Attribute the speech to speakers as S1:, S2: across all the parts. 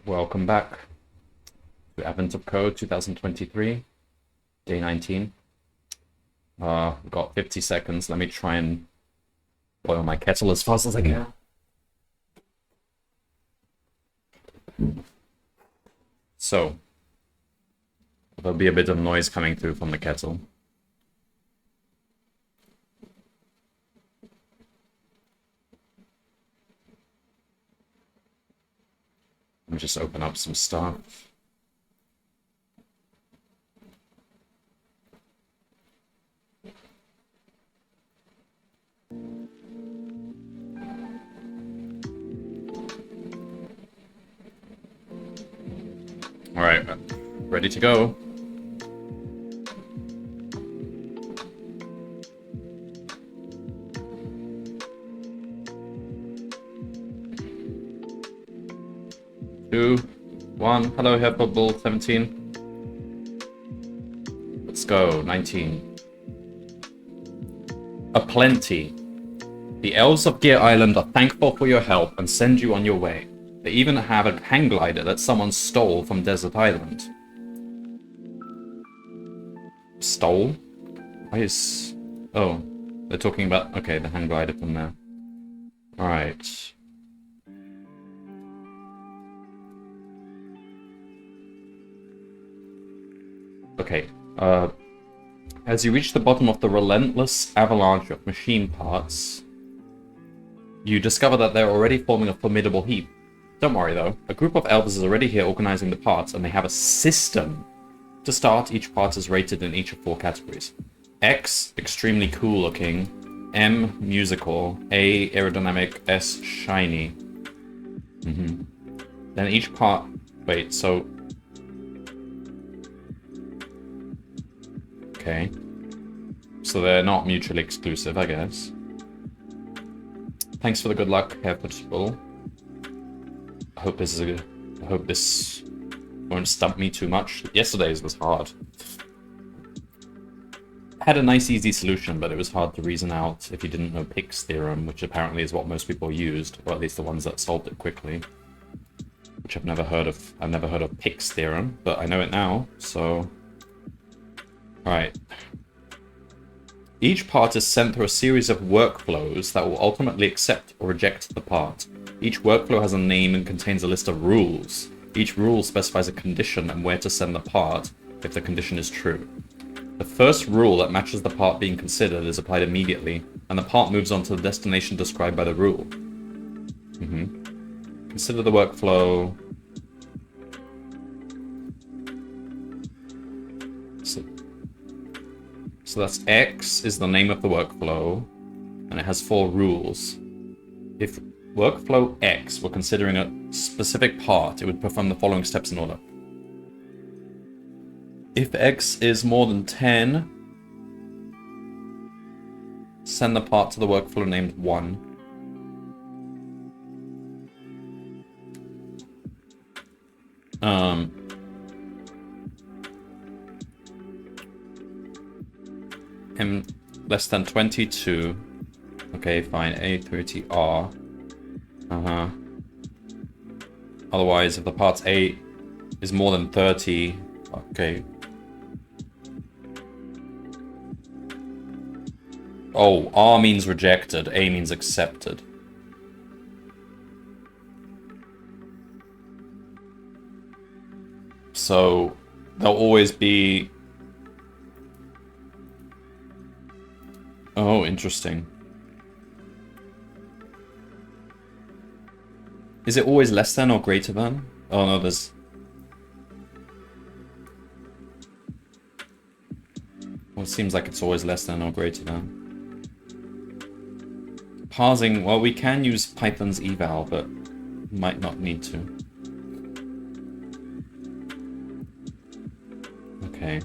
S1: Welcome back to Advent of Code 2023, day 19. We've got 50 seconds. Let me try and boil my kettle as fast as I can. So, there'll be a bit of noise coming through from the kettle. Let me just open up some stuff. All right, ready to go. Two, one. Hello, here, football 17. Let's go, 19. Aplenty. The elves of Gear Island are thankful for your help and send you on your way. They even have a hang glider that someone stole from Desert Island. Stole? Oh, they're talking about... Okay, the hang glider from there. Alright. Okay, as you reach the bottom of the relentless avalanche of machine parts, you discover that they're already forming a formidable heap. Don't worry though, a group of elves is already here organizing the parts, and they have a system. To start, each part is rated in each of 4 categories. X, extremely cool looking. M, musical. A, aerodynamic. S, shiny. Then each part... Wait, so... Okay. So they're not mutually exclusive, I guess. Thanks for the good luck, Herr Principal. I hope this won't stump me too much. Yesterday's was hard. Had a nice easy solution, but it was hard to reason out if you didn't know Pick's theorem, which apparently is what most people used, or at least the ones that solved it quickly. Which I've never heard of. I've never heard of Pick's theorem, but I know it now, so... Alright. Each part is sent through a series of workflows that will ultimately accept or reject the part. Each workflow has a name and contains a list of rules. Each rule specifies a condition and where to send the part if the condition is true. The first rule that matches the part being considered is applied immediately, and the part moves on to the destination described by the rule. Consider the workflow... So that's X is the name of the workflow, and it has 4 rules. If workflow X were considering a specific part, it would perform the following steps in order. If X is more than 10, send the part to the workflow named 1. M less than 22. Okay, fine. A30R. Otherwise, if the part's A is more than 30, okay. Oh, R means rejected, A means accepted. So, there'll always be... Oh, interesting. Is it always less than or greater than? Oh no, there's... Well, it seems like it's always less than or greater than. Parsing, well, we can use Python's eval, but might not need to. Okay.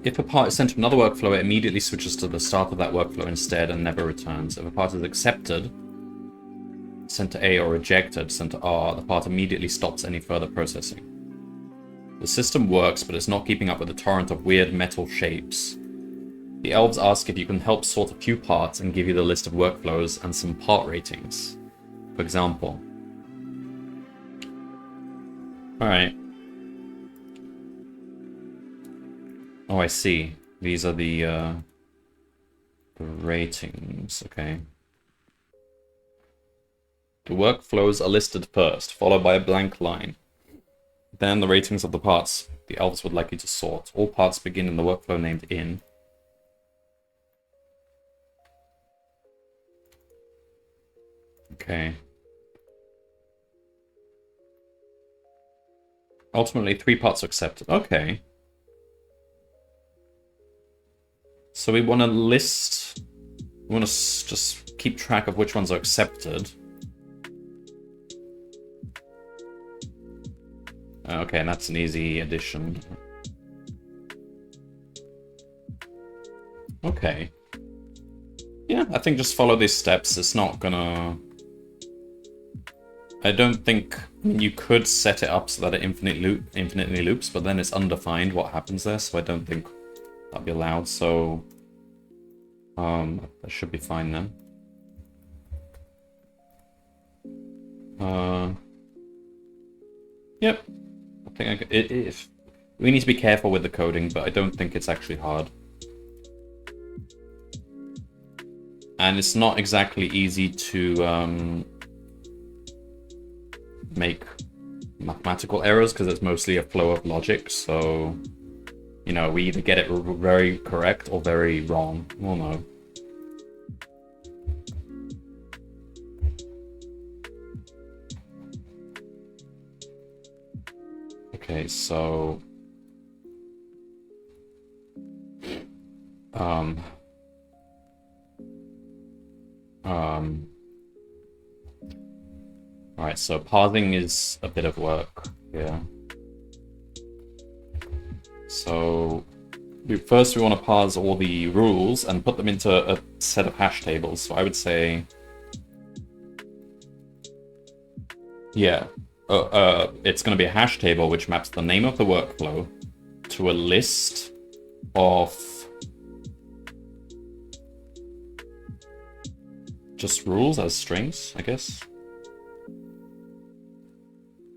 S1: If a part is sent to another workflow, it immediately switches to the start of that workflow instead and never returns. If a part is accepted, sent to A, or rejected, sent to R, the part immediately stops any further processing. The system works, but it's not keeping up with the torrent of weird metal shapes. The elves ask if you can help sort a few parts and give you the list of workflows and some part ratings. For example. Alright. Oh, I see. These are the ratings, okay. The workflows are listed first, followed by a blank line. Then the ratings of the parts the elves would like you to sort. All parts begin in the workflow named in. Okay. Ultimately, 3 parts are accepted. Okay. So we want to list... We want to just keep track of which ones are accepted. Okay, and that's an easy addition. Okay. Yeah, I think just follow these steps. It's not gonna... I don't think... I mean, you could set it up so that it infinitely loops, but then it's undefined what happens there, so I don't think that'll be allowed, so... that should be fine then. Yep. I think we need to be careful with the coding, but I don't think it's actually hard. And it's not exactly easy to make mathematical errors, because it's mostly a flow of logic, so... You know, we either get it very correct or very wrong. We'll know. Okay, so... Alright, so parsing is a bit of work, yeah. So first we want to parse all the rules and put them into a set of hash tables. So I would say, yeah, it's going to be a hash table which maps the name of the workflow to a list of just rules as strings, I guess.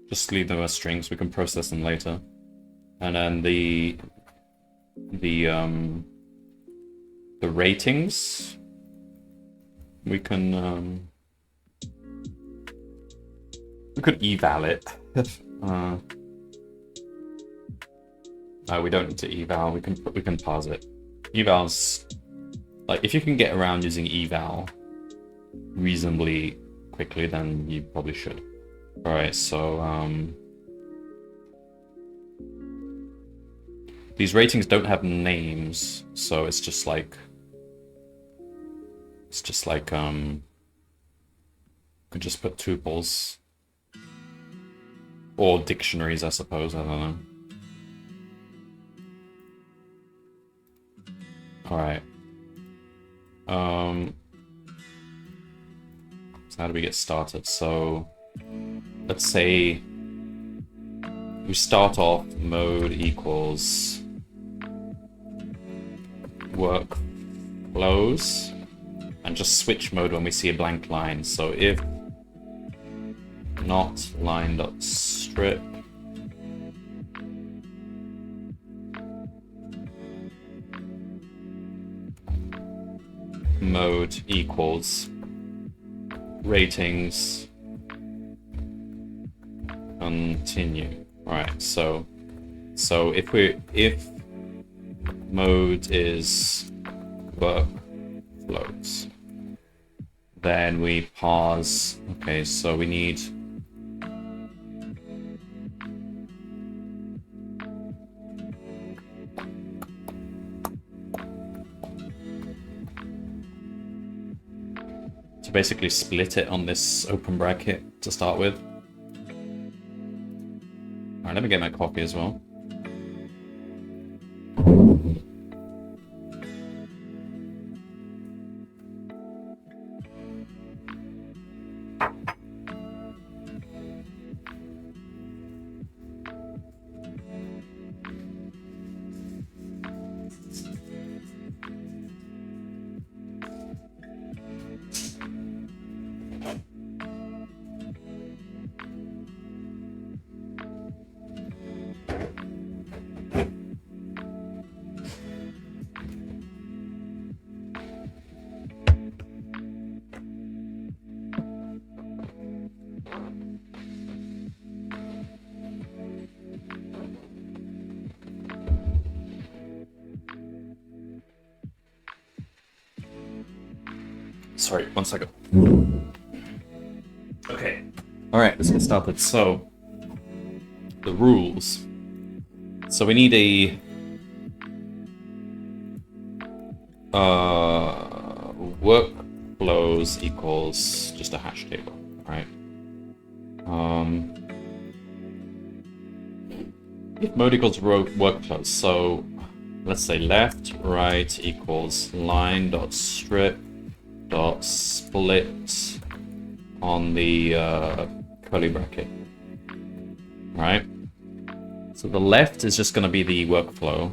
S1: Just leave them as strings, we can process them later. And then the ratings, we can we could eval it. No, we don't need to eval. We can parse it. Eval's like, if you can get around using eval reasonably quickly, then you probably should. All right, so these ratings don't have names, so it's just like we could just put tuples or dictionaries, I suppose. I don't know. All right. So how do we get started? So let's say we start off mode equals workflows and just switch mode when we see a blank line. So if not line.strip mode equals ratings continue. Right, so if mode is workflows, then we parse. Okay, so we need to basically split it on this open bracket to start with. Alright, let me get my copy as well. Sorry, 1 second. Okay. Alright, let's get started. So, the rules. So we need a workflows equals just a hash table, right? If mode equals workflows, so let's say left, right equals line dot strip dot split on the curly bracket, right? So the left is just going to be the workflow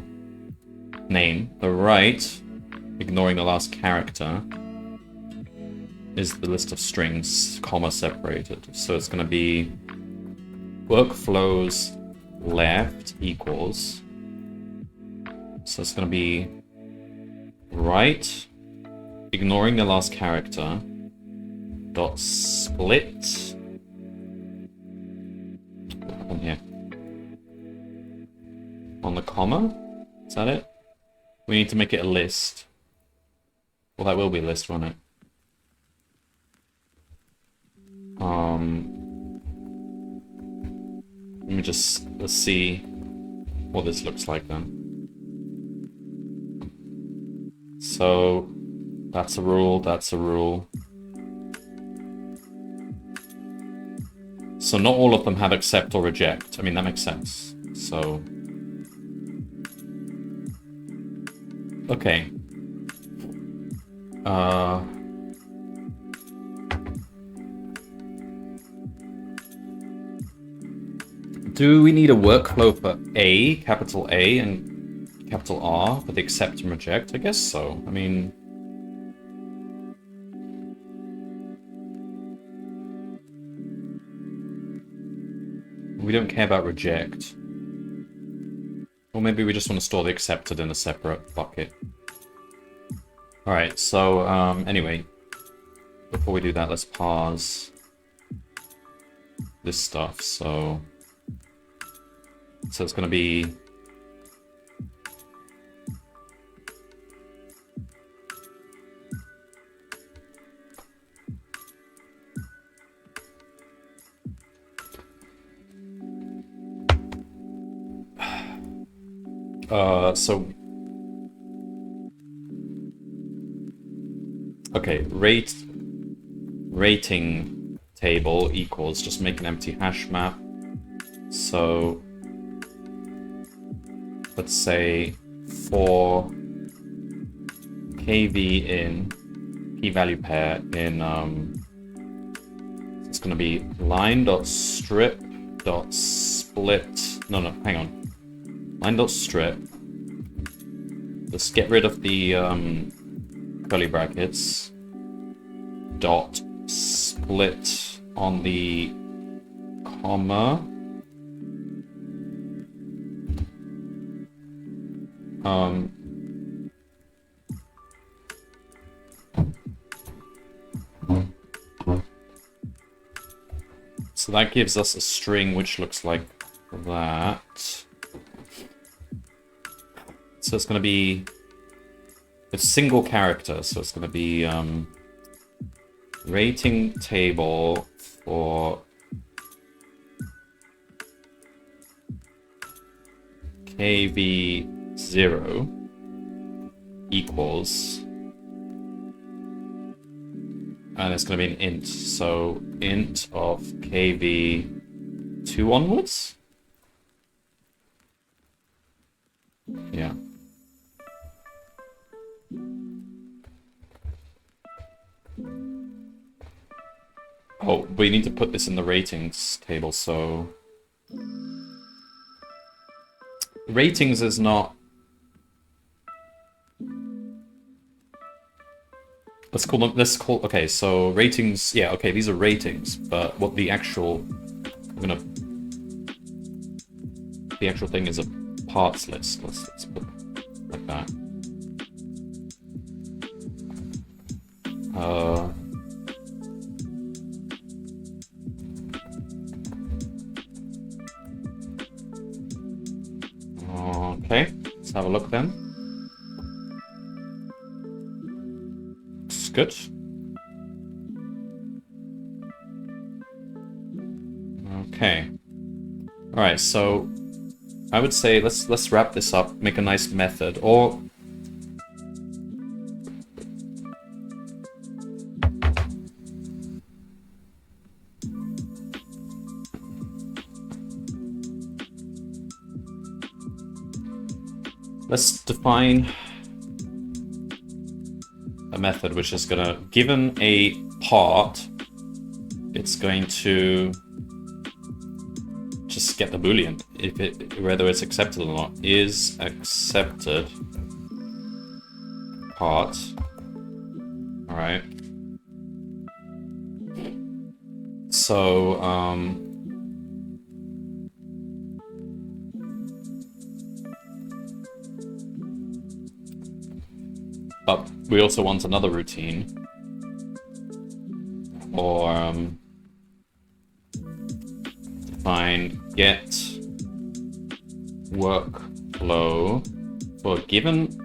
S1: name. The right, ignoring the last character, is the list of strings, comma separated. So it's going to be workflows left equals. So it's going to be right, ignoring the last character, dot split. On here. On the comma? Is that it? We need to make it a list. Well, that will be a list, won't it? Let's see what this looks like then. So, that's a rule, that's a rule. So not all of them have accept or reject. I mean, that makes sense. So... okay. Do we need a workflow for A, capital A, and capital R for the accept and reject? I guess so. I mean... we don't care about reject. Or maybe we just want to store the accepted in a separate bucket. Alright, so, anyway. Before we do that, let's parse this stuff, so... so it's going to be... so... okay, rating table equals, just make an empty hash map. So... let's say for kv in key value pair in it's going to be line.strip.split. No, hang on. Line.strip. Let's get rid of the curly brackets. Dot split on the comma. So that gives us a string which looks like that. So it's going to be... it's single character, so it's going to be rating table for kv0 equals, and it's going to be an int, so int of kv2 onwards? Yeah. Oh, we need to put this in the ratings table, so... ratings is not... okay, so ratings, yeah, okay, these are ratings, but what the actual... the actual thing is a parts list. Let's put it like that. Okay, let's have a look then. Looks good. Okay. All right, so I would say let's wrap this up, make a nice method, or let's define a method which is gonna, given a part, it's going to just get the boolean, if it, whether it's accepted or not. Is accepted part. All right. So but we also want another routine, or define get workflow for given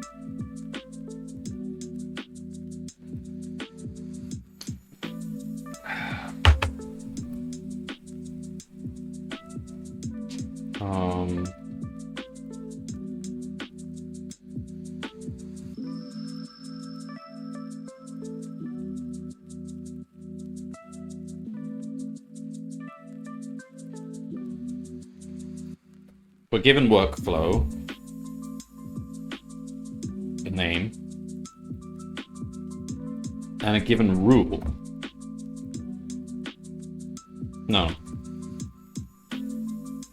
S1: for given workflow, a name, and a given rule. No.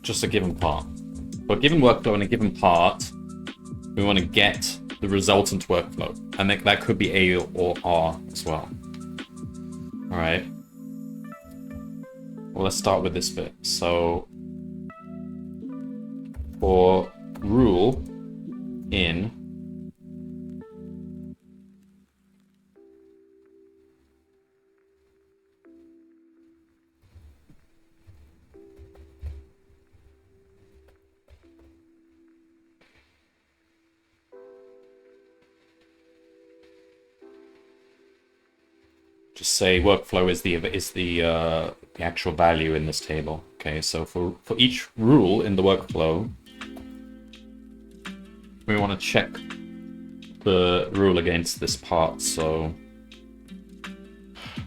S1: Just a given part. For a given workflow and a given part, we want to get the resultant workflow. And that could be A or R as well. Alright. Well, let's start with this bit. So, for rule in just say workflow is the actual value in this table. Okay, so for each rule in the workflow, we want to check the rule against this part. So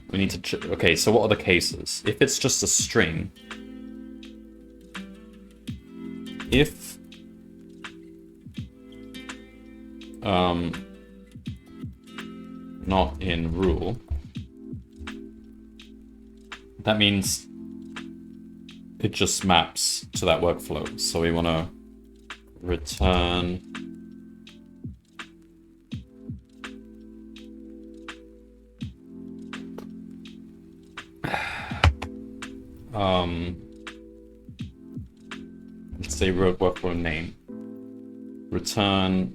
S1: we need to okay, so what are the cases? If it's just a string, if not in rule, that means it just maps to that workflow. So we want to return let's say workflow name, return.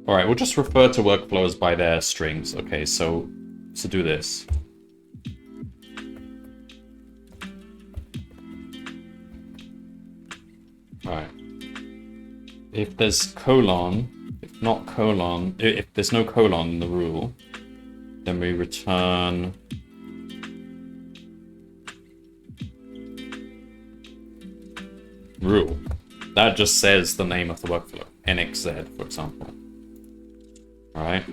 S1: All right, we'll just refer to workflows by their strings. Okay, so do this. All right. If there's colon, if not colon, if there's no colon in the rule, then we return rule. That just says the name of the workflow, NXZ, for example. All right.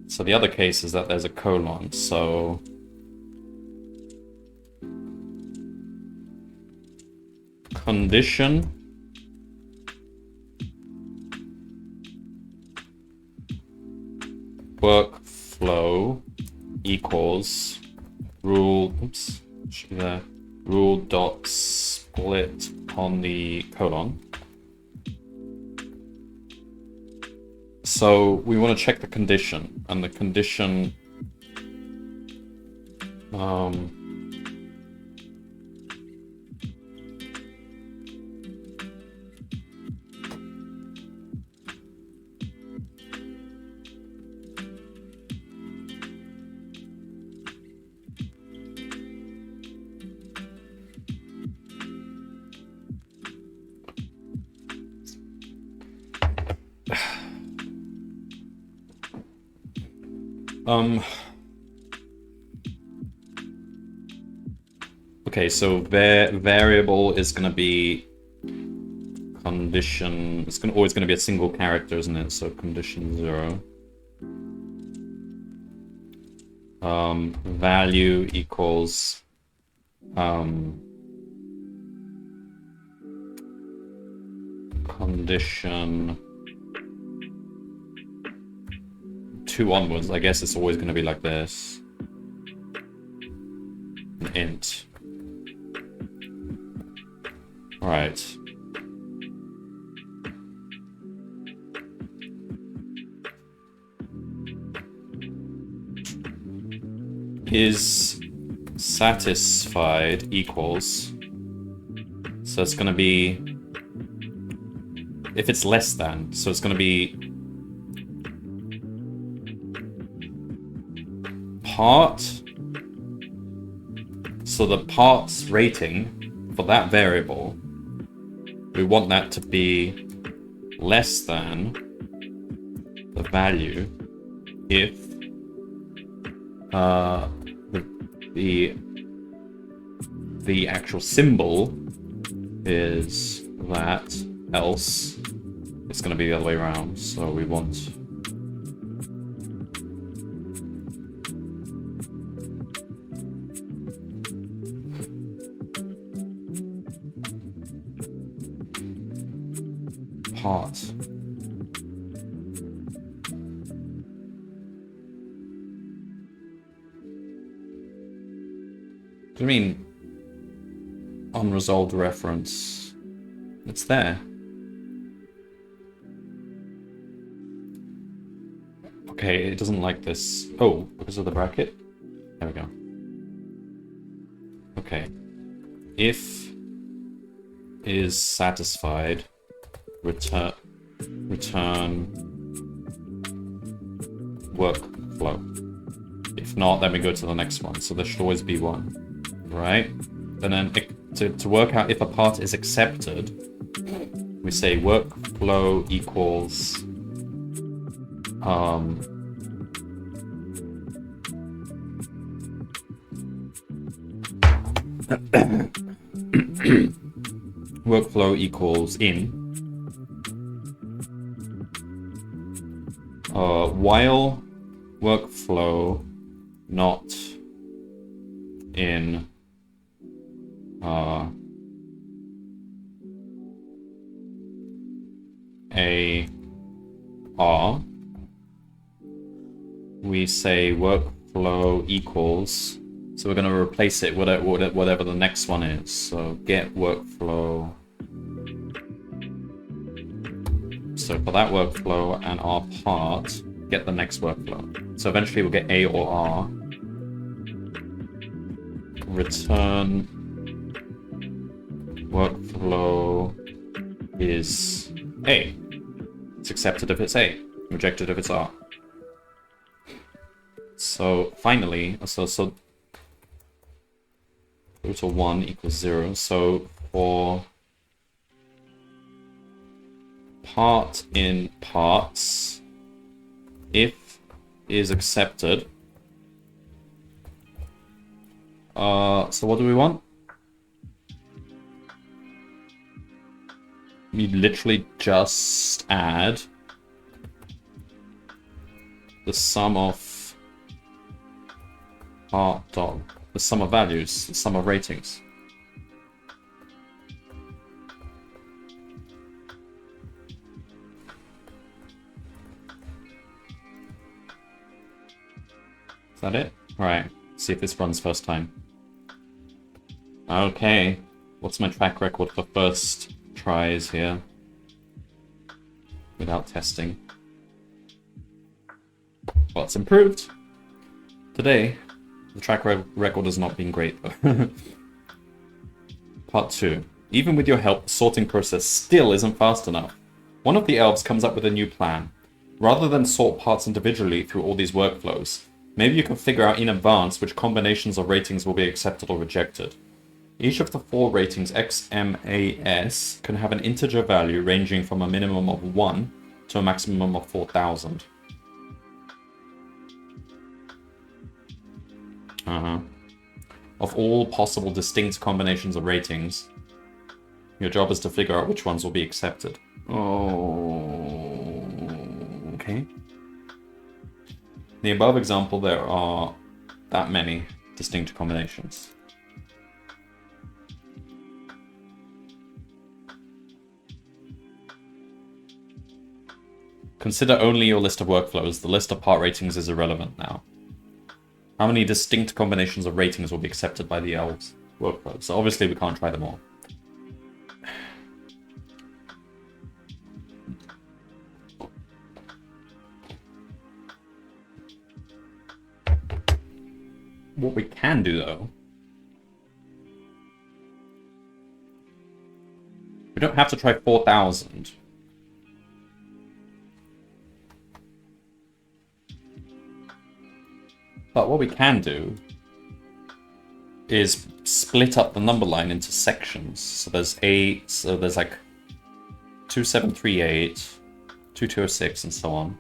S1: So the other case is that there's a colon. So condition workflow equals rule. Oops, should be there. Rule dot split on the colon. So we want to check the condition, and the condition Okay, so variable is going to be condition. It's always going to be a single character, isn't it? So condition 0. Value equals condition 2 onwards. I guess it's always going to be like this. An int. Right. Is satisfied equals, so it's going to be, if it's less than, so it's going to be part, so the parts rating for that variable, we want that to be less than the value if the actual symbol is that, else it's going to be the other way around. So we want part. What do you mean unresolved reference? It's there. Okay, it doesn't like this. Oh, because of the bracket? There we go. Okay. If is satisfied, return workflow. If not, then we go to the next one. So there should always be one. Right? And then to work out if a part is accepted, we say workflow equals workflow equals in while workflow not in AR, we say workflow equals, so we're going to replace it with whatever the next one is. So get workflow. So for that workflow and our part, get the next workflow. So eventually we'll get A or R. Return workflow is A. It's accepted if it's A, rejected if it's R. So finally, so total 1 equals 0. So for part in parts, if is accepted. So what do we want? We literally just add the sum of part dot, the sum of values, the sum of ratings. Is that it? Alright, see if this runs first time. Okay, what's my track record for first tries here? Without testing. Well, it's improved. Today, the track record has not been great though. Part 2. Even with your help, the sorting process still isn't fast enough. One of the elves comes up with a new plan. Rather than sort parts individually through all these workflows, maybe you can figure out in advance which combinations of ratings will be accepted or rejected. Each of the 4 ratings X, M, A, S can have an integer value ranging from a minimum of 1 to a maximum of 4,000. Of all possible distinct combinations of ratings, your job is to figure out which ones will be accepted. Oh, okay. In the above example, there are that many distinct combinations. Consider only your list of workflows. The list of part ratings is irrelevant now. How many distinct combinations of ratings will be accepted by the elves' workflows? So obviously we can't try them all. What we can do, though, we don't have to try 4,000. But what we can do is split up the number line into sections. So there's like 2738, 2206, and so on.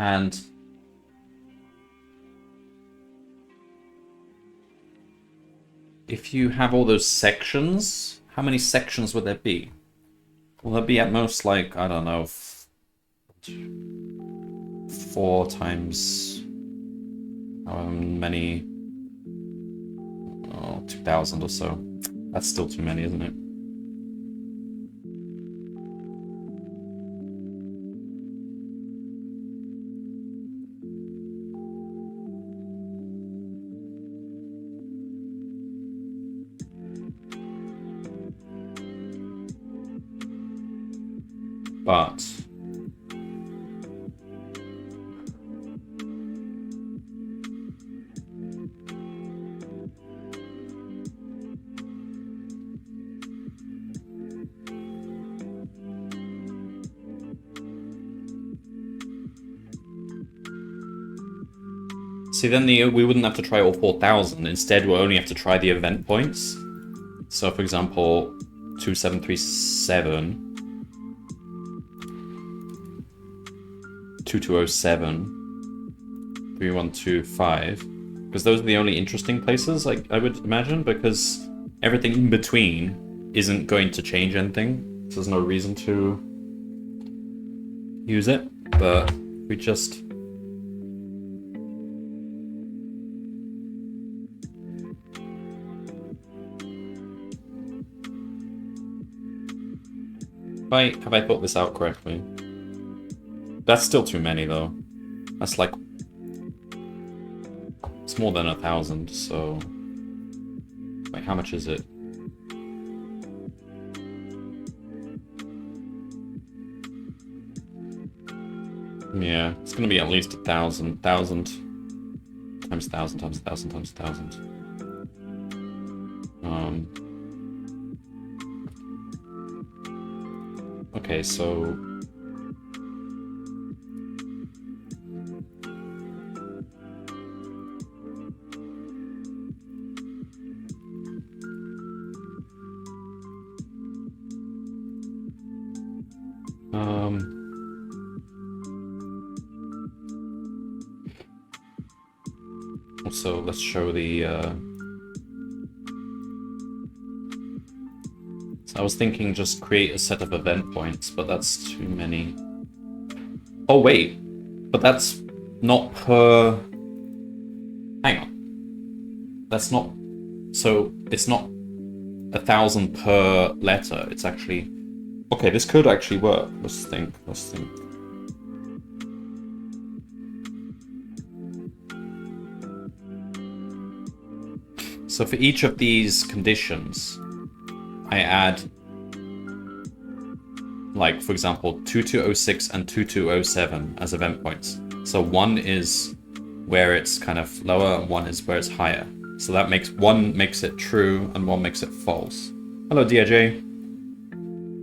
S1: And if you have all those sections, how many sections would there be? Will there be at most, like, I don't know, 4 times however many, 2,000 or so. That's still too many, isn't it? But see, then we wouldn't have to try all 4,000. Instead, we'll only have to try the event points. So, for example, 2737. 2207, 3125, because those are the only interesting places, like I would imagine, because everything in between isn't going to change anything, so there's no reason to use it. But we just have I thought this out correctly? That's still too many, though. That's like... It's more than 1,000, so... Wait, how much is it? Yeah, it's gonna be at least 1,000. 1,000 times 1,000 times 1,000 times 1,000. Okay, so... Also, let's show the, So I was thinking just create a set of event points, but that's too many. Oh, wait. But that's not per... Hang on. That's not... So, it's not 1,000 per letter. It's actually... Okay, this could actually work. Let's think. So for each of these conditions, I add, like, for example, 2206 and 2207 as event points. So one is where it's kind of lower, and one is where it's higher. So that makes one makes it true and one makes it false. Hello, DIJ.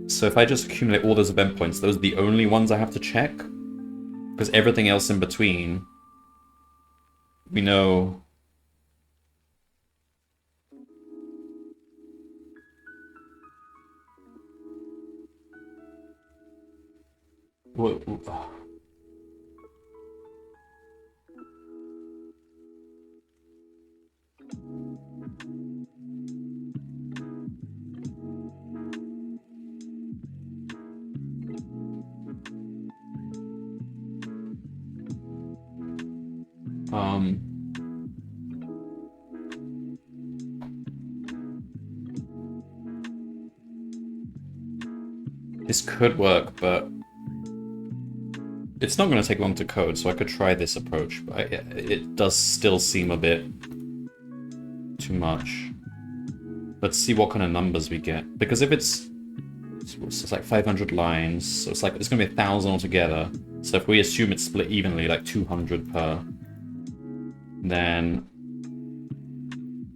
S1: So if I just accumulate all those event points, those are the only ones I have to check? Because everything else in between, we know... This could work, but it's not going to take long to code, so I could try this approach, but it does still seem a bit too much. Let's see what kind of numbers we get, because if it's like 500 lines, so it's going to be 1,000 altogether. So if we assume it's split evenly, like 200 per, then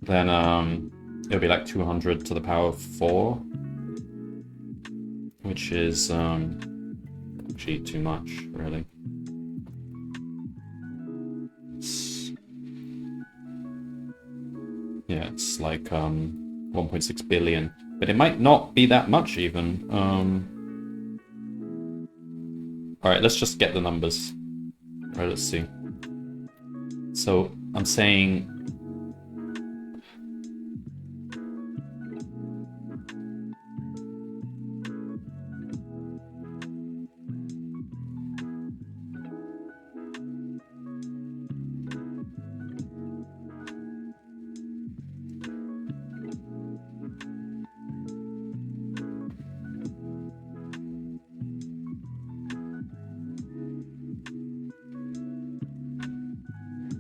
S1: it'll be like 200 to the power of 4, which is actually too much, really. It's like 1.6 billion, but it might not be that much even. All right, let's just get the numbers. All right, let's see. So I'm saying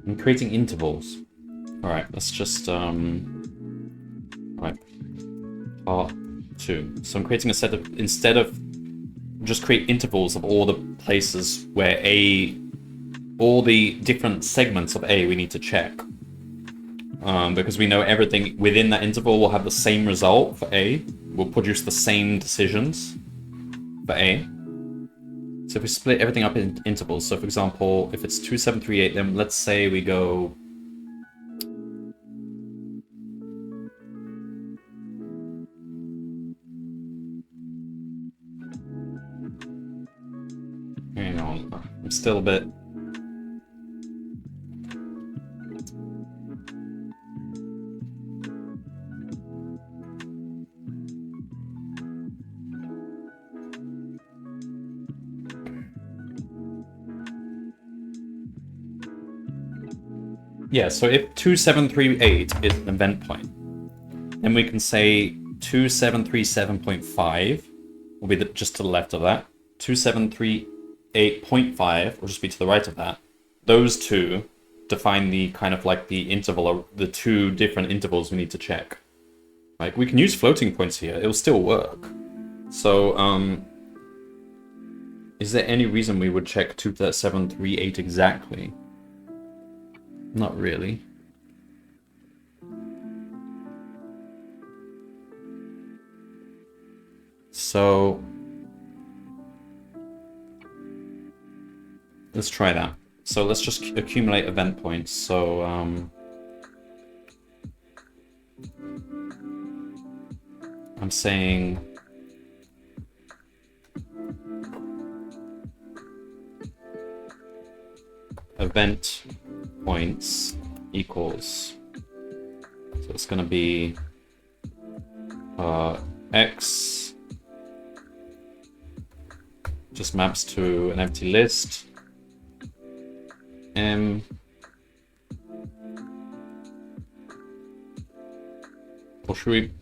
S1: I'm creating intervals. All right, let's just right, part 2. So I'm creating a set of, instead of just create intervals of all the places where all the different segments of A we need to check. Because we know everything within that interval will have the same result for A, will produce the same decisions for A. So if we split everything up in intervals, so for example, if it's 2, 7, 3, 8, then let's say we go... Hang on, I'm still a bit... Yeah, so if 2738 is an event point, then we can say 2737.5 will be just to the left of that. 2738.5 will just be to the right of that. Those two define the kind of like the interval, or the two different intervals we need to check. Like, we can use floating points here, it'll still work. So, is there any reason we would check 2738 exactly? Not really. So let's try that. So let's just accumulate event points. So I'm saying event points equals, so it's going to be x just maps to an empty list, m or should we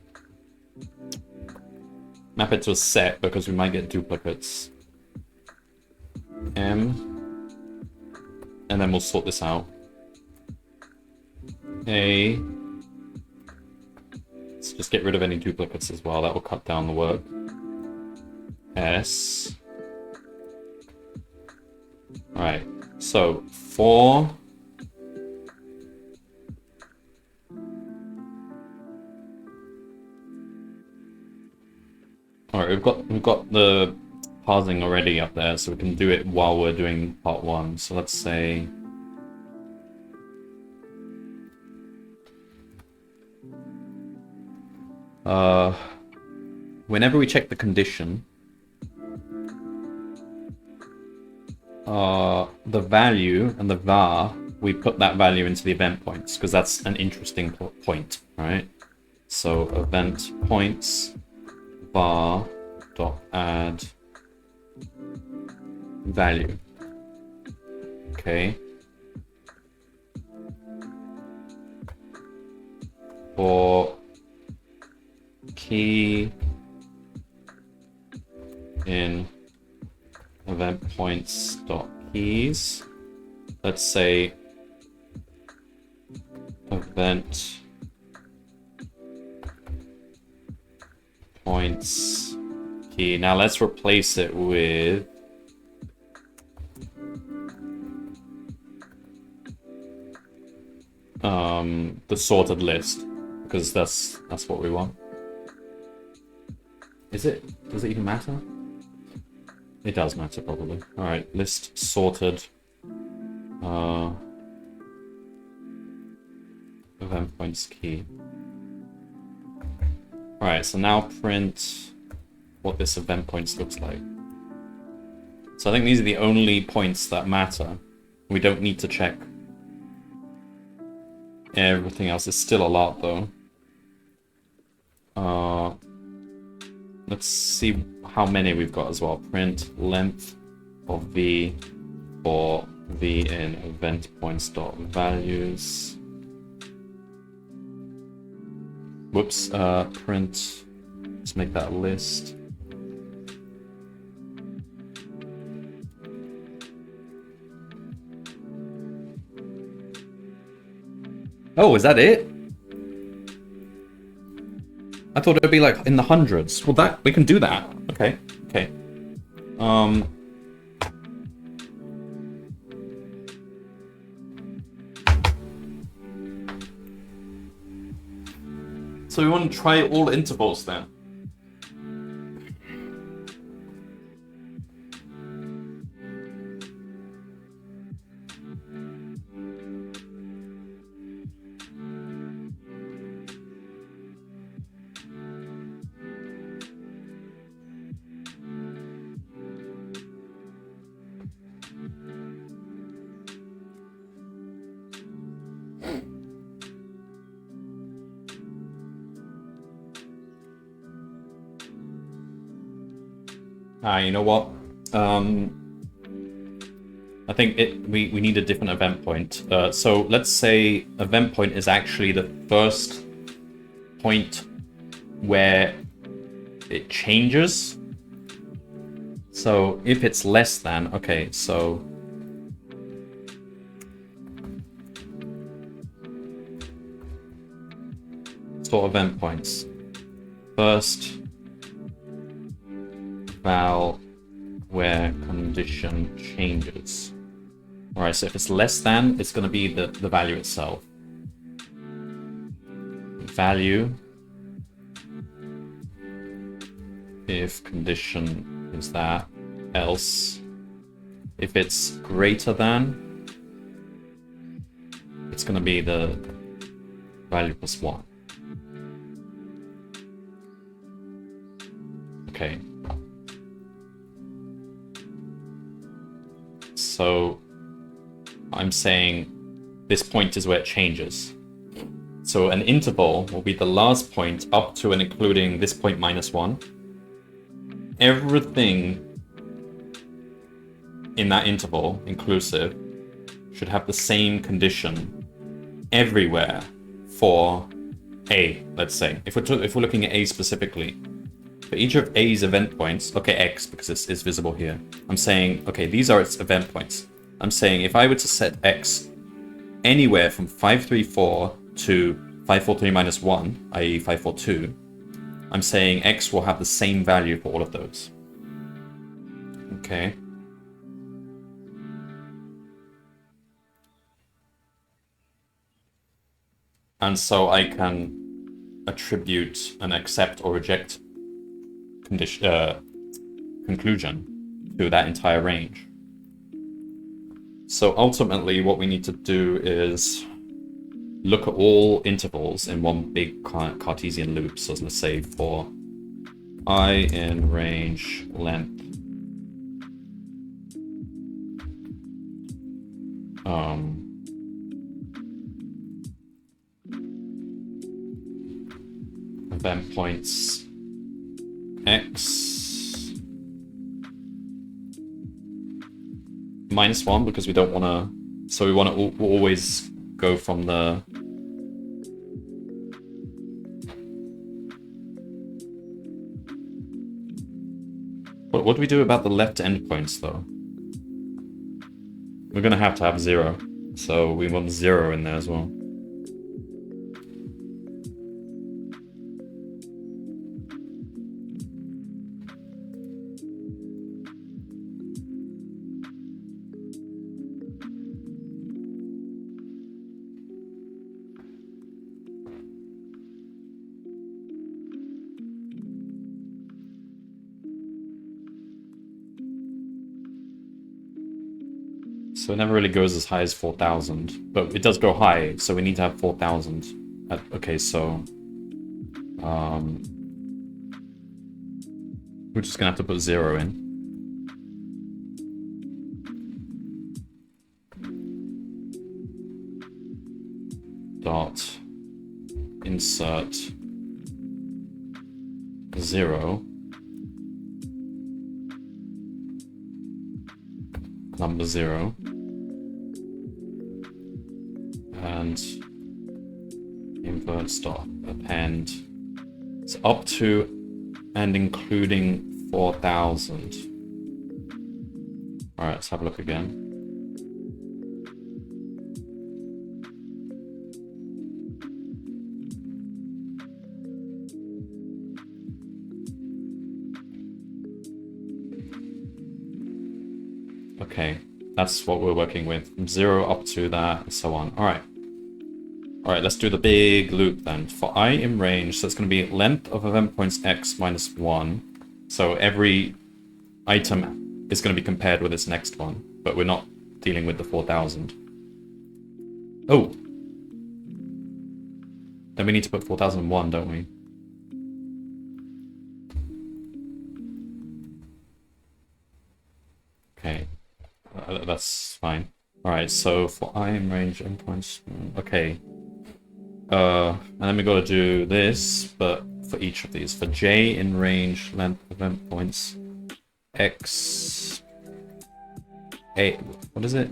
S1: map it to a set because we might get duplicates, m, and then we'll sort this out. A, let's just get rid of any duplicates as well, that will cut down the work. S. Alright, so for alright, we've got the parsing already up there, so we can do it while we're doing part 1. So let's say whenever we check the condition, the value and the var, we put that value into the event points because that's an interesting point, right? So event points var dot add value. Okay. For key in event points dot keys, let's say event points key. Now let's replace it with the sorted list, because that's what we want. Does it even matter? It does matter, probably. Alright, list sorted. Event points key. Alright, so now print what this event points looks like. So I think these are the only points that matter. We don't need to check everything else. Is still a lot, though. Let's see how many we've got as well. Print length of v for v in event points dot values. Whoops. Print. Let's make that a list. Oh, is that it? I thought it would be like in the hundreds. Well, that we can do that. Okay. Okay. So we want to try all intervals then. You know what? I think we need a different event point. So let's say event point is actually the first point where it changes. So if it's less than, okay, so sort event points. First val where condition changes. Alright, so if it's less than, it's going to be the value itself. Value if condition is that, else if it's greater than, it's going to be the value plus 1. Okay. So I'm saying this point is where it changes. So an interval will be the last point up to and including this point minus 1. Everything in that interval, inclusive, should have the same condition everywhere for A, let's say. If we're looking at A specifically, for each of A's event points, okay, X, because it's visible here, I'm saying, okay, these are its event points. I'm saying if I were to set X anywhere from 534 to 543 minus 1, i.e. 542, I'm saying X will have the same value for all of those. Okay. And so I can attribute an accept or reject conclusion to that entire range. So ultimately what we need to do is look at all intervals in one big Cartesian loop. So let's say for I in range length event points x -1 because we don't want to. So we want to always go from the. What do we do about the left endpoints though? We're gonna have to have 0, so we want 0 in there as well. So it never really goes as high as 4,000, but it does go high, so we need to have 4,000. Okay, so we're just gonna have to put 0 in. Dot insert 0 number 0 and inverts dot append. It's up to and including 4,000. All right, let's have a look again. Okay, that's what we're working with. From 0 up to that, and so on. All right. All right, let's do the I loop then. For I in range, so it's going to be length of event points x -1. So every item is going to be compared with its next one, but we're not dealing with the 4,000. Oh. Then we need to put 4,001, don't we? Okay. That's fine. Alright, so for I in range endpoints, okay. And then we gotta do this, but for each of these. For J in range, length of endpoints, X, A, what is it?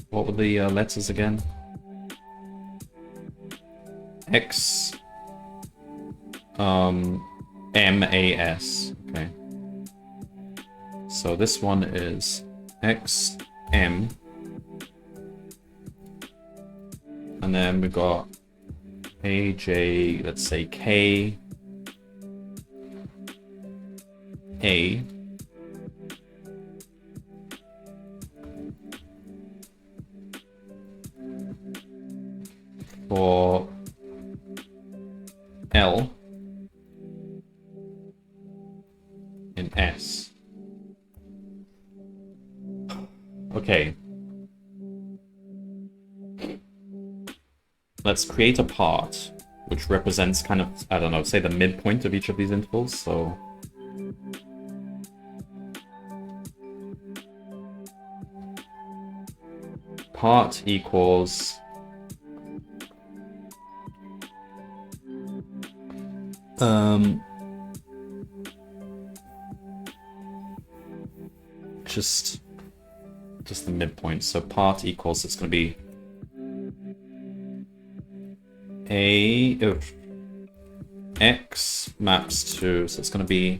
S1: What were the letters again? X, M-A-S, okay. So this one is X, M, and then we've got A, J, let's say K, A, for L in S. Okay. Let's create a part which represents kind of, I don't know, say the midpoint of each of these intervals. So part equals just the midpoint. So part equals, it's going to be X maps to, so it's going to be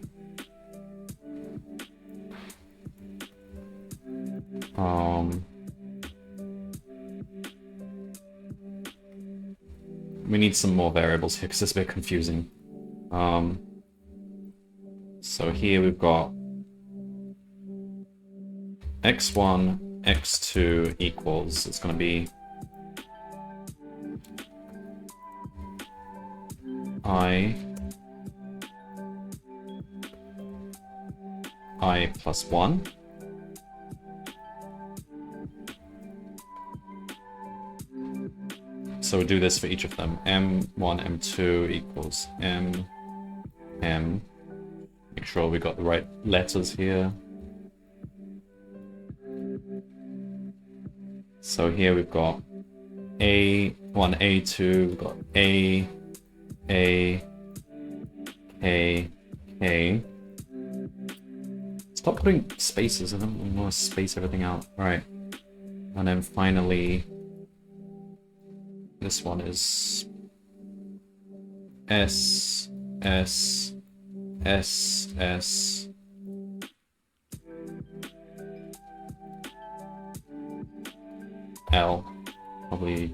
S1: we need some more variables here because it's a bit confusing. So here we've got x1, x2 equals, it's going to be I plus 1. So we'll do this for each of them. M1, M2 equals M. Make sure we got the right letters here. So here we've got A1, A2, we've got A, K, K. Stop putting spaces, I don't want to space everything out. Alright. And then finally, this one is S, S, S, S. L. Probably.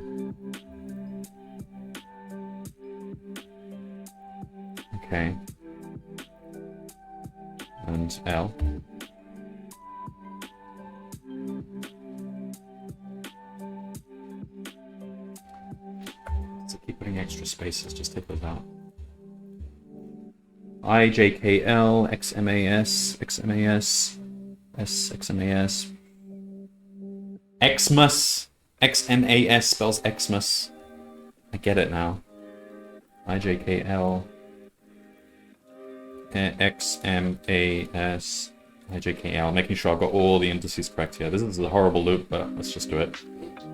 S1: Okay. And L. So keep putting extra spaces, just take those out. I, J, K, L, X, M, A, S, X, M, A, S, S, X, M, A, S. Xmas! X-M-A-S spells Xmas. I get it now. I-J-K-L X-M-A-S I-J-K-L. Making sure I've got all the indices correct here. This is a horrible loop, but let's just do it.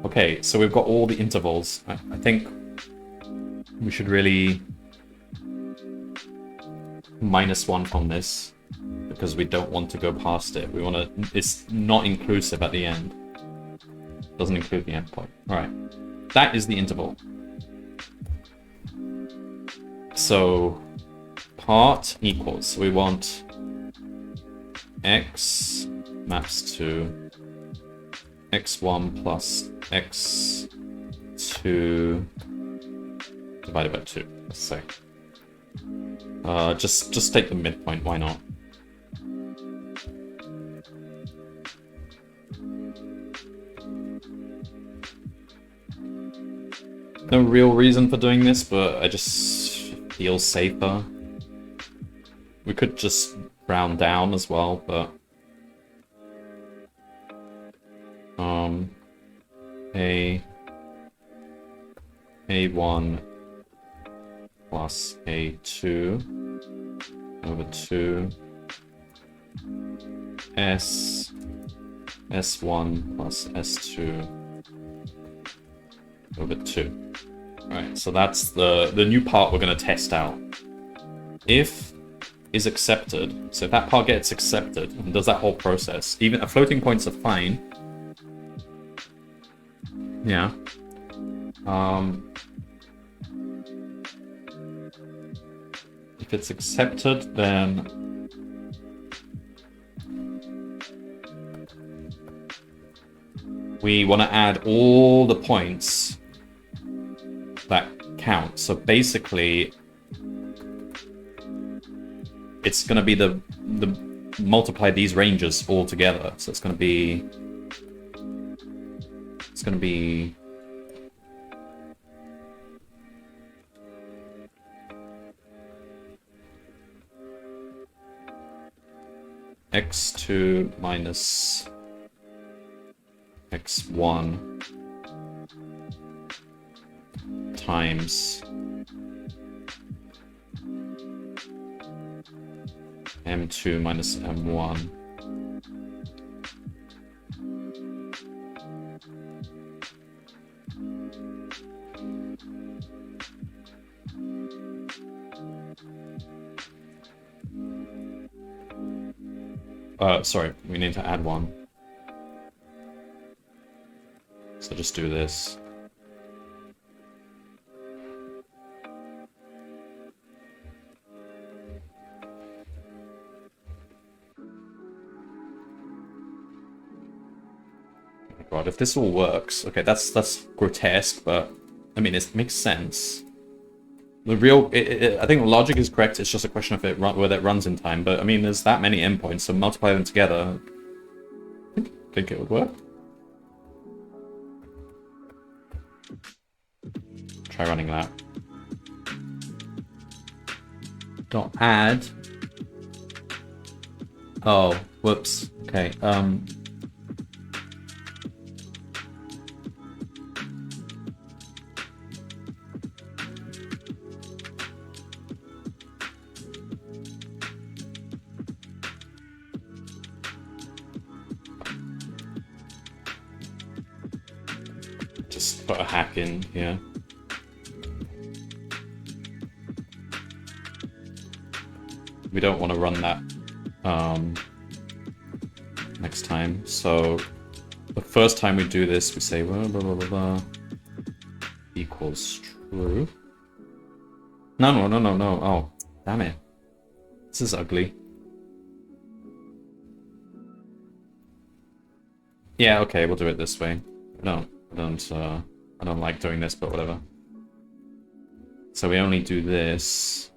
S1: Okay, so we've got all the intervals. I think we should really -1 from this because we don't want to go past it. We want to... It's not inclusive at the end. Doesn't include the endpoint. Alright. That is the interval. So, part equals. So we want x maps to x1 plus x2 divided by 2, let's say. Just take the midpoint, why not? No real reason for doing this, but I just feel safer. We could just round down as well, but A1 plus A2 over 2 S1 plus S2 over 2. Alright, so that's the new part we're going to test out. If is accepted, so if that part gets accepted and does that whole process, even floating points are fine. Yeah. If it's accepted, then we want to add all the points that count. So basically, it's going to be the multiply these ranges all together. So it's going to be x2 minus x1 times m2 minus m1 sorry, we need to add one. So just do this. God, if this all works, okay, that's grotesque, but I mean it makes sense. The real, I think the logic is correct. It's just a question of whether it runs in time. But I mean, there's that many endpoints, so multiply them together. I think it would work. Try running that. Dot add. Oh, whoops. Okay. put a hack in here. We don't want to run that next time. So the first time we do this, we say blah, blah, blah, blah, blah, equals true. No. Oh, damn it. This is ugly. Yeah, okay, we'll do it this way. I don't like doing this, but whatever. So we only do this.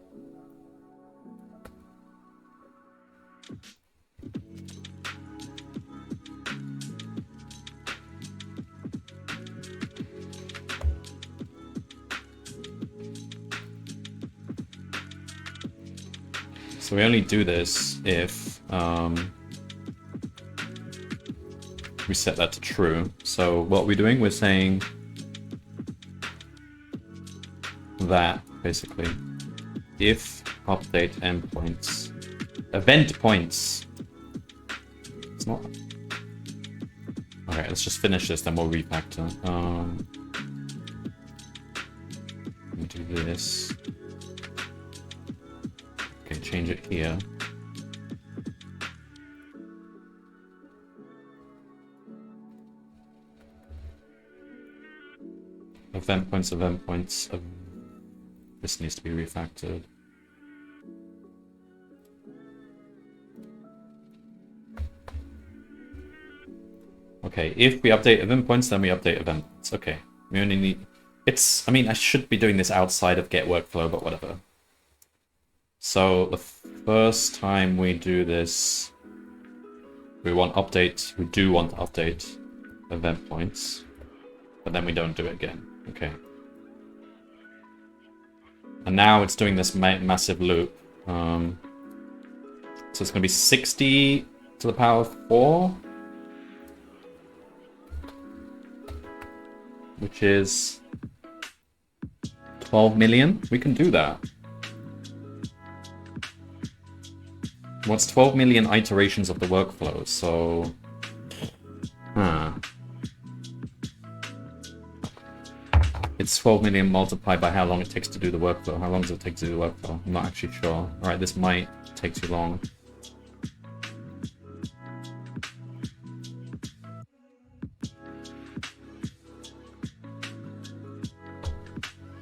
S1: So we only do this if we set that to true. So what we're doing, we're saying that basically if update endpoints, event points. It's not. Okay, let's just finish this, then we'll refactor. Do this. Okay, change it here. Event points. This needs to be refactored. Okay, if we update event points, then we update event points. Okay, we only need... I mean, I should be doing this outside of get workflow, but whatever. So the first time we do this, we do want to update event points, but then we don't do it again. Okay. And now it's doing this massive loop. So it's going to be 60 to the power of 4, which is 12 million. We can do that. What's 12 million iterations of the workflow? So, it's 12 million multiplied by how long it takes to do the workflow. How long does it take to do the workflow? I'm not actually sure. All right, this might take too long.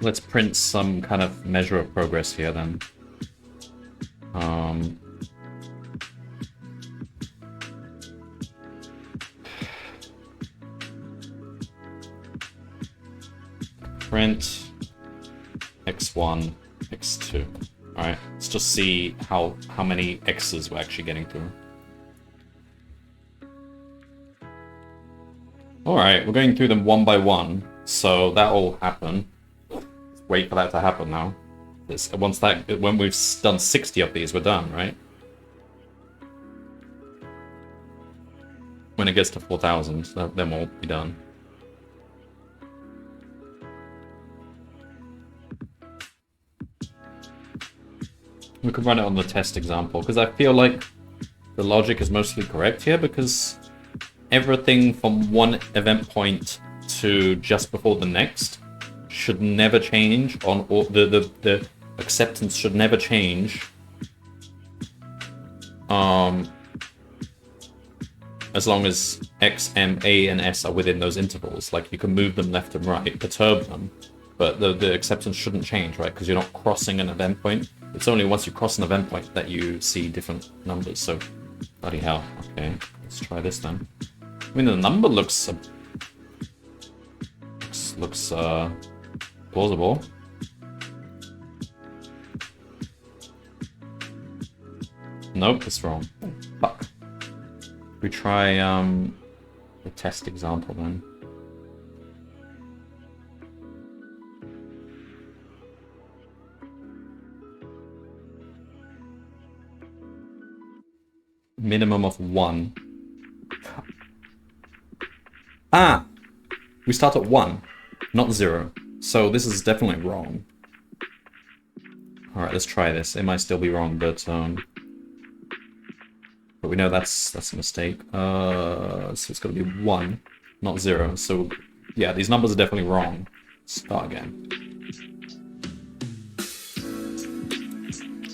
S1: Let's print some kind of measure of progress here then. Print x1, x2. All right, let's just see how many x's we're actually getting through. All right, we're going through them one by one, so that will happen. Let's wait for that to happen now. When we've done 60 of these, we're done, right? When it gets to 4,000, then we'll be done. We could run it on the test example, because I feel like the logic is mostly correct here, because everything from one event point to just before the next should never change on all the acceptance should never change as long as X, M, A, and S are within those intervals. Like, you can move them left and right, perturb them, but the acceptance shouldn't change, right? Because you're not crossing an event point. It's only once you cross an event point that you see different numbers. So, bloody hell. Okay, let's try this then. I mean, the number looks plausible. Nope, it's wrong. Fuck. We try the test example then. Minimum of 1. Ah! We start at 1, not 0. So this is definitely wrong. Alright, let's try this. It might still be wrong, but we know that's a mistake. So it's got to be 1, not 0. So Yeah, these numbers are definitely wrong. Start again.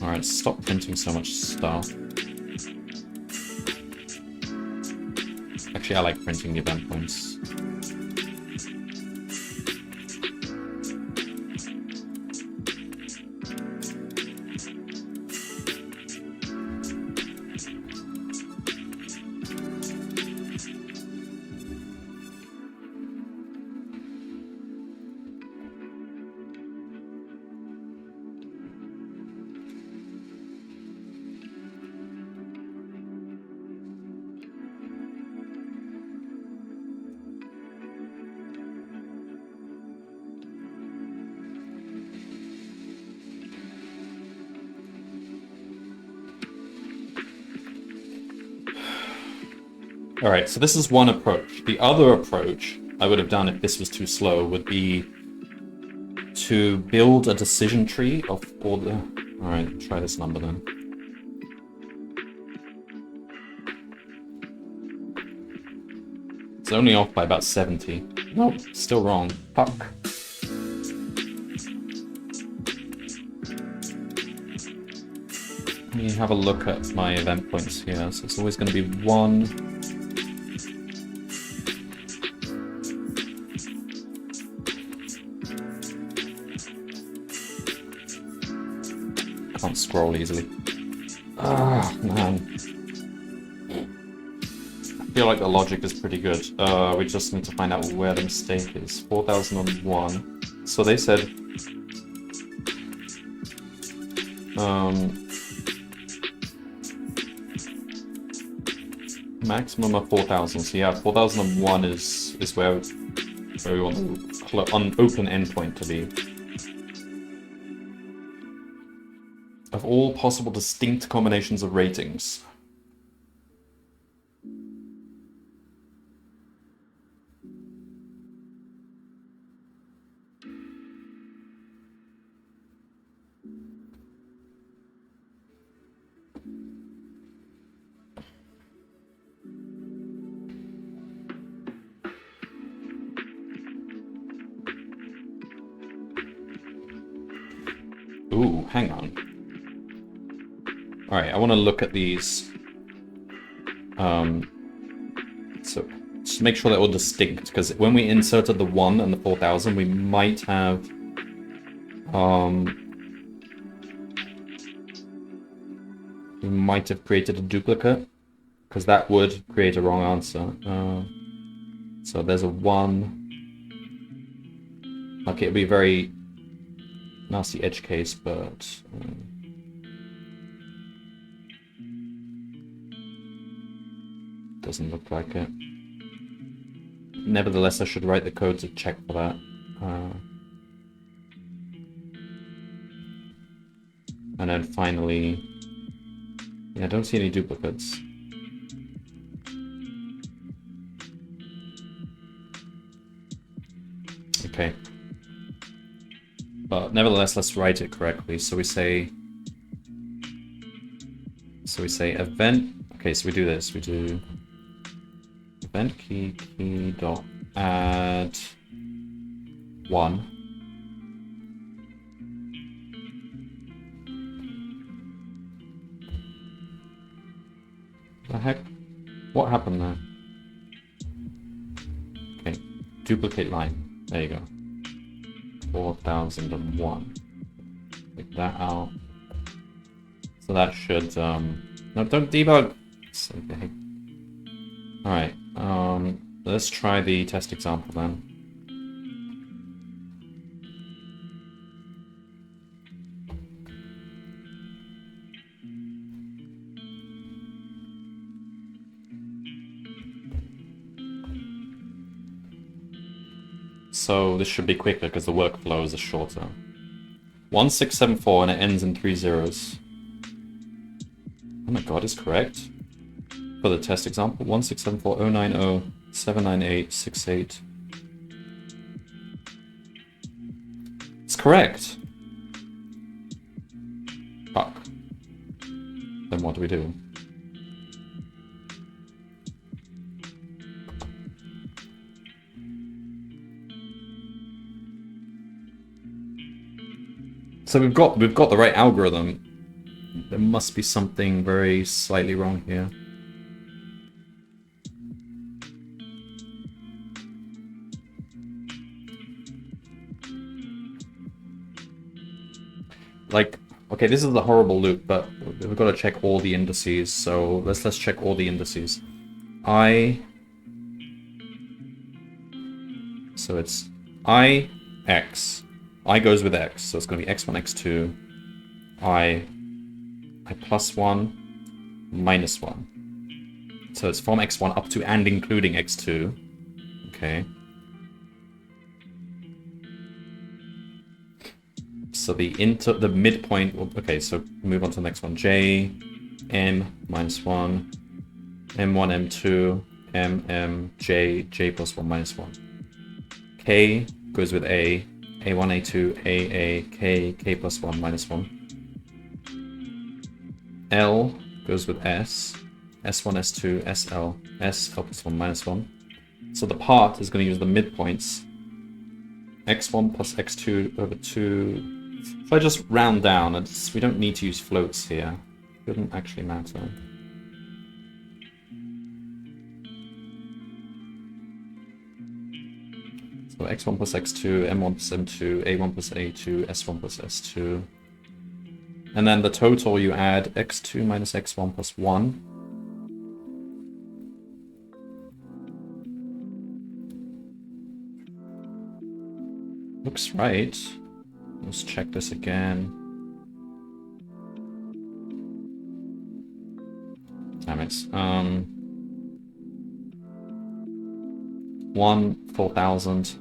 S1: Alright, stop printing so much stuff. Actually, I like printing the event points. Alright, so this is one approach. The other approach I would have done if this was too slow would be to build a decision tree of all the... Alright, try this number then. It's only off by about 70. Nope, still wrong. Fuck. Let me have a look at my event points here. So it's always going to be 1... Can't scroll easily. Ah, man. I feel like the logic is pretty good. We just need to find out where the mistake is. 4001. So they said... maximum of 4,000. So yeah, 4001 is where we want the open endpoint to be. Of all possible distinct combinations of ratings. Ooh, hang on. Alright, I want to look at these. So, just make sure they're all distinct, because when we inserted the 1 and the 4000, we might have... we might have created a duplicate, because that would create a wrong answer. So there's a 1. Okay, it'll be a very nasty edge case, but... doesn't look like it. Nevertheless, I should write the code to check for that. And then finally... yeah, I don't see any duplicates. Okay. But nevertheless, let's write it correctly. So we say event... okay, so we do this. We do... event key dot add 1. The heck? What happened there? Okay, duplicate line. There you go. 4001. Take that out. So that should no, don't debug. Okay. Alright, let's try the test example then. So this should be quicker because the workflows are shorter. 1674 and it ends in 3 zeros. Oh my god, is correct. For the test example, 1674090798868. It's correct. Fuck. Then what do we do? So we've got the right algorithm. There must be something very slightly wrong here. Like, okay, this is a horrible loop, but we've got to check all the indices. So let's check all the indices. So it's I, x. I goes with x, so it's going to be x1, x2, I plus 1, minus 1. So it's from x1 up to and including x2. Okay. So the midpoint, okay, so move on to the next one. J, M, minus 1, M1, M2, M, J, J plus 1, minus 1. K goes with A, A1, A2, A, K, K plus 1, minus 1. L goes with S, S1, S2, SL, S, L plus 1, minus 1. So the part is going to use the midpoints. X1 plus X2 over 2. If I just round down, we don't need to use floats here. It doesn't actually matter. So x1 plus x2, m1 plus m2, a1 plus a2, s1 plus s2. And then the total you add x2 minus x1 plus 1. Looks right. Let's check this again. Damn it. 1, 4,000.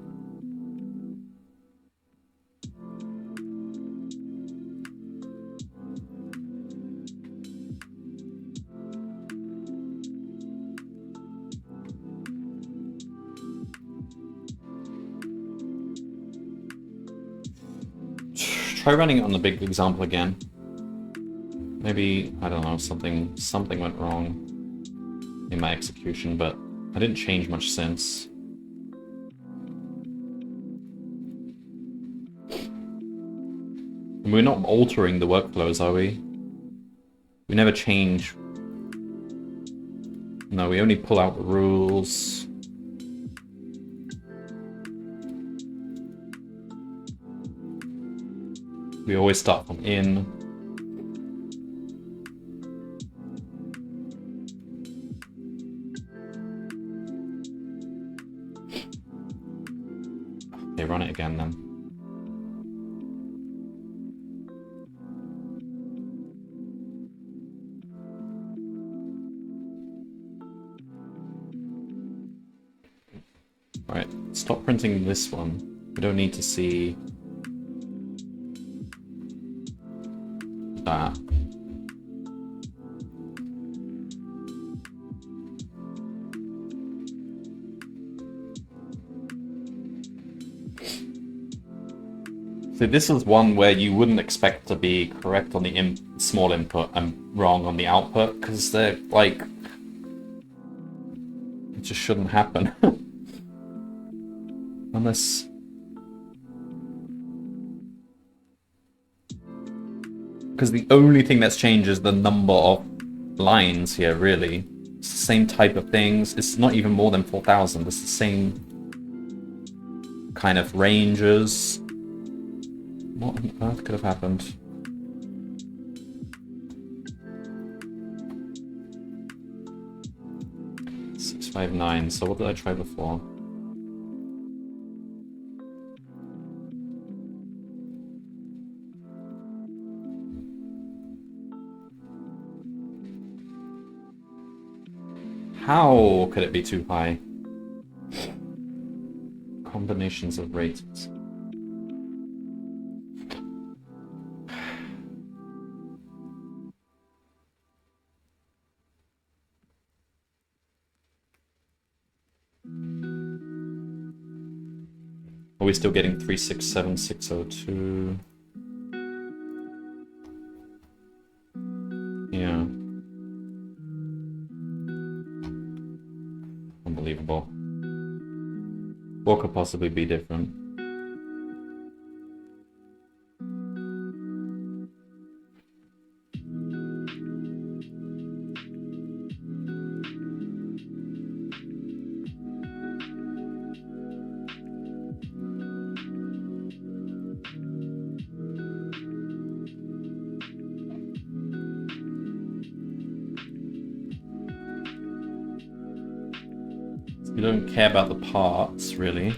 S1: Try running it on the big example again. Maybe, I don't know, something went wrong in my execution, but I didn't change much since. And we're not altering the workflows, are we? We never change. No, we only pull out the rules. We always start from in. Okay, run it again then. Alright, stop printing this one. We don't need to see that. So this is one where you wouldn't expect to be correct on the small input and wrong on the output, because they're like, it just shouldn't happen. Unless... Because the only thing that's changed is the number of lines here, really. It's the same type of things. It's not even more than 4,000. It's the same kind of ranges. What on earth could have happened? 659. So what did I try before? How could it be too high? Combinations of rates. Are we still getting 367602? Yeah. Unbelievable. What could possibly be different? We don't care about the parts, really.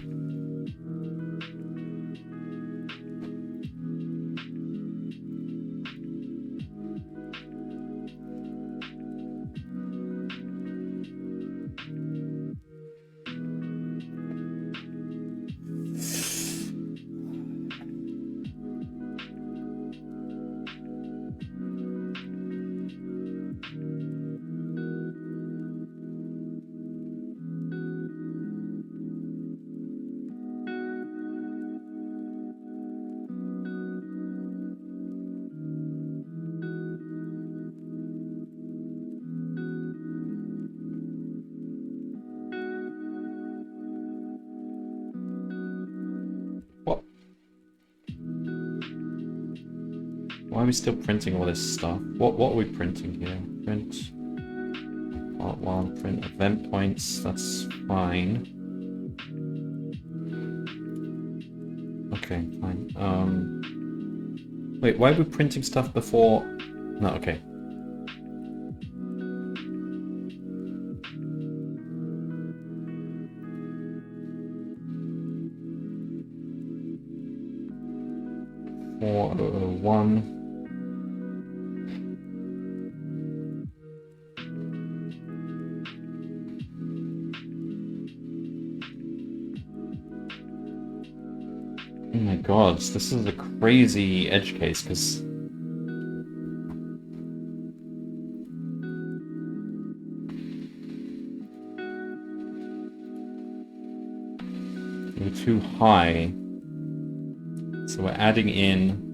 S1: What? Why are we still printing all this stuff? What are we printing here? Print part 1, print event points, that's fine. Okay, fine. Wait, why are we printing stuff before? No, okay. One. Oh my god, this is a crazy edge case, because we're too high. So we're adding in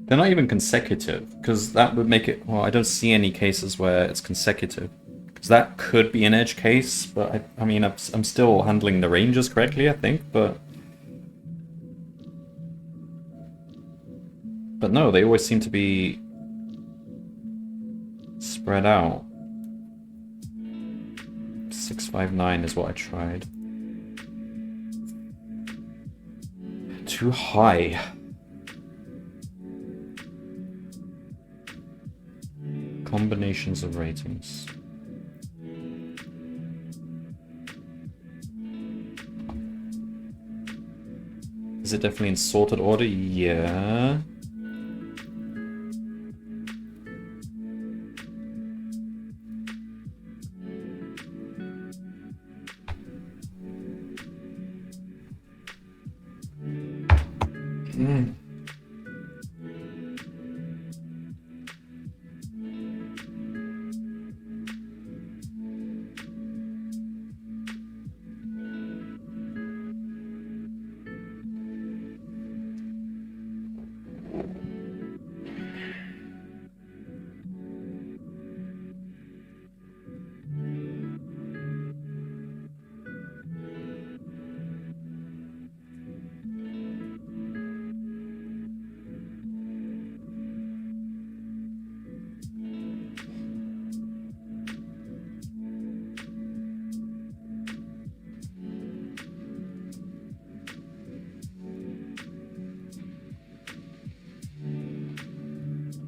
S1: they're not even consecutive, because that would make it... Well, I don't see any cases where it's consecutive. Because that could be an edge case, but I mean, I'm still handling the ranges correctly, I think, but... But no, they always seem to be spread out. 659 is what I tried. Too high. Combinations of ratings. Is it definitely in sorted order? Yeah.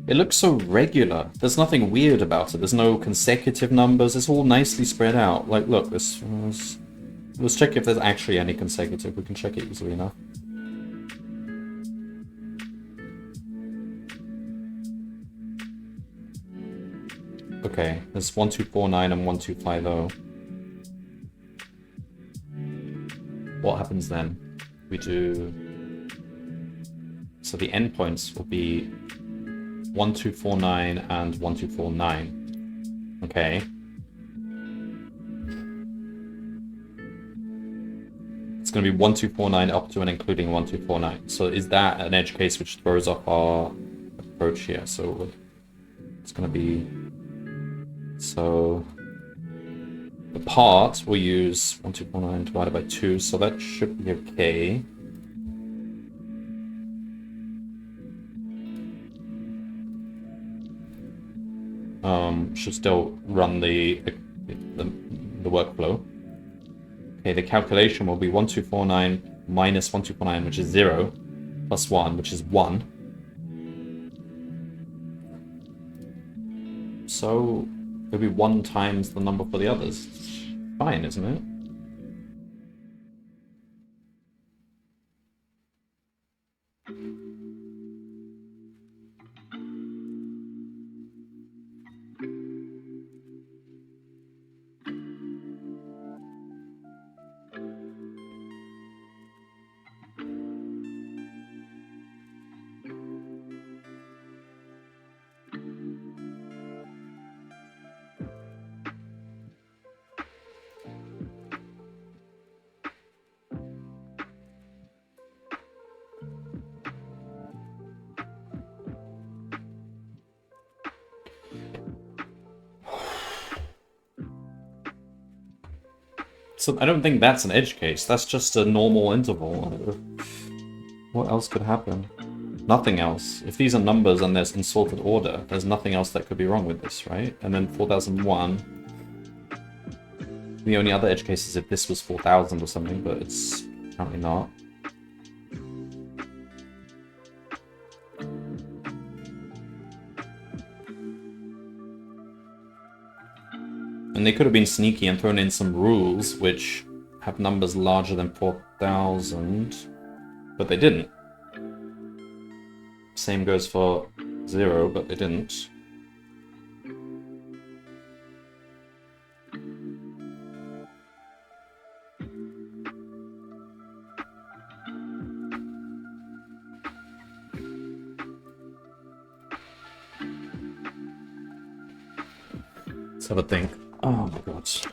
S1: It looks so regular. There's nothing weird about it. There's no consecutive numbers. It's all nicely spread out. Like, look, let's check if there's actually any consecutive. We can check it easily enough. Okay, there's 1249 and 1250. What happens then? We do... So the endpoints will be 1249 and 1249. Okay. It's going to be 1249 up to and including 1249. So is that an edge case which throws off our approach here? So it's going to be... So the part will use 1249 divided by 2, so that should be okay. Should still run the workflow. Okay, the calculation will be 1249 minus 1249, which is 0, plus 1, which is 1. So it'll be 1 times the number for the others. Fine, isn't it? So I don't think that's an edge case. That's just a normal interval. What else could happen? Nothing else. If these are numbers and there's in sorted order, there's nothing else that could be wrong with this, right? And then 4001. The only other edge case is if this was 4000 or something, but it's apparently not. And they could have been sneaky and thrown in some rules which have numbers larger than 4000, but they didn't. Same goes for 0, but they didn't. Let's have a think. Oh my god. It's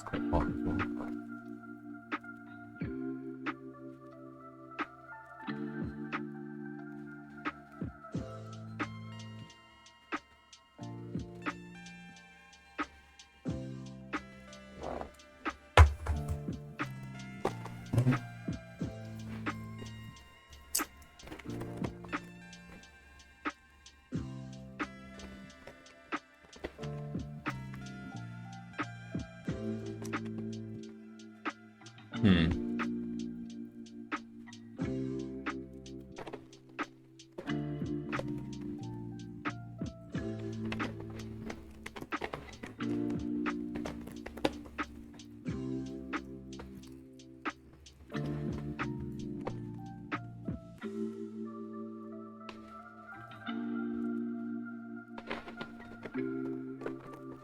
S1: quite hot as well.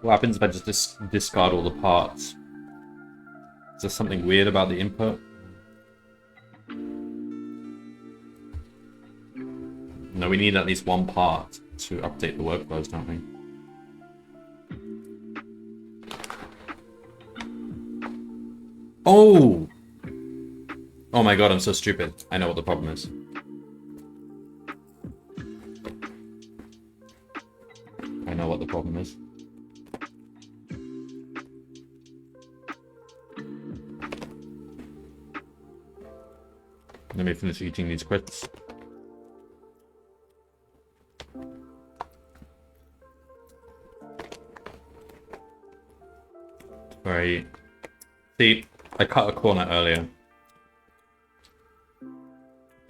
S1: What happens if I just discard all the parts? Is there something weird about the input? No, we need at least one part to update the workflows, don't we? Oh! Oh my god, I'm so stupid. I know what the problem is. I know what the problem is. Let me finish eating these crits. Right. See, I cut a corner earlier.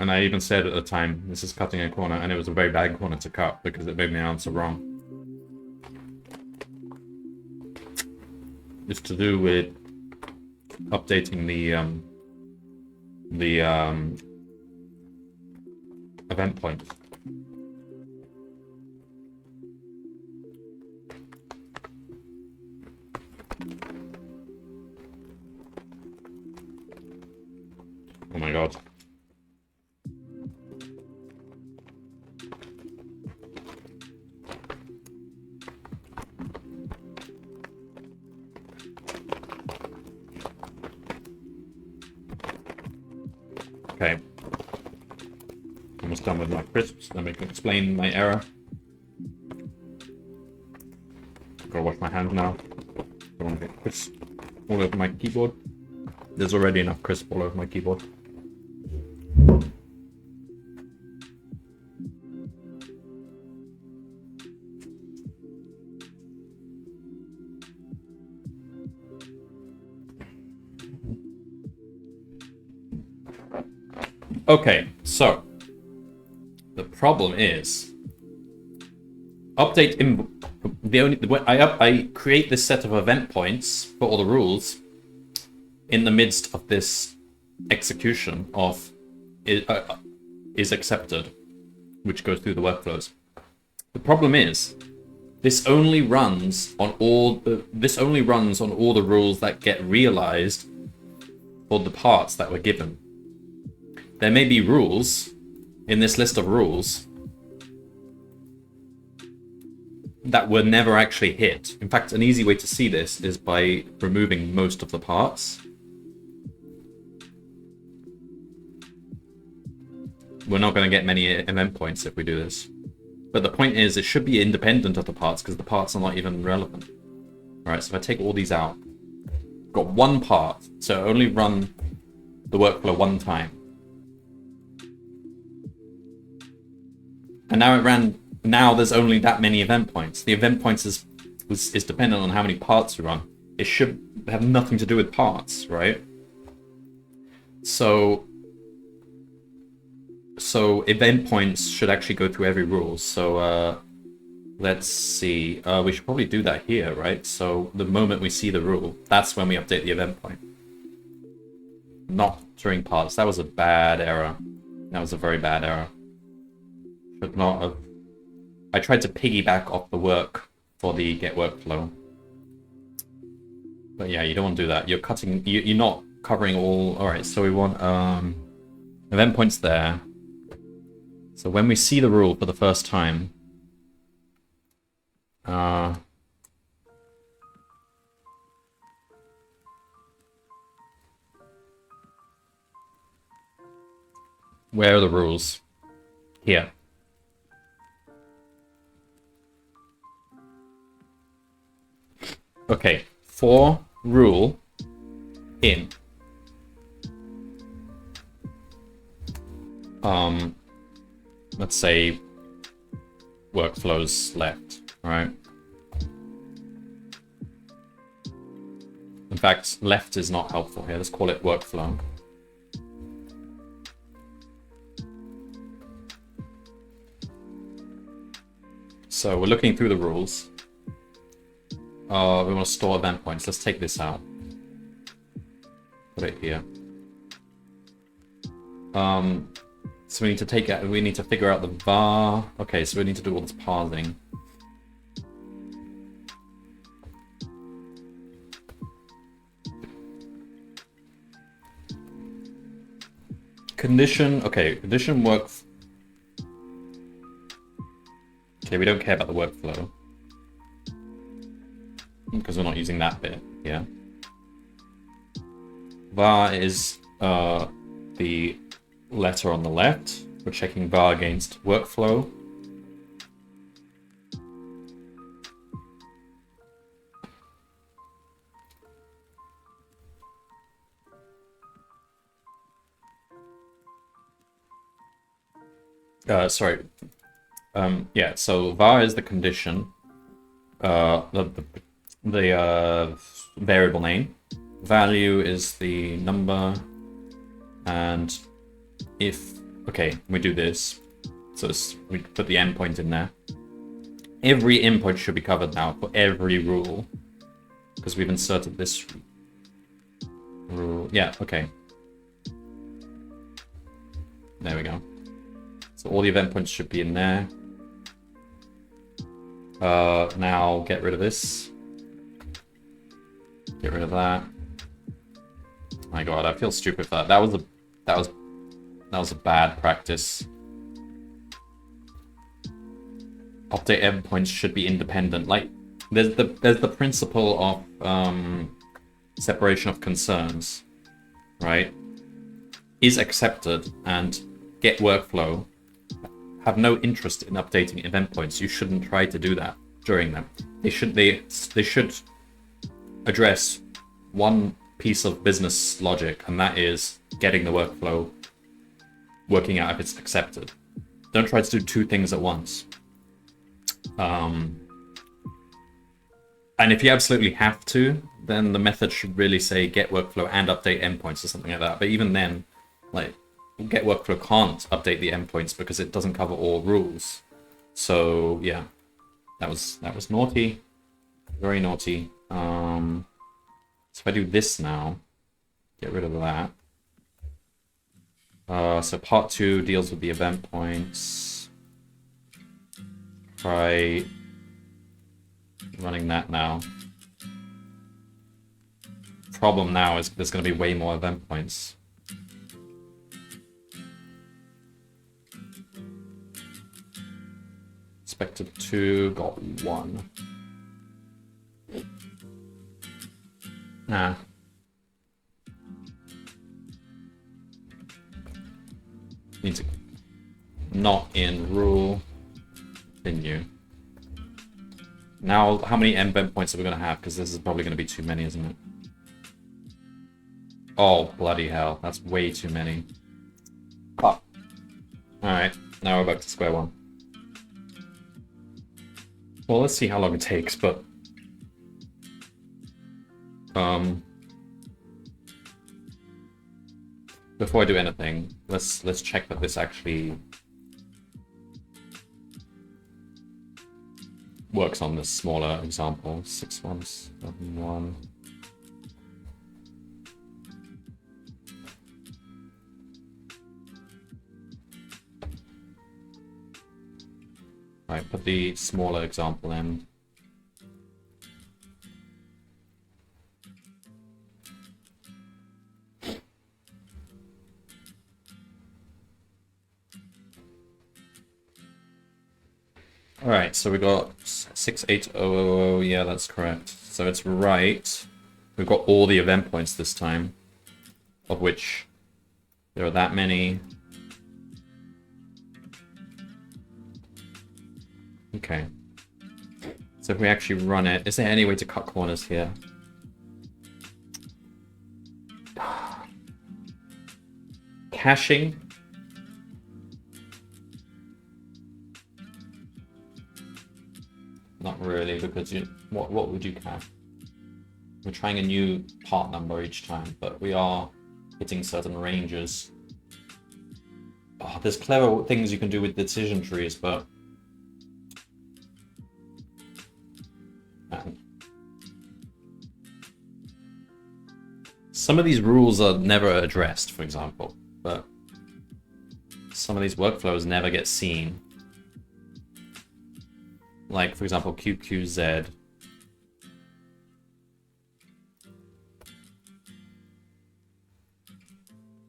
S1: And I even said at the time, this is cutting a corner, and it was a very bad corner to cut because it made my answer wrong. It's to do with updating the event points. Oh my god. Okay. Almost done with my crisps. Let me explain my error. Gotta wash my hands now. Don't want to get crisp all over my keyboard. There's already enough crisp all over my keyboard. Okay, so the problem is I create this set of event points for all the rules in the midst of this execution of is accepted, which goes through the workflows. The problem is this only runs on all the rules that get realized for the parts that were given. There may be rules in this list of rules that were never actually hit. In fact, an easy way to see this is by removing most of the parts. We're not going to get many event points if we do this. But the point is, it should be independent of the parts because the parts are not even relevant. Alright, so if I take all these out, I've got one part, so only run the workflow one time. And now there's only that many event points. The event points is dependent on how many parts you run. It should have nothing to do with parts, right? So event points should actually go through every rule. So let's see. We should probably do that here, right? So the moment we see the rule, that's when we update the event point. Not during parts. That was a bad error. That was a very bad error. Should not have. I tried to piggyback off the work for the get workflow. But yeah, you don't want to do that. You're cutting. You're not covering all. All right. So we want event points there. So when we see the rule for the first time, where are the rules? Here. Okay, for rule in let's say workflows left, right? In fact, left is not helpful here. Let's call it workflow. So we're looking through the rules. We want to store event points. Let's take this out. Put it here. So we need to figure out the var. Okay, so we need to do all this parsing. Condition, okay, condition work. Okay, we don't care about the workflow because we're not using that bit here. Var is the letter on the left. We're checking var against workflow. Sorry. Yeah, so var is the condition, the variable name. Value is the number, and if, okay, we do this, so we put the endpoint in there. Every endpoint should be covered now for every rule, because we've inserted this rule. Yeah, okay. There we go. So all the event points should be in there. Now get rid of this. Get rid of that. My God, I feel stupid for that. That was a bad practice. Update endpoints should be independent. Like there's the principle of separation of concerns, right? is accepted and get workflow have no interest in updating event points, you shouldn't try to do that during them. They should address one piece of business logic, and that is getting the workflow working out if it's accepted. Don't try to do two things at once. And if you absolutely have to, then the method should really say get workflow and update endpoints or something like that. But even then, like, get workflow can't update the endpoints because it doesn't cover all rules. So yeah, that was naughty, very naughty. So if I do this now, get rid of that. So part 2 deals with the event points. Try running that now. Problem now is there's going to be way more event points. Expected 2, got 1. Nah. Need to not in rule. Continue. Now, how many event points are we going to have? Because this is probably going to be too many, isn't it? Oh, bloody hell. That's way too many. Oh. Alright, now we're back to square one. Well, let's see how long it takes, but... before I do anything, let's check that this actually works on this smaller example. 6171. Right, put the smaller example in. Alright, so we got 68000, yeah, that's correct. So it's right. We've got all the event points this time, of which there are that many. Okay. So if we actually run it, is there any way to cut corners here? Caching? Not really, because what would you cache? We're trying a new part number each time, but we are hitting certain ranges. Oh, there's clever things you can do with decision trees, but man. Some of these rules are never addressed, for example, but some of these workflows never get seen. Like, for example, QQZ.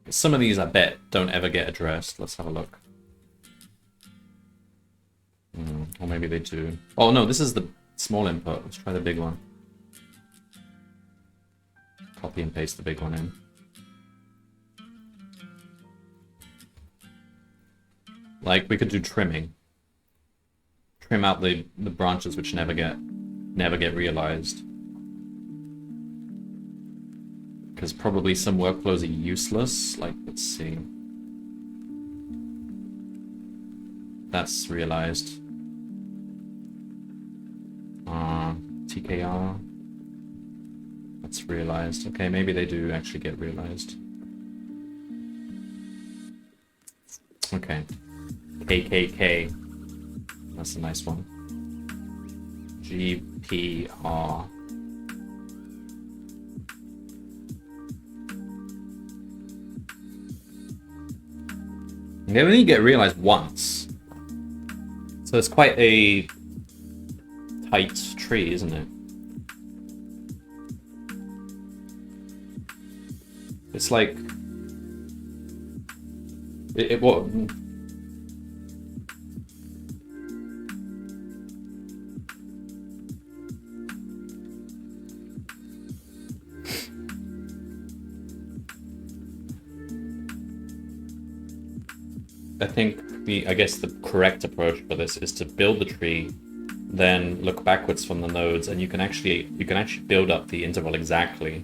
S1: Some of these, I bet, don't ever get addressed. Let's have a look. Or maybe they do. Oh, no, this is the small input. Let's try the big one. Copy and paste the big one in. Like, we could do trimming. Trim out the branches which never get realized. Because probably some workflows are useless. Like, let's see. That's realized. TKR. That's realized. Okay, maybe they do actually get realized. Okay. KKK. That's a nice one. GPR. They only get realized once. So it's quite a tight tree, isn't it? It's like... what... I think I guess the correct approach for this is to build the tree, then look backwards from the nodes, and you can actually build up the interval exactly.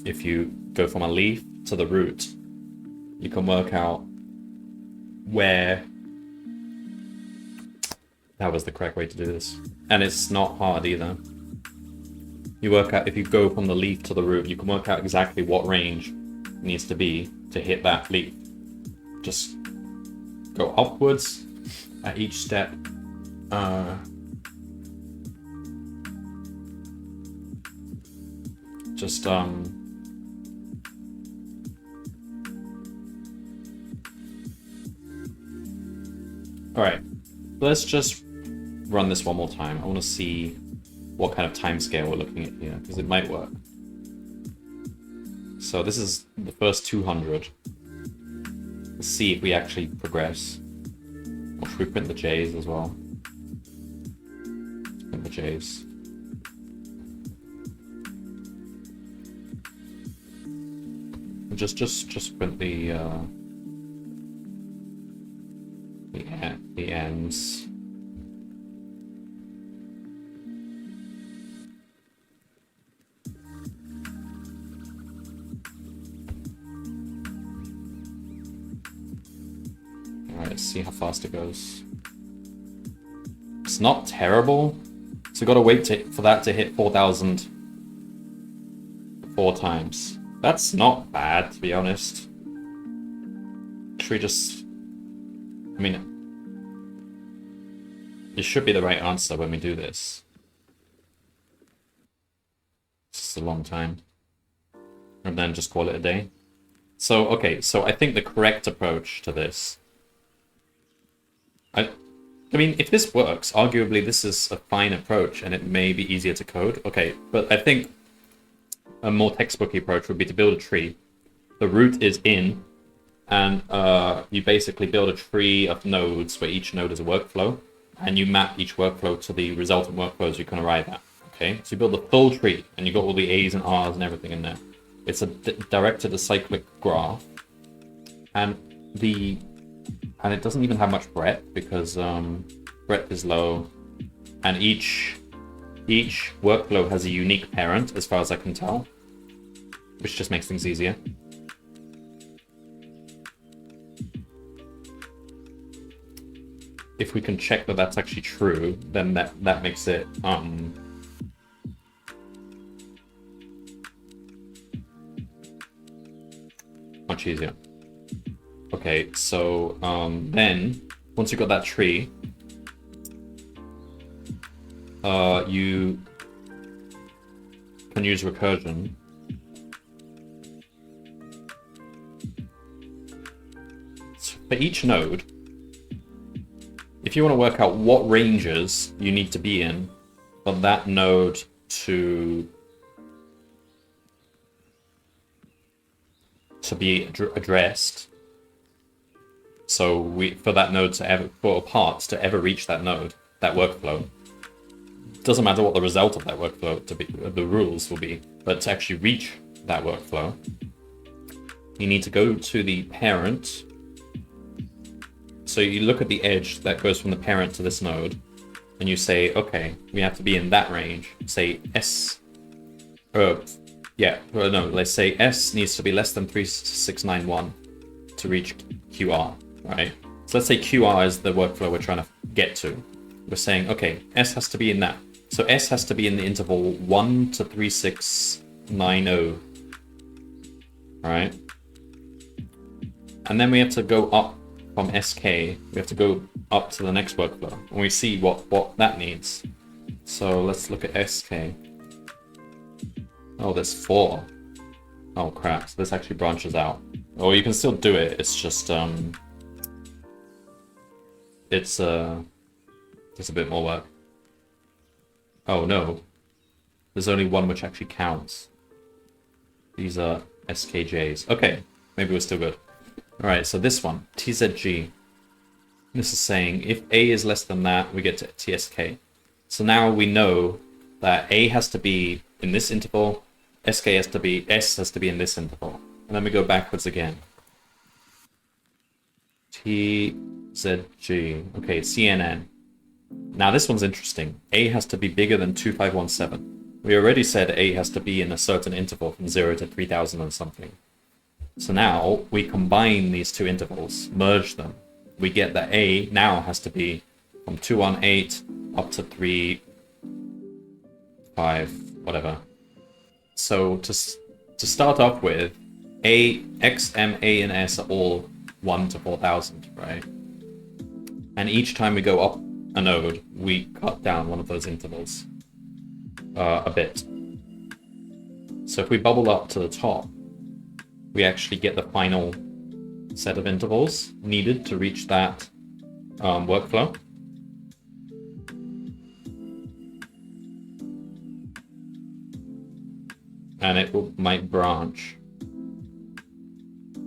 S1: If you go from a leaf to the root, you can work out where that was the correct way to do this. And it's not hard either. You work out, if you go from the leaf to the root, you can work out exactly what range it needs to be to hit that leaf. Just go upwards at each step. Alright, let's just run this one more time. I want to see what kind of time scale we're looking at here, because it might work. So this is the first 200. Let's see if we actually progress. Or should we print the J's as well? Let's print the J's. Just print the ends. Alright, let's see how fast it goes. It's not terrible. So we've got to wait for that to hit 4,000 4 times. That's not bad, to be honest. Should we just... I mean... It should be the right answer when we do this. It's just a long time. And then just call it a day. So, okay, so I think the correct approach to this... I mean, if this works, arguably this is a fine approach and it may be easier to code. Okay, but I think a more textbooky approach would be to build a tree. The root is in, and you basically build a tree of nodes where each node is a workflow, and you map each workflow to the resultant workflows you can arrive at. Okay, so you build the full tree, and you got all the A's and R's and everything in there. It's a directed acyclic graph, and it doesn't even have much breadth because breadth is low, and each workflow has a unique parent, as far as I can tell, which just makes things easier. If we can check that that's actually true, then that makes it much easier. Okay, so then once you've got that tree, you can use recursion for each node. If you want to work out what ranges you need to be in for that node to be addressed, so for that node for parts to ever reach that node, that workflow, doesn't matter what the result of that workflow the rules will be, but to actually reach that workflow, you need to go to the parent. So you look at the edge that goes from the parent to this node, and you say, okay, we have to be in that range. Say S, let's say S needs to be less than 3691 to reach QR, right? So let's say QR is the workflow we're trying to get to. We're saying, okay, S has to be in that. So S has to be in the interval 1 to 3690, right? And then we have to go up from SK, we have to go up to the next workflow, and we see what that needs. So let's look at SK. Oh, there's 4. Oh crap, so this actually branches out. Or you can still do it, it's just it's a bit more work. Oh no, there's only one which actually counts. These are SKJs. Okay, maybe we're still good. Alright, so this one, TZG. This is saying if A is less than that, we get to TSK. So now we know that A has to be in this interval, S has to be in this interval. And then we go backwards again. TZG. Okay, CNN. Now this one's interesting. A has to be bigger than 2517. We already said A has to be in a certain interval from 0 to 3000 and something. So now we combine these two intervals, merge them. We get that A now has to be from 218 up to 35, whatever. So to start off with, A, X, M, A, and S are all 1 to 4000, right? And each time we go up a node, we cut down one of those intervals a bit. So if we bubble up to the top, we actually get the final set of intervals needed to reach that workflow. And it might branch,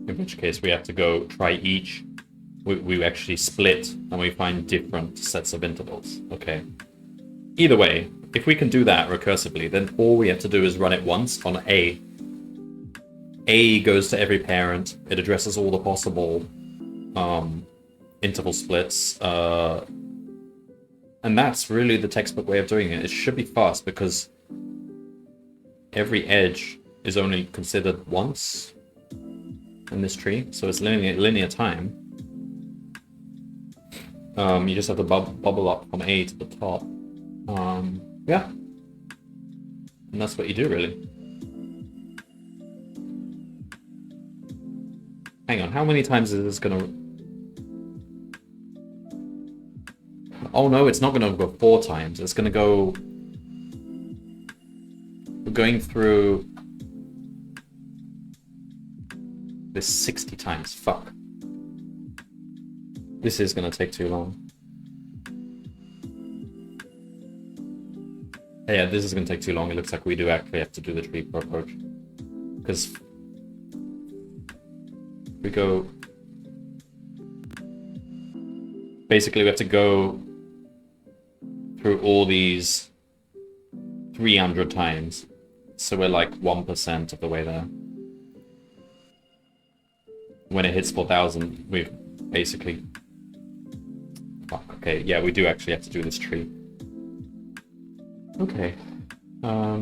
S1: in which case we have to go try each. We actually split and we find different sets of intervals. Okay. Either way, if we can do that recursively, then all we have to do is run it once on A. A goes to every parent. It addresses all the possible interval splits. And that's really the textbook way of doing it. It should be fast because every edge is only considered once in this tree. So it's linear time. You just have to bubble up from A to the top. Yeah. And that's what you do, really. Hang on, how many times is this gonna... Oh no, it's not gonna go 4 times. It's gonna go... We're going through... this 60 times. Fuck. This is gonna take too long. Yeah, this is gonna take too long. It looks like we do actually have to do the tree approach. Because... we go... basically we have to go through all these 300 times. So we're like 1% of the way there. When it hits 4000, we've basically... Fuck, okay, yeah, we do actually have to do this tree. Okay. I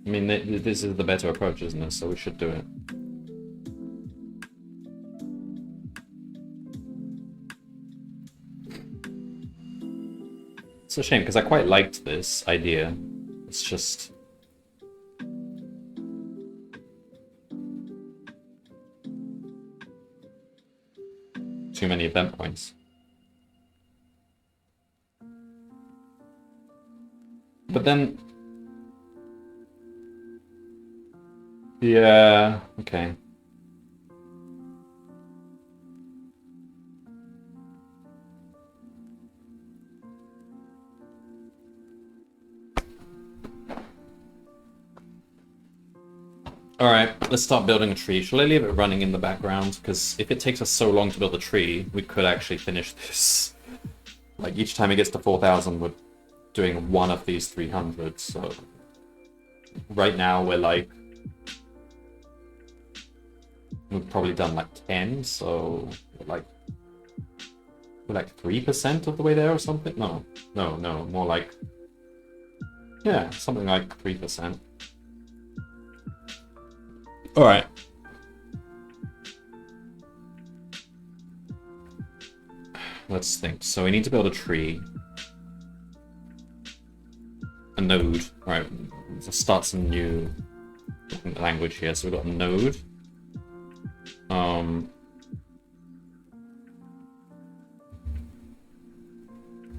S1: mean, this is the better approach, isn't it? So we should do it. It's a shame, because I quite liked this idea. It's just... too many event points. But then... yeah, okay. Alright, let's start building a tree. Shall I leave it running in the background? Because if it takes us so long to build a tree, we could actually finish this. Like, each time it gets to 4000, we're doing one of these 300, so... right now, we're like... we've probably done like 10, so... we're like 3% of the way there or something? No, more like... yeah, something like 3%. Alright. Let's think. So we need to build a tree. A node. Alright, let's start some new language here. So we've got a node.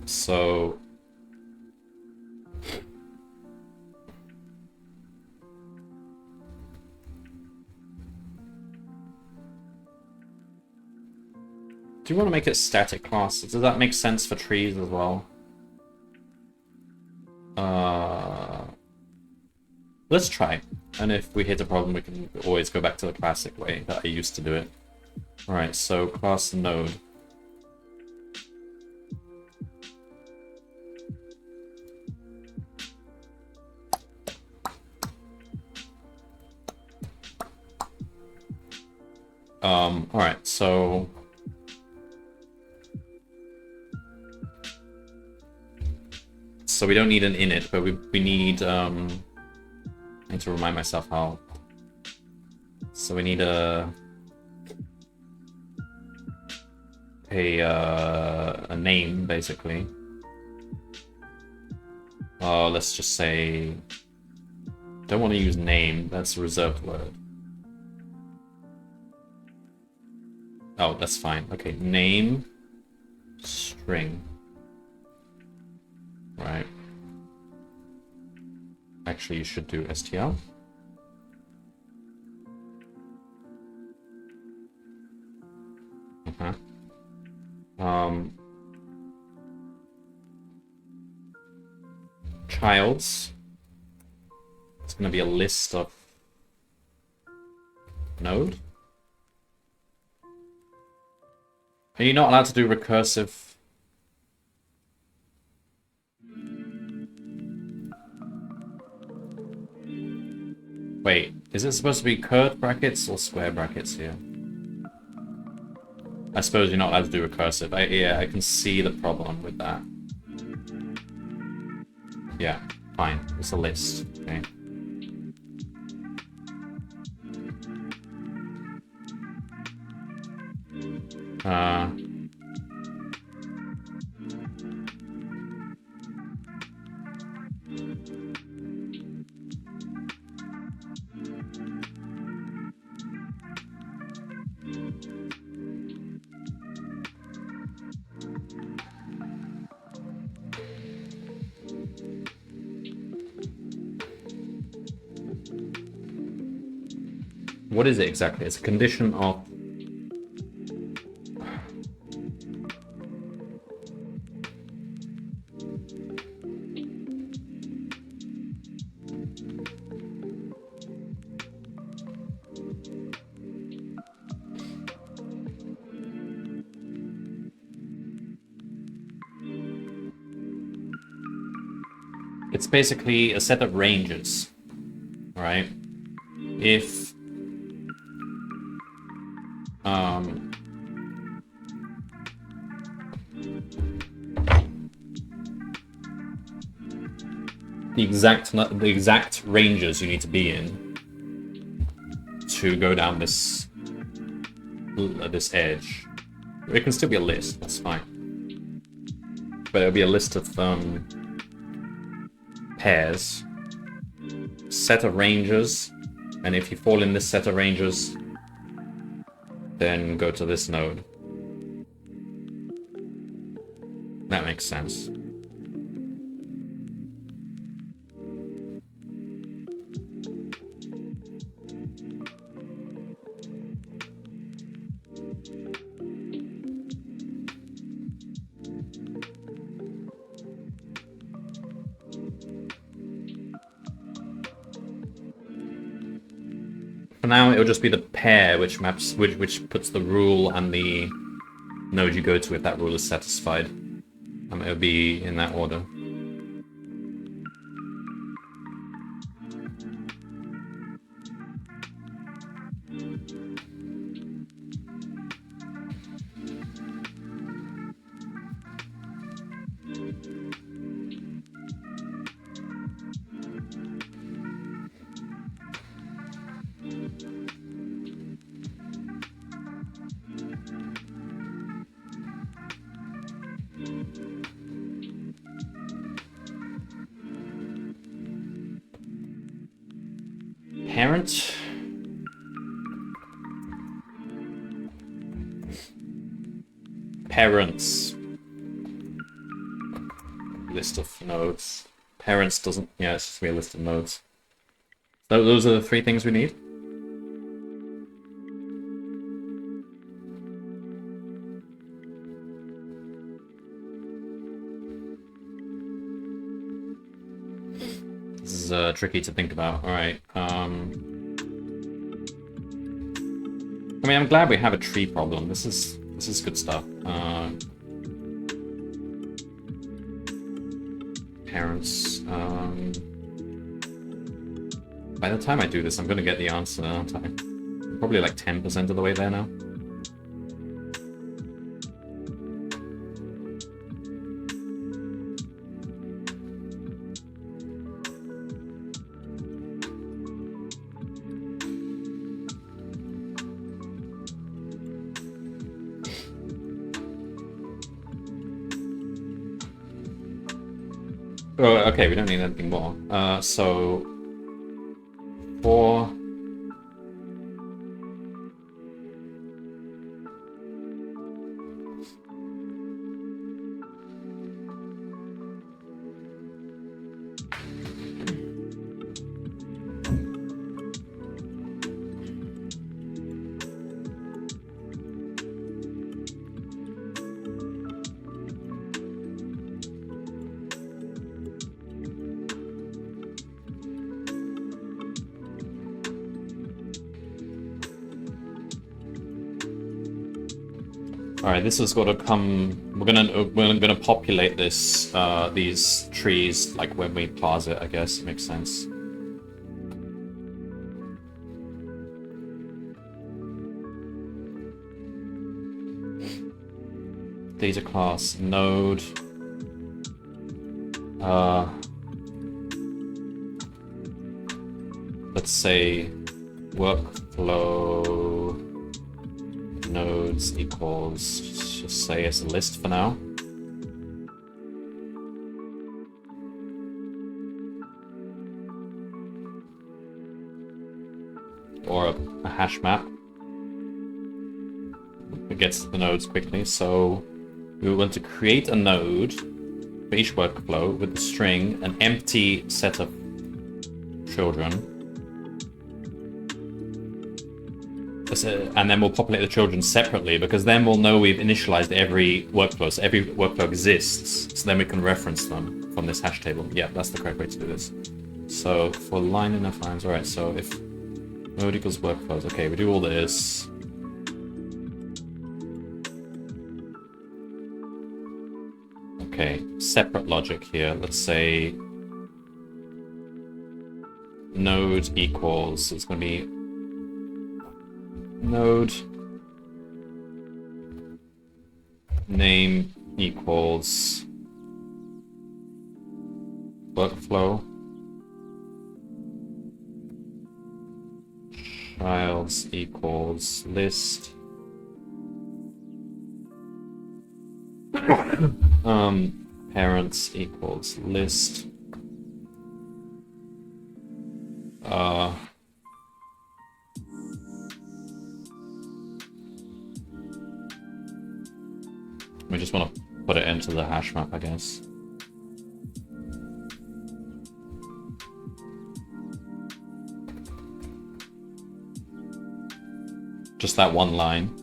S1: So... do you want to make it static class? Does that make sense for trees as well? Let's try. And if we hit a problem, we can always go back to the classic way that I used to do it. Alright, so class node. Alright, so... So we don't need an init, but we need, I need to remind myself how... So we need a name, basically. Let's just say... Don't want to use name, that's a reserved word. Oh, that's fine. Okay, name, string. Right. Actually, you should do stl. Childs. It's going to be a list of node. Are you not allowed to do recursive? Wait, is it supposed to be curved brackets or square brackets here? I suppose you're not allowed to do recursive. Yeah, I can see the problem with that. Yeah, fine. It's a list. Okay. What is it exactly? It's a condition of... It's basically a set of ranges, right? If the exact ranges you need to be in to go down this edge. It can still be a list, that's fine. But it'll be a list of pairs, set of ranges, and if you fall in this set of ranges, then go to this node. That makes sense. For now, it'll just be the pair which maps, which puts the rule and the node you go to if that rule is satisfied. It'll be in that order. Parent. Parents. List of nodes. Parents doesn't... Yeah, it's just be a list of nodes. So those are the three things we need. This is tricky to think about. Alright. I mean, I'm glad we have a tree problem. This is good stuff. Parents. By the time I do this, I'm gonna get the answer, aren't I? probably like 10% of the way there now. Oh, okay, we don't need anything more. So for Alright, this has got to come. We're gonna populate this these trees like when we parse it. I guess it makes sense. Data class node. Let's say workflow nodes equals, just say as a list for now. Or a hash map. It gets the nodes quickly, so we want to create a node for each workflow with the string, an empty set of children. And then we'll populate the children separately, because then we'll know we've initialized every workflow, so every workflow exists, so then we can reference them from this hash table. Yeah, that's the correct way to do this. So for line enough lines, alright, so if node equals workflows, okay, we do all this. Okay, separate logic here. Let's say node equals, so it's going to be node name equals workflow childs equals list parents equals list we just want to put it into the hash map, I guess. Just that one line.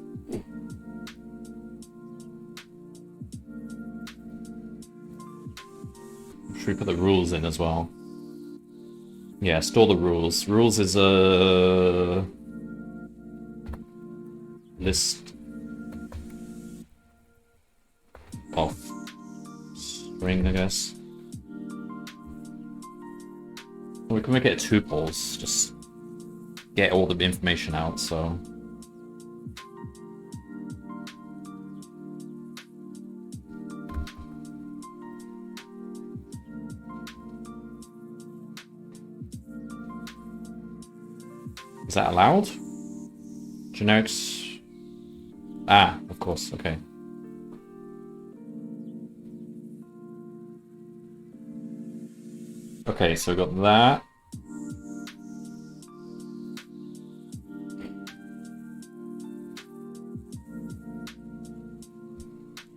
S1: Should we put the rules in as well? Yeah, store the rules. Rules is a list of string, I guess. We can make it tuples, just get all the information out, so. Is that allowed? Generics. Ah, of course, okay. Okay, so we got that.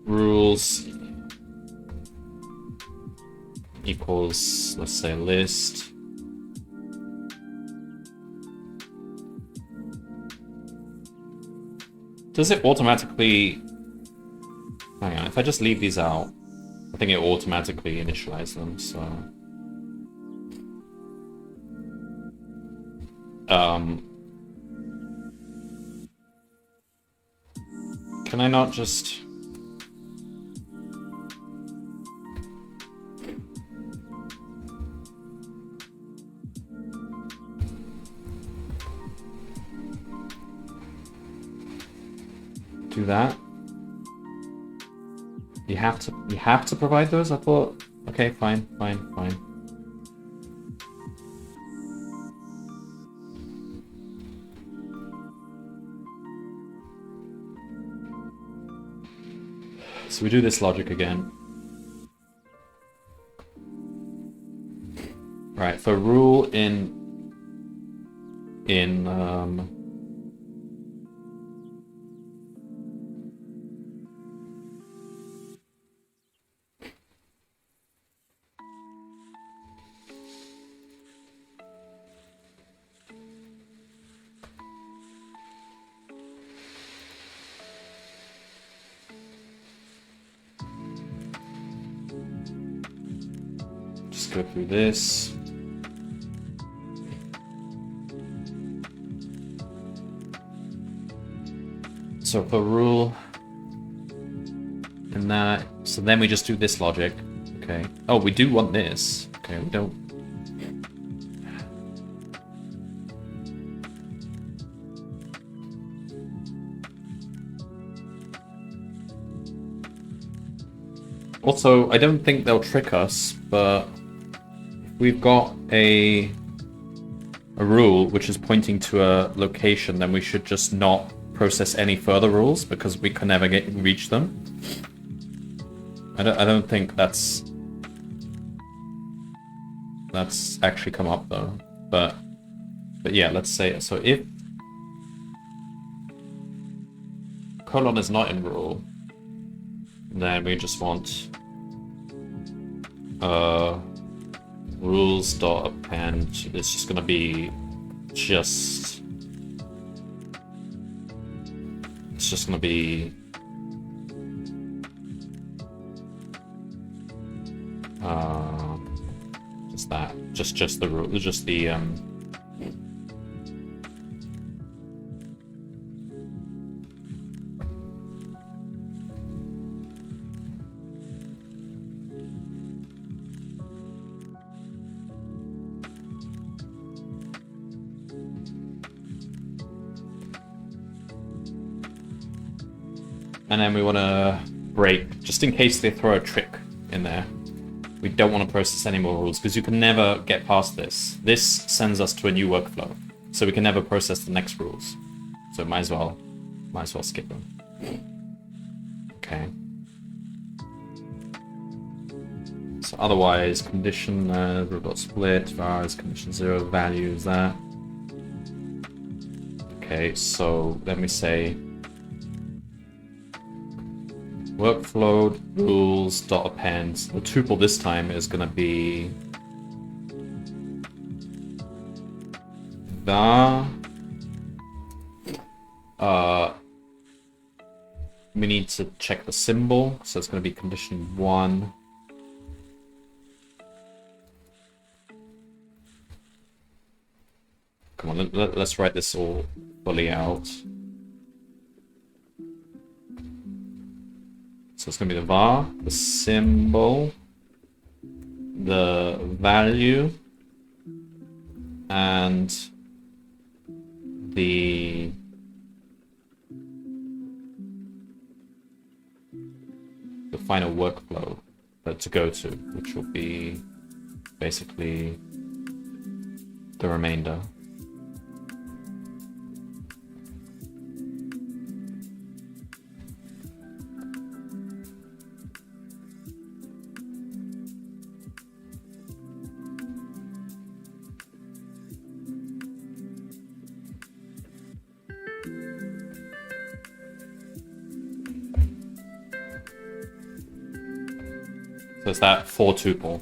S1: Rules equals, let's say, list. Does it automatically... Hang on, if I just leave these out, I think it automatically initializes them, so... Can I not just... Do that. You have to provide those, I thought. Okay, fine. So we do this logic again. Right, for rule in just go through this. So for rule in that, so then we just do this logic. Okay. Oh, we do want this. Okay, we don't. Also, I don't think they'll trick us, but if we've got a rule which is pointing to a location, then we should just not process any further rules because we can never reach them. I don't think that's actually come up though. But yeah, let's say so if colon is not in rule, then we just want rules.append. It's just gonna be it's just gonna be just that, just the rule, just the and then we want to break, just in case they throw a trick in there. We don't want to process any more rules, because you can never get past this. This sends us to a new workflow, so we can never process the next rules. So might as well skip them. Okay. So otherwise, condition rule.split, var is condition 0, value is that. Okay, so let me say workflow rules.append. The tuple this time is going to be var. We need to check the symbol, so it's going to be condition 1. Come on, let's write this all fully out. So it's going to be the var, the symbol, the value, and the final workflow to go to, which will be basically the remainder. So it's that 4 tuple.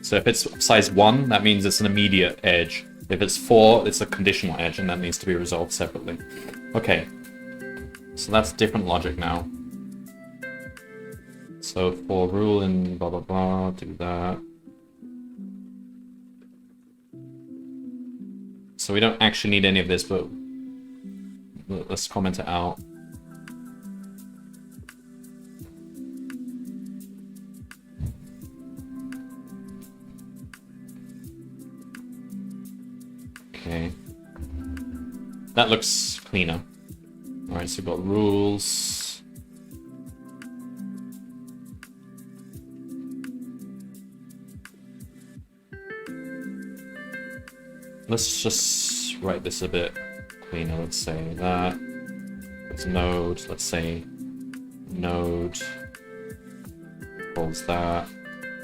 S1: So if it's size 1, that means it's an immediate edge. If it's 4, it's a conditional edge, and that needs to be resolved separately. Okay, so that's different logic now. So for rule in blah blah blah, do that. So we don't actually need any of this, but let's comment it out. Okay, that looks cleaner. Alright, so we've got rules. Let's just write this a bit cleaner. Let's say that. It's node. Let's say node equals that.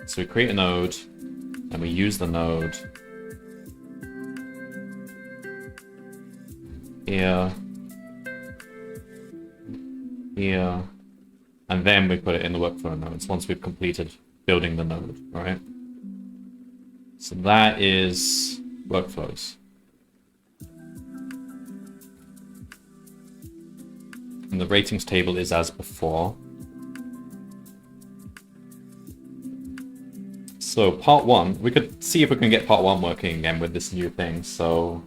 S1: So we create a node, and we use the node here, here, and then we put it in the workflow nodes once we've completed building the node, right? So that is workflows. And the ratings table is as before. So part one, we could see if we can get part one working again with this new thing. So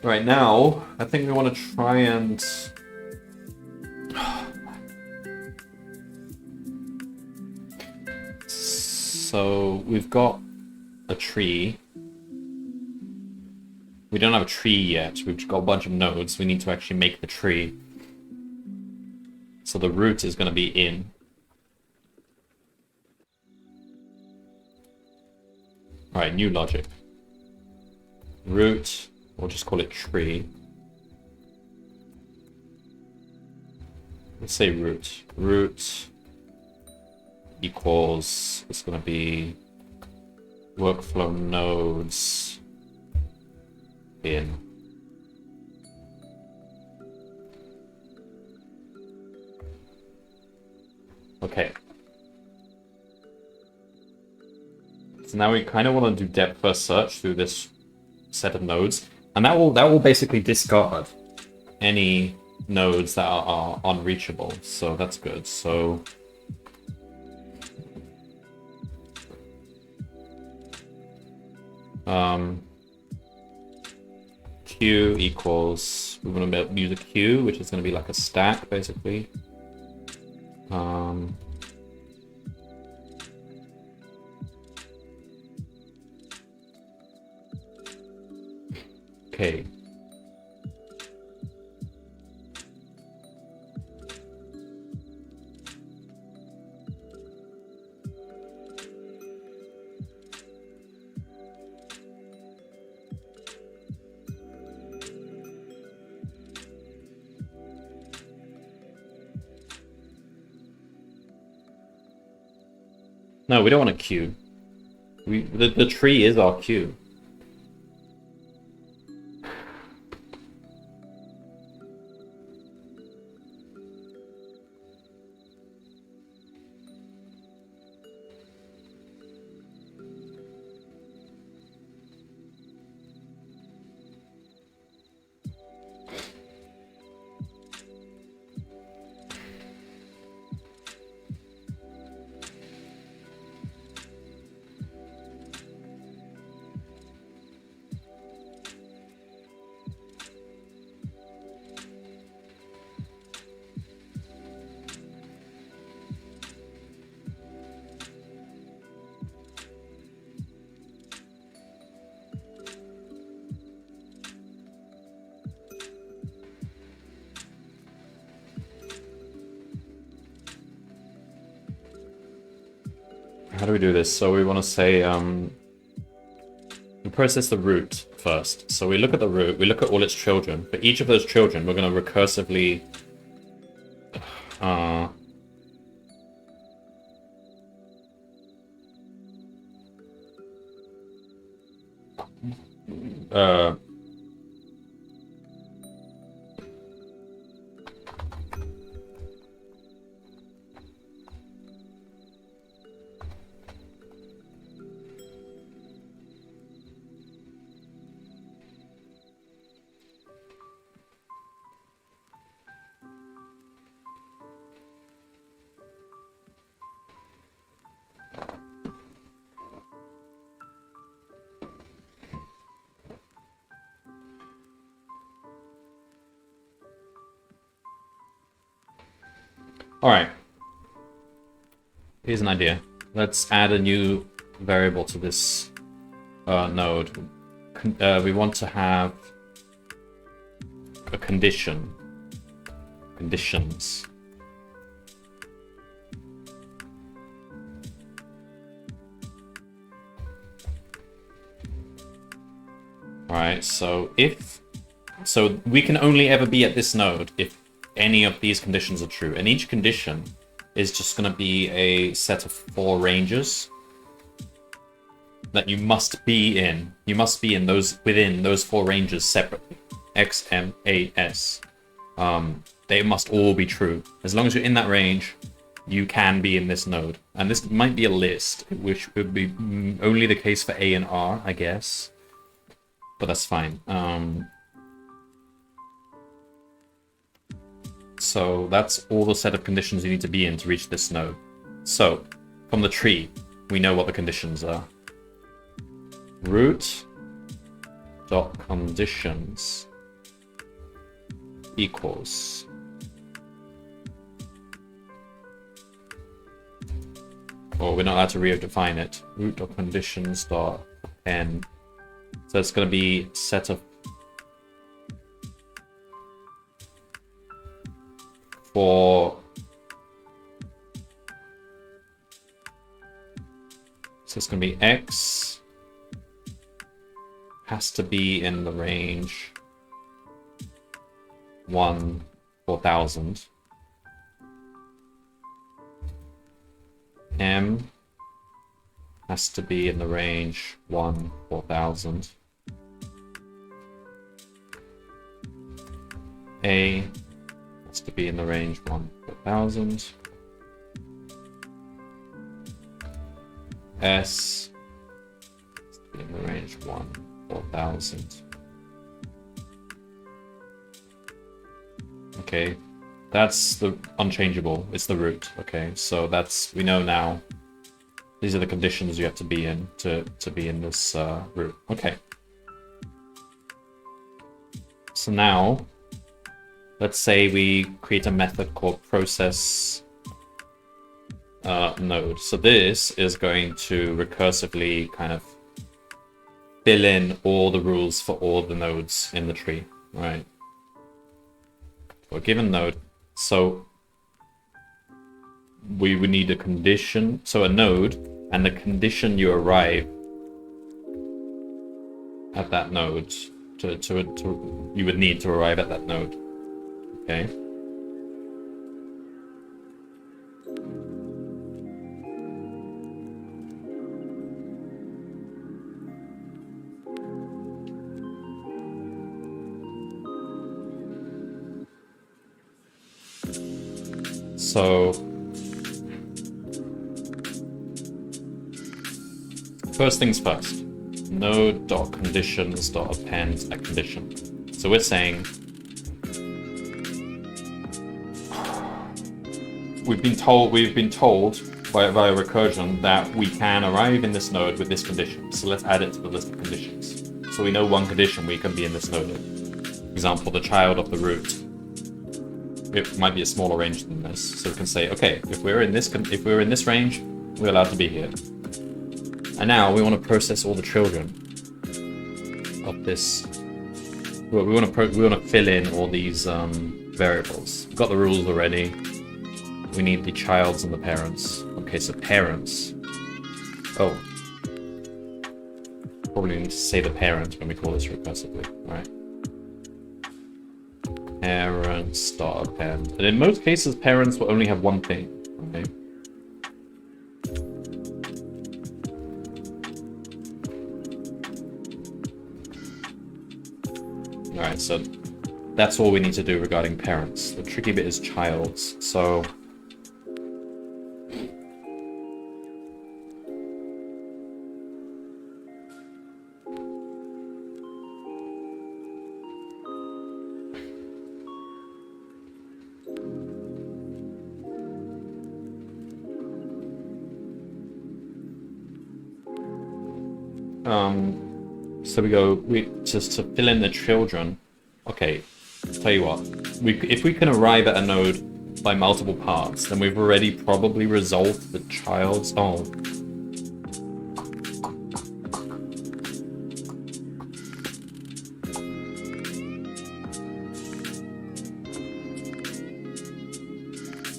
S1: right now, I think we want to try and so we've got a tree. We don't have a tree yet. We've got a bunch of nodes. We need to actually make the tree. So the root is going to be in. Alright, new logic. Root, we'll just call it tree. Let's say root. Root equals, it's going to be workflow nodes in. Okay. So now we kind of want to do depth first search through this set of nodes, and that will basically discard any nodes that are unreachable. So that's good. So queue equals, we're going to use a queue, which is going to be like a stack basically. Okay. No, we don't want a queue. The tree is our queue. How do we do this? So we want to say, we process the root first. So we look at the root, we look at all its children. For each of those children, we're going to recursively Alright. Here's an idea. Let's add a new variable to this node. We want to have a condition. Conditions. Alright, so we can only ever be at this node if any of these conditions are true. And each condition is just going to be a set of 4 ranges that you must be in. You must be in within those 4 ranges separately. X, M, A, S. They must all be true. As long as you're in that range, you can be in this node. And this might be a list, which would be only the case for A and R, I guess. But that's fine. So that's all the set of conditions you need to be in to reach this node. So from the tree, we know what the conditions are. Root dot conditions equals we're not allowed to redefine it. Root dot conditions dot n. So it's going to be set of 4. So it's going to be X has to be in the range 1, 4000. M has to be in the range 1, 4000. A has to be in the range 1, 4000. S has to be in the range 1, 4000. Okay, that's the unchangeable. It's the root. Okay, so we know now. These are the conditions you have to be in to be in this root. Okay. So now, let's say we create a method called process node. So this is going to recursively kind of fill in all the rules for all the nodes in the tree, right? For a given node. So we would need a condition, so a node, and the condition you arrive at that node you would need to arrive at that node. Okay. So first things first, node.conditions.append a condition. So we're saying we've been told via recursion that we can arrive in this node with this condition. So let's add it to the list of conditions. So we know one condition we can be in this node. For example, the child of the root. It might be a smaller range than this. So we can say, okay, if we're in this range, we're allowed to be here. And now we want to process all the children of this. Well, we want to fill in all these variables. We've got the rules already. We need the childs and the parents. Okay, so parents. Oh. Probably need to say the parent when we call this recursively, right? Parents.append. And in most cases, parents will only have one thing, okay? Alright, so that's all we need to do regarding parents. The tricky bit is childs, so we just to fill in the children. Okay, tell you what, if we can arrive at a node by multiple parts, then we've already probably resolved the child's... Oh.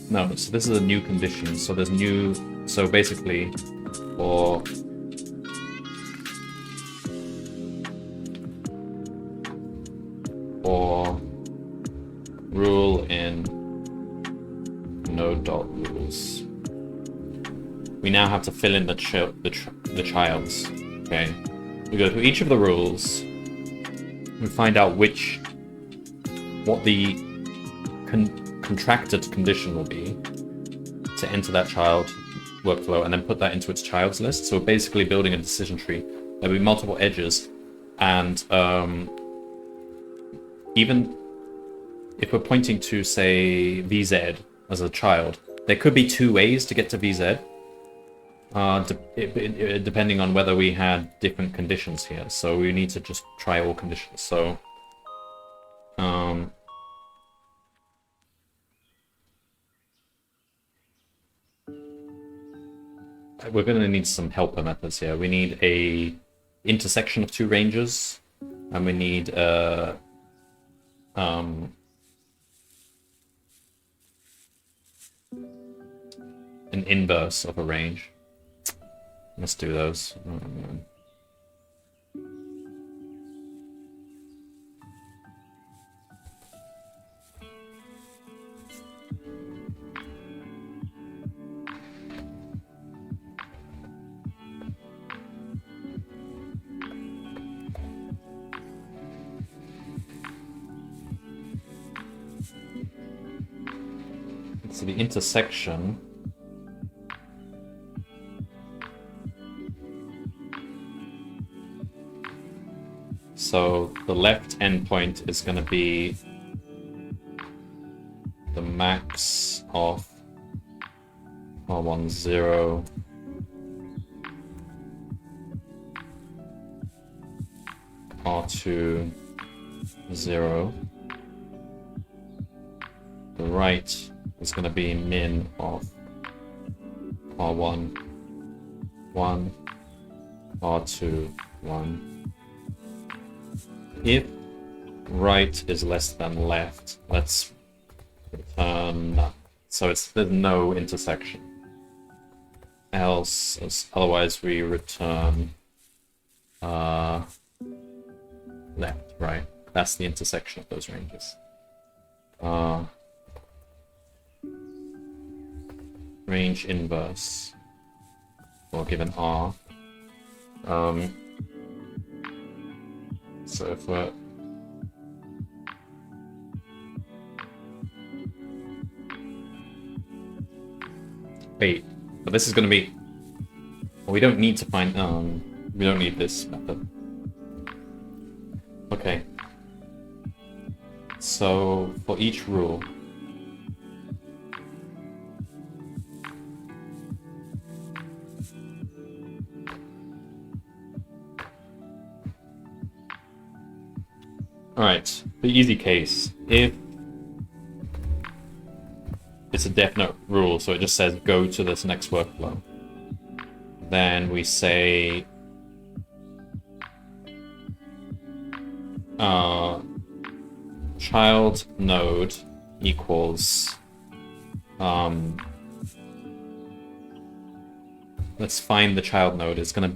S1: No, so this is a new condition. So there's new... So basically, for... rule in node.rules, we now have to fill in the child's. Okay, we go to each of the rules, we find out what the contracted condition will be to enter that child workflow, and then put that into its child's list. So we're basically building a decision tree. There'll be multiple edges, and even if we're pointing to, say, VZ as a child, there could be two ways to get to VZ, depending on whether we had different conditions here. So we need to just try all conditions. So we're going to need some helper methods here. We need a intersection of two ranges, and we need an inverse of a range. Let's do those. So the intersection so the left endpoint is going to be the max of R1 0 R2 0. The right is going to be min of R1 1 R2 1. If right is less than left, let's return none. So there's no intersection. Otherwise we return left, right? That's the intersection of those ranges. Range inverse, or given R. So if we're wait, but this is going to be. Well, we don't need to find. We don't need this method. Okay. So for each rule. Alright, the easy case. If it's a definite rule, so it just says go to this next workflow, then we say child node equals let's find the child node. It's gonna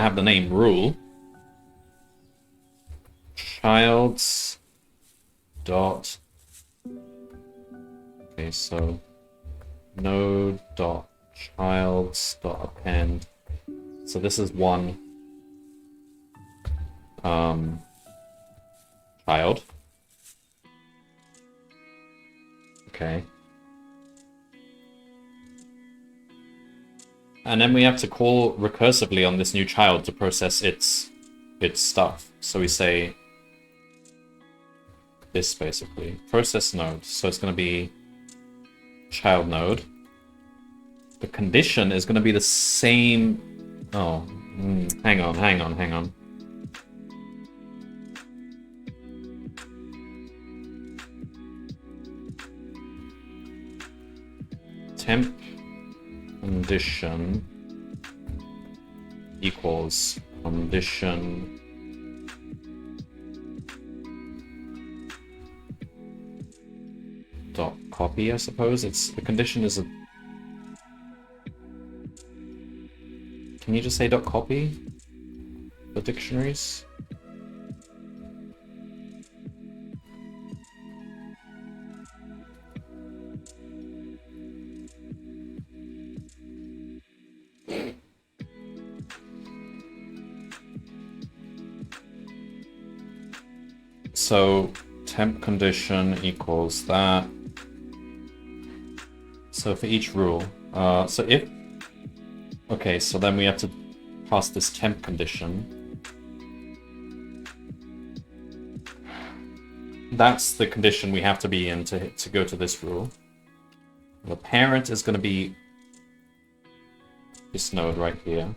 S1: have the name rule. Child's dot. Okay, so node dot child's dot append. So this is one child. Okay. And then we have to call recursively on this new child to process its stuff. So we say this basically process node. So it's going to be child node. The condition is going to be the same. Oh, hang on. temp condition equals condition dot copy, I suppose. It's the condition is a. Can you just say dot copy for dictionaries? So temp condition equals that. So for each rule, so if, okay, so then we have to pass this temp condition. That's the condition we have to be in to go to this rule. The parent is going to be this node right here.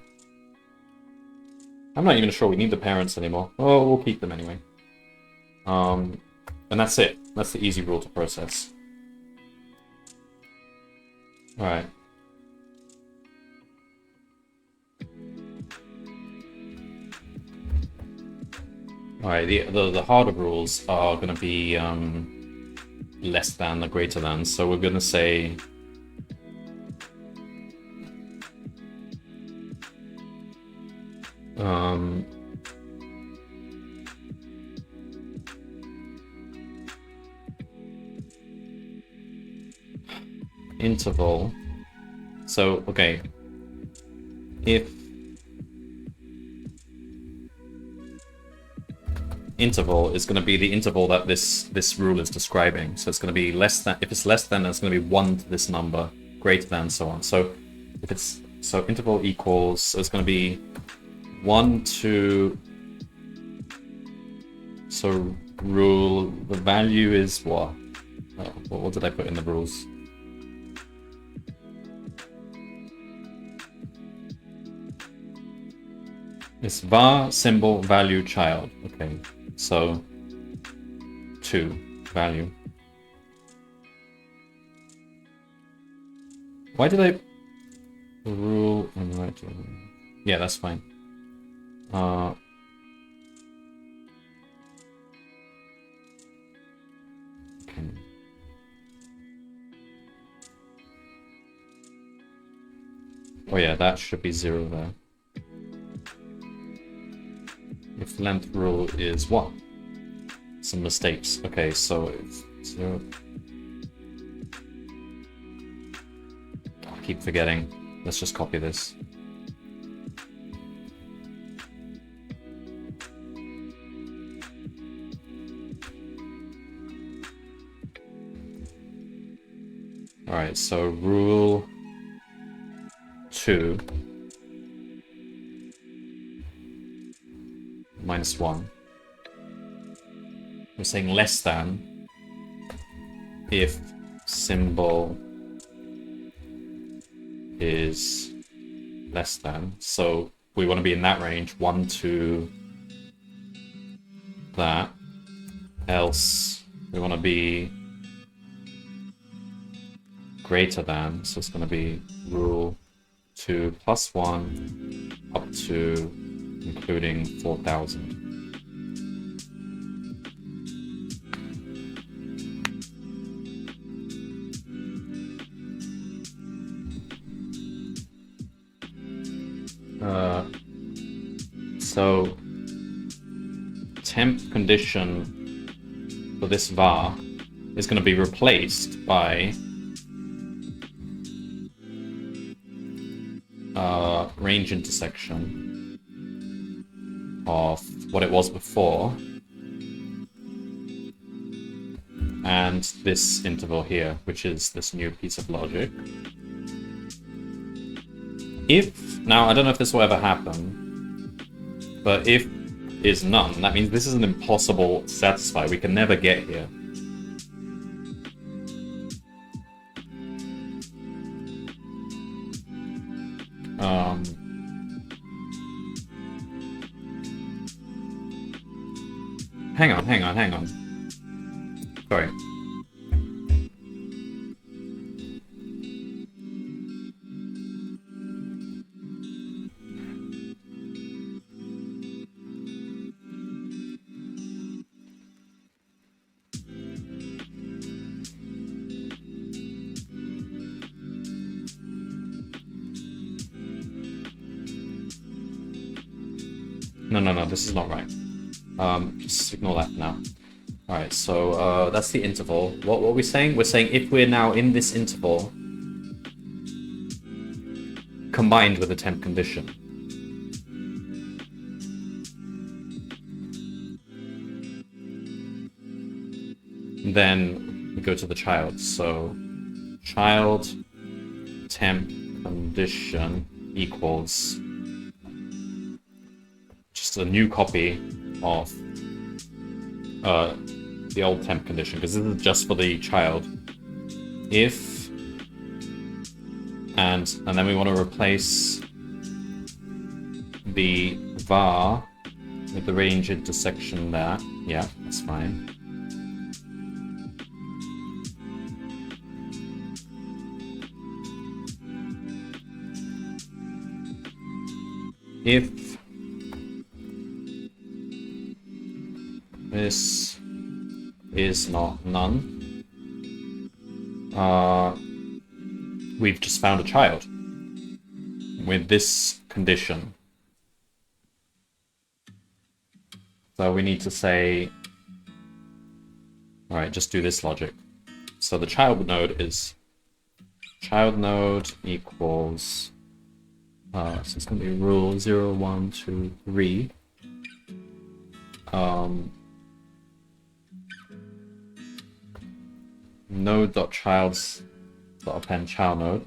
S1: I'm not even sure we need the parents anymore. Oh, we'll keep them anyway. And that's it. That's the easy rule to process. Alright. Alright, the harder rules are going to be less than or greater than. So we're going to say interval. So, okay, if interval is going to be the interval that this rule is describing, so it's going to be less than, if it's less than, it's going to be 1 to this number, greater than, so on. So if it's, so interval equals, so it's going to be 1 to, so rule, the value is what? Oh, what did I put in the rules? It's var symbol value child. Okay, so 2 value. Why did I rule and right? Yeah, that's fine. Okay. Oh yeah, that should be 0 there. If length rule is 1. Some mistakes. Okay, so it's 0. I keep forgetting. Let's just copy this. Alright, so rule 2 minus 1. We're saying less than if symbol is less than. So we want to be in that range, 1 to that. Else we want to be greater than, so it's going to be rule 2 plus 1 up to including 4,000. So temp condition for this var is going to be replaced by range intersection of what it was before and this interval here, which is this new piece of logic. If, now I don't know if this will ever happen, but if is none, that means this is an impossible to satisfy. We can never get here. Hang on. Sorry. No, this is not right. Just ignore that for now. Alright, so that's the interval. What are we saying? We're saying if we're now in this interval combined with a temp condition. Then we go to the child. So child temp condition equals just a new copy of the old temp condition, because this is just for the child. If and then we want to replace the var with the range intersection there. Yeah, that's fine. If this is not none, we've just found a child with this condition. So we need to say, alright, just do this logic. So the child node is child node equals, so it's going to be rule 0, 1, 2, 3. Node.childs.append child node.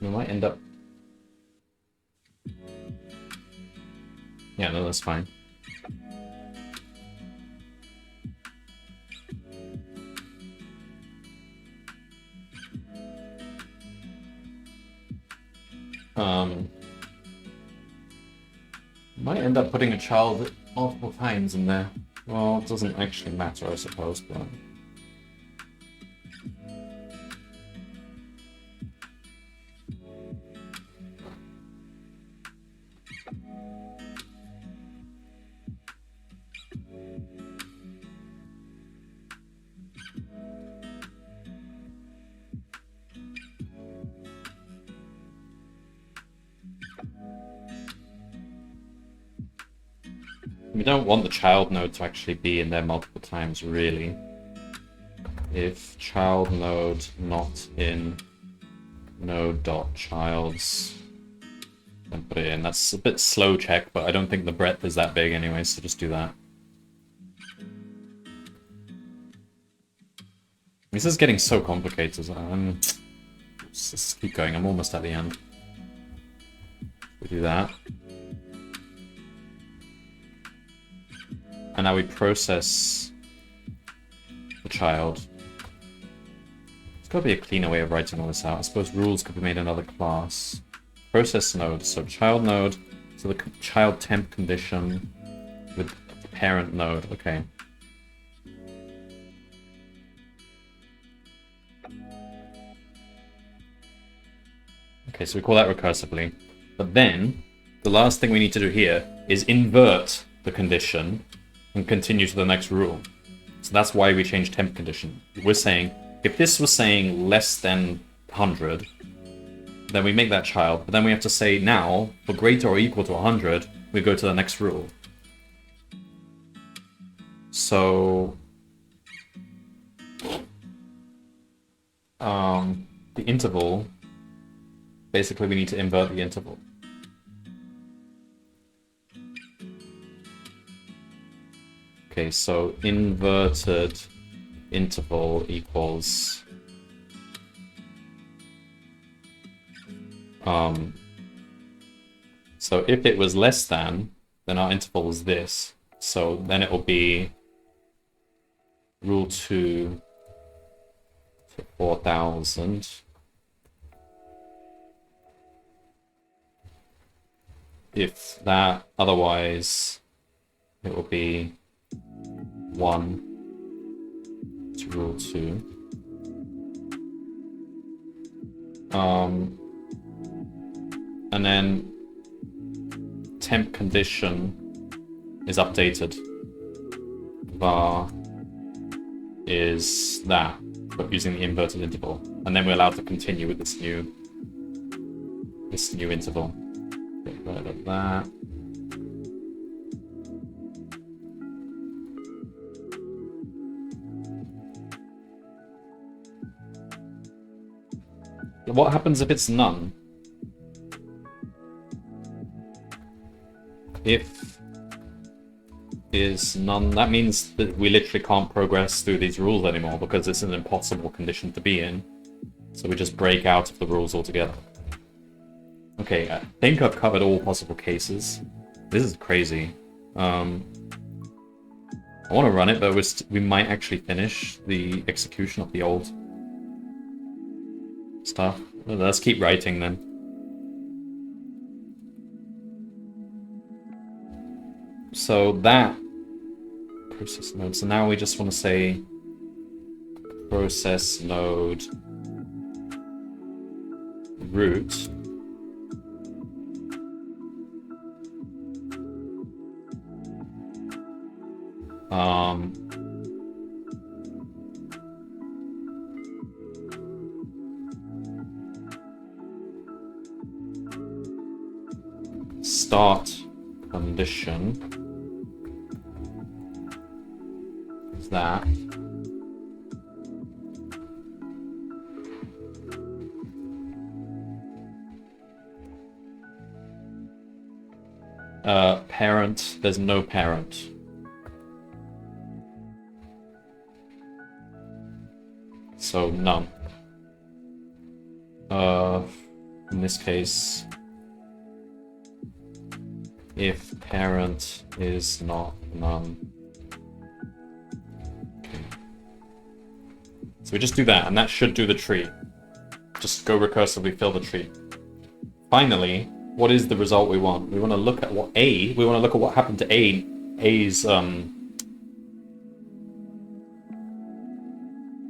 S1: We might end up... Yeah, no, that's fine. Might end up putting a child multiple times in there. Well, it doesn't actually matter, I suppose, but... We don't want the child node to actually be in there multiple times, really. If child node not in node.childs, then put it in. That's a bit slow check, but I don't think the breadth is that big anyway, so just do that. This is getting so complicated. Let's just keep going. I'm almost at the end. We do that. And now we process the child. There's got to be a cleaner way of writing all this out. I suppose rules could be made another class. Process node. So child node. So the child temp condition with the parent node. Okay. Okay, so we call that recursively. But then, the last thing we need to do here is invert the condition and continue to the next rule. So that's why we change temp condition. We're saying, if this was saying less than 100, then we make that child, but then we have to say now, for greater or equal to 100, we go to the next rule. So, the interval, basically we need to invert the interval. Okay, so inverted interval equals so if it was less than, then our interval is this. So then it will be rule 2 to 4000. If that, otherwise it will be 1 to rule 2. And then temp condition is updated. Var is that, but using the inverted interval. And then we're allowed to continue with this new interval. Get rid of that. What happens if it's none? If is none, that means that we literally can't progress through these rules anymore because it's an impossible condition to be in. So we just break out of the rules altogether. Okay, I think I've covered all possible cases. This is crazy. I want to run it, but we might actually finish the execution of the old stuff. Let's keep writing then. So that process node. So now we just want to say process node root. Start condition is that. Parent, there's no parent. So none. In this case, if parent is not none. Okay. So we just do that, and that should do the tree. Just go recursively fill the tree. Finally, what is the result we want? We want to look at what we want to look at what happened to A's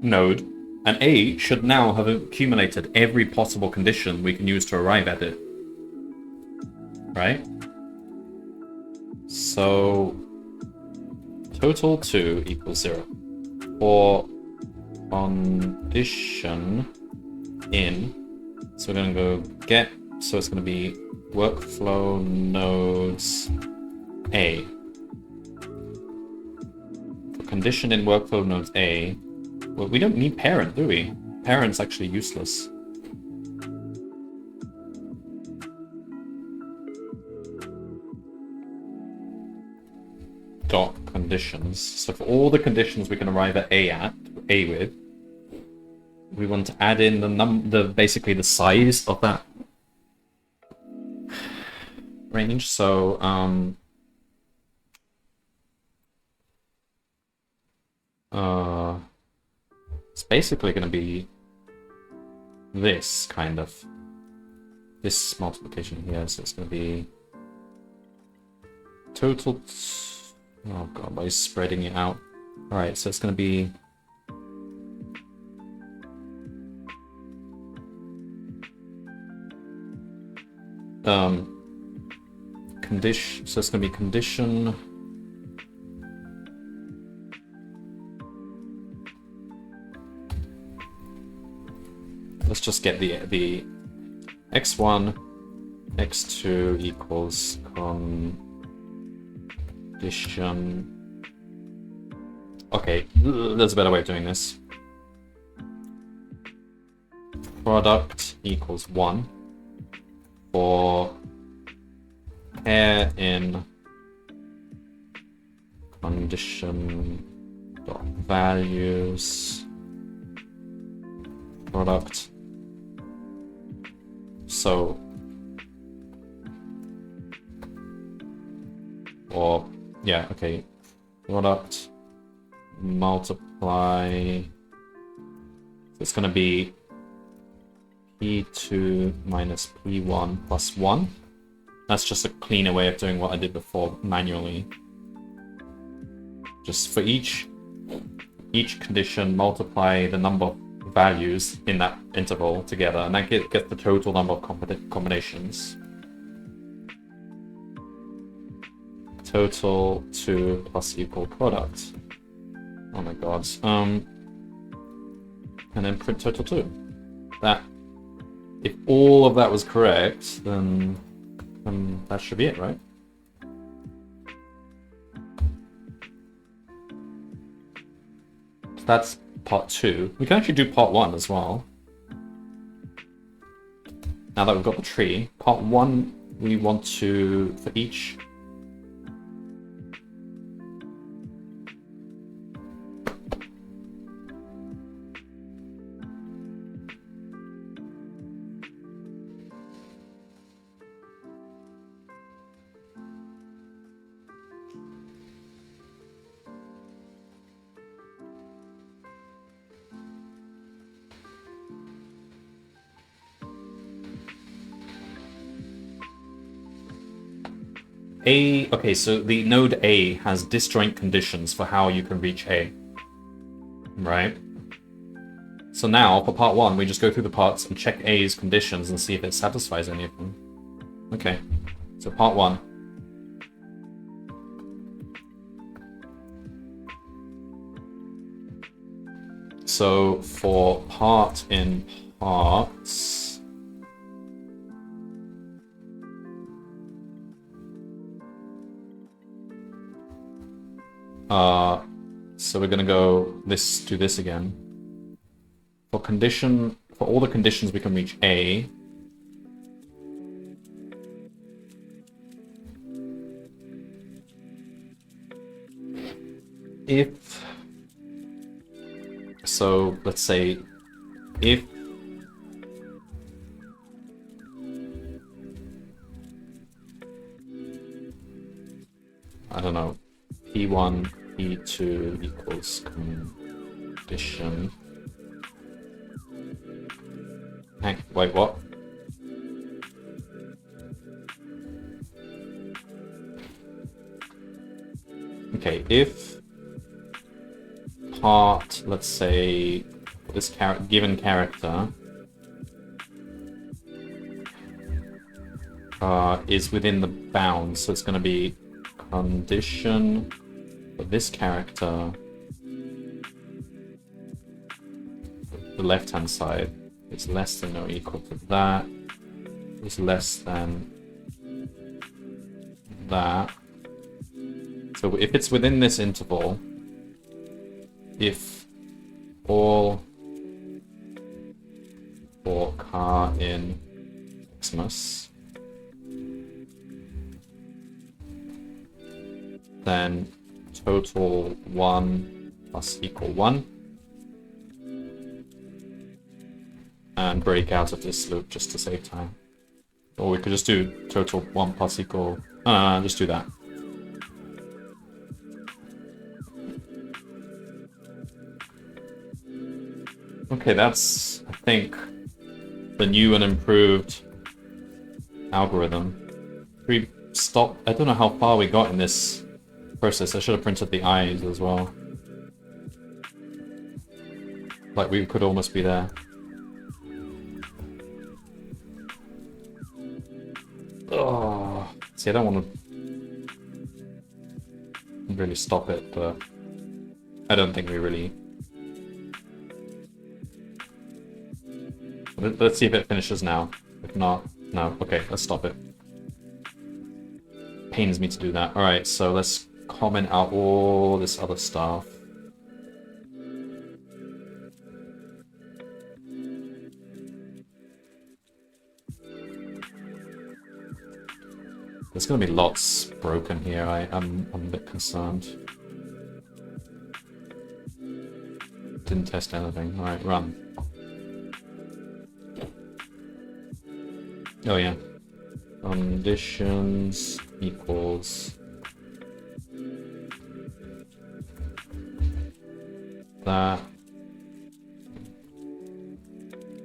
S1: node. And A should now have accumulated every possible condition we can use to arrive at it. Right? So total 2 equals 0. For condition in, so we're going to go get, so it's going to be workflow nodes A. For condition in workflow nodes A, well, we don't need parent, do we? Parent's actually useless. Dot conditions. So for all the conditions we can arrive at A with, we want to add in basically the size of that range. So it's basically going to be this kind of this multiplication here. So it's going to be total. Oh god, by spreading it out. All right, so it's going to be condition. So it's going to be condition. Let's just get the x1, x2 equals condition. Okay, there's a better way of doing this. Product equals 1 for pair in condition dot values product. So, or yeah, okay, product multiply. So it's going to be P2 minus P1 plus 1. That's just a cleaner way of doing what I did before manually. Just for each condition, multiply the number of values in that interval together, and that gets the total number of combinations. Total 2 plus equal product. Oh my god. And then print total 2. That, if all of that was correct, then That should be it, right? So that's part 2. We can actually do part 1 as well. Now that we've got the tree, part 1, we want to, for each... Okay, so the node A has disjoint conditions for how you can reach A. Right? So now, for part 1, we just go through the parts and check A's conditions and see if it satisfies any of them. Okay, so part 1. So for part in parts... so we're gonna go do this again. For all the conditions we can reach A. So let's say if I don't know, P1, P2 equals condition. Wait, what? Okay, if part, let's say, this given character is within the bounds, so it's going to be condition for this character, the left-hand side, is less than or equal to that, is less than that. So if it's within this interval, if all for car in Xmas, then total 1 plus equal 1, and break out of this loop just to save time. Or we could just do total 1 plus equal, just do that. Okay, that's, I think, the new and improved algorithm. We stop. I don't know how far we got in this process. I should have printed the eyes as well. Like, we could almost be there. Oh, see, I don't want to really stop it, but I don't think we really... Let's see if it finishes now. If not, no. Okay, let's stop it. Pains me to do that. Alright, so let's comment out all this other stuff. There's gonna be lots broken here. I'm a bit concerned. Didn't test anything. Alright, run. Oh yeah. Conditions equals that.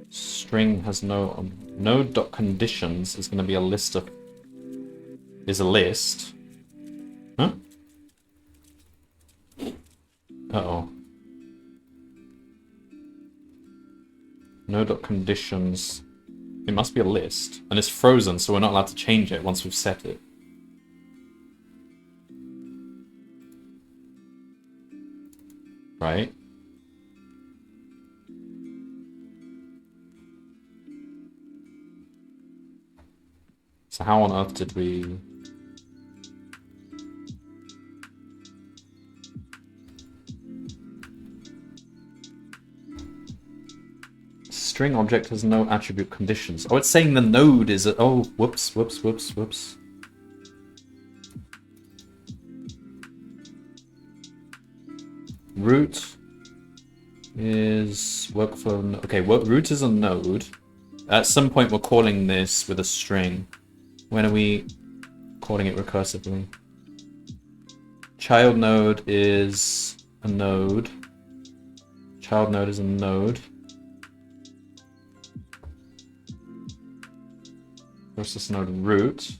S1: String has no node.conditions is going to be a list of is a list. Huh? Uh-oh. Node.conditions. It must be a list. And it's frozen, so we're not allowed to change it once we've set it. Right? So how on earth did we... String object has no attribute conditions. Oh, it's saying the node is a... Oh, whoops. Root is workflow... Okay, root is a node. At some point we're calling this with a string. When are we calling it recursively? Child node is a node. Child node is a node. Process node root.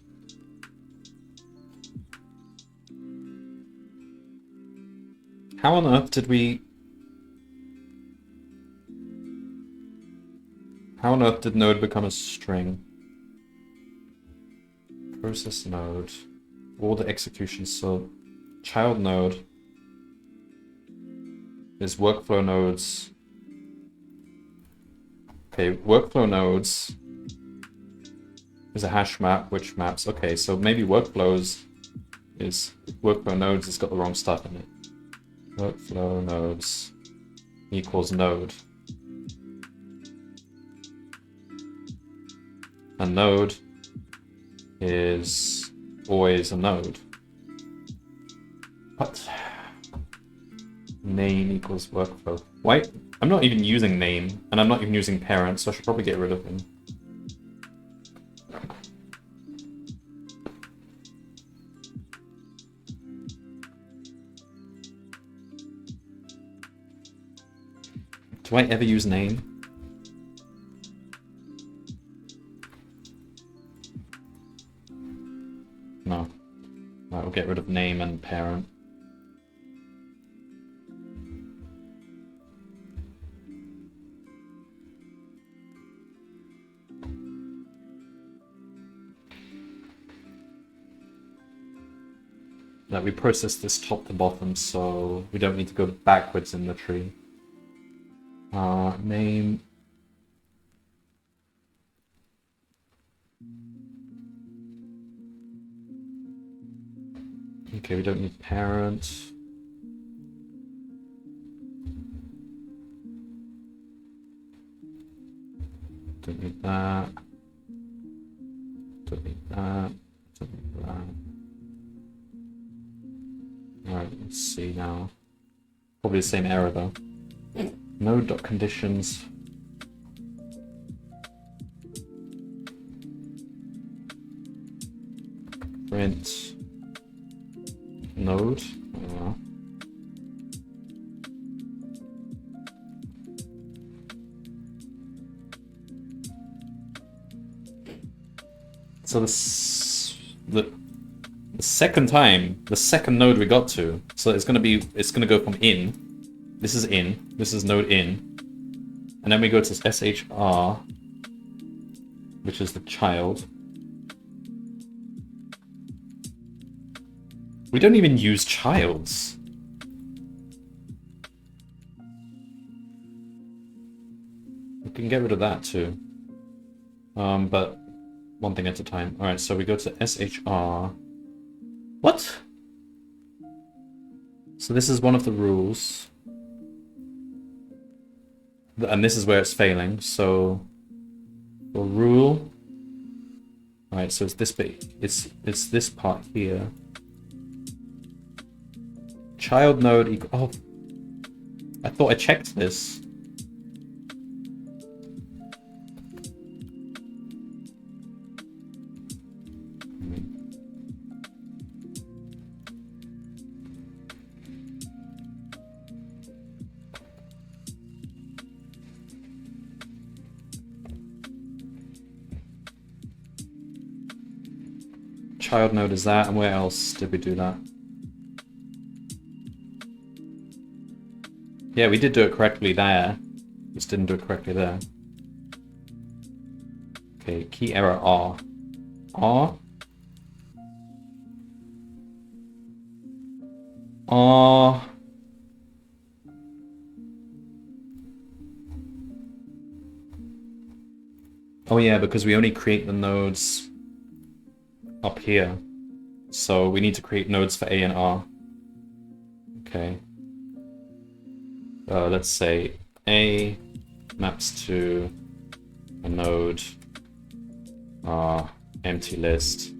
S1: How on earth did we... How on earth did node become a string? Process node. All the executions. So child node is workflow nodes. Okay, workflow nodes is a hash map which maps. Okay, so maybe workflows is workflow nodes has got the wrong stuff in it. Workflow nodes equals node. A node is always a node. What? Name equals workflow. Why? I'm not even using name, and I'm not even using parent, so I should probably get rid of him. Do I ever use name? No. Right, we'll get rid of name and parent. Now we process this top to bottom, so we don't need to go backwards in the tree. Name. Okay, we don't need parent. Don't need that. Don't need that. Don't need that. Alright, let's see now. Probably the same error though. Node.conditions. Print node. So the second time, the second node we got to, so it's gonna go from in. This is in. This is node in. And then we go to SHR, which is the child. We don't even use childs. We can get rid of that too. But one thing at a time. Alright, so we go to SHR. What? So this is one of the rules. And this is where it's failing, so for rule, alright, so it's this bit, it's this part here. Child node equal, oh, I thought I checked this. Child node is that, and where else did we do that? Yeah, we did do it correctly there. Just didn't do it correctly there. Okay, key error R. R? R... Oh yeah, because we only create the nodes up here. So we need to create nodes for A and R. Okay. Let's say A maps to a node empty list.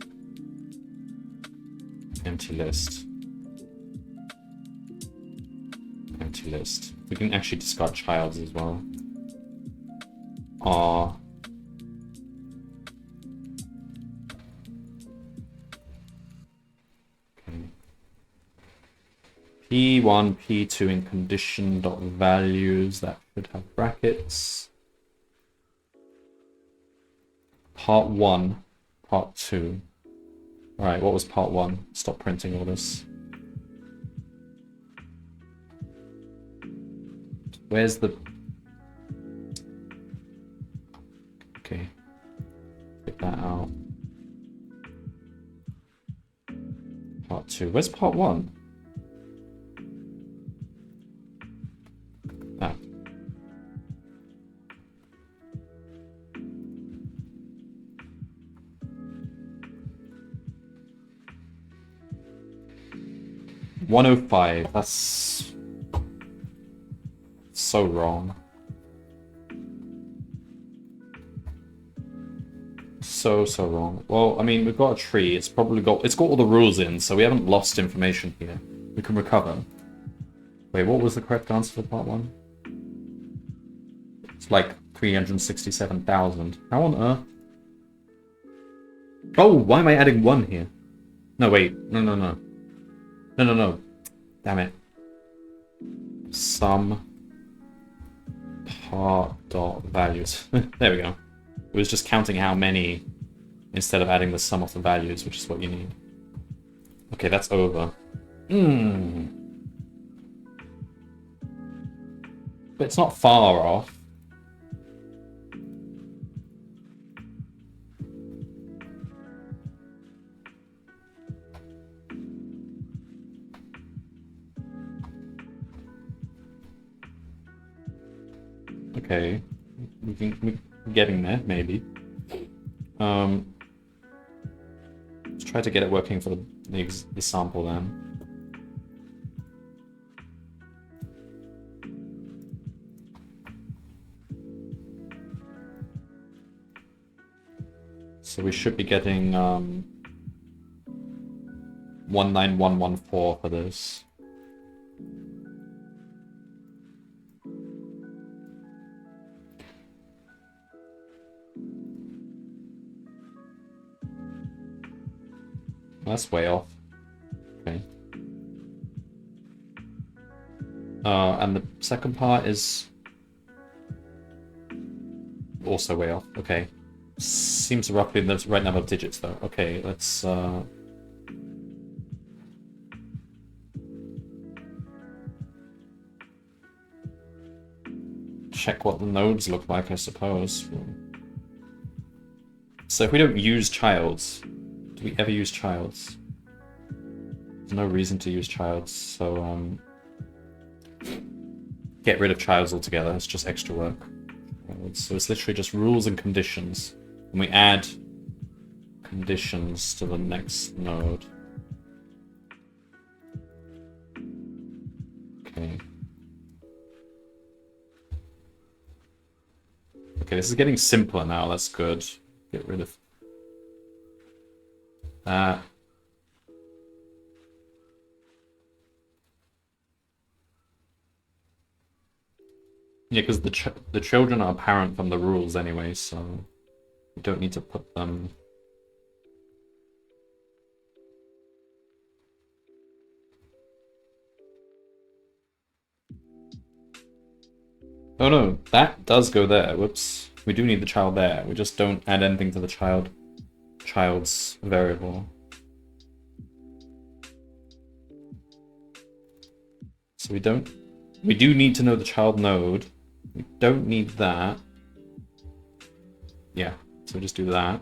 S1: Empty list. Empty list. We can actually discard childs as well. R. Okay. P1, P2 in condition dot values. That should have brackets. Part 1, part 2. Alright, what was part 1? Stop printing all this. Where's the... Okay. Get that out. Part 2. Where's part 1? Ah. $105. That's so wrong. So wrong. Well, I mean, we've got a tree. It's got all the rules in, so we haven't lost information here. We can recover. Wait, what was the correct answer for part 1? It's like 367,000. How on earth? Oh, why am I adding 1 here? No, wait. No. No. Damn it. Sum part dot values. There we go. It was just counting how many instead of adding the sum of the values, which is what you need. Okay, that's over. But it's not far off. Okay, we're getting there, maybe. Let's try to get it working for the sample then. So we should be getting 19114 for this. That's way off. Okay. And the second part is also way off. Okay. Seems roughly the right number of digits though. Okay, let's check what the nodes look like, I suppose. So if we don't use childs, do we ever use childs? There's no reason to use childs, so get rid of childs altogether. It's just extra work. So it's literally just rules and conditions, and we add conditions to the next node. Okay. Okay, this is getting simpler now. That's good. Get rid of that. Yeah, because the children are apparent from the rules anyway, so we don't need to put them. Oh no, that does go there. Whoops. We do need the child there. We just don't add anything to the child's variable. So we do need to know the child node. We don't need that. Yeah, so just do that.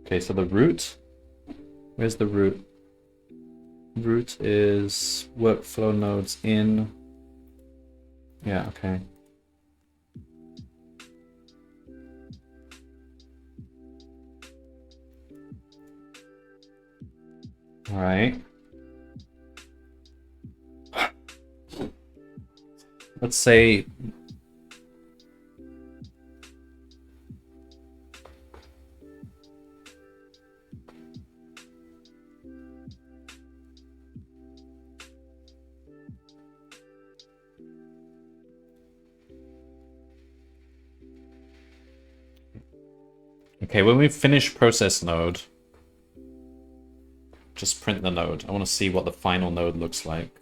S1: Okay, so the root. Where's the root? Root is workflow nodes in Yeah, okay. All right. Let's say okay, when we finish process node, just print the node. I want to see what the final node looks like.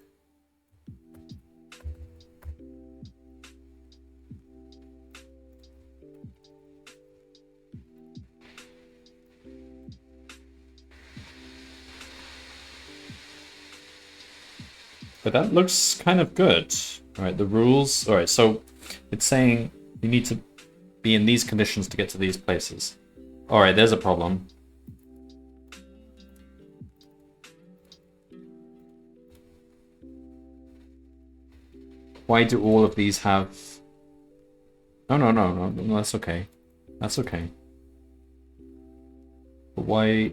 S1: But that looks kind of good. All right, the rules. All right, so it's saying you need to be in these conditions to get to these places. All right, there's a problem. Why do all of these have... No, that's okay. That's okay. But why...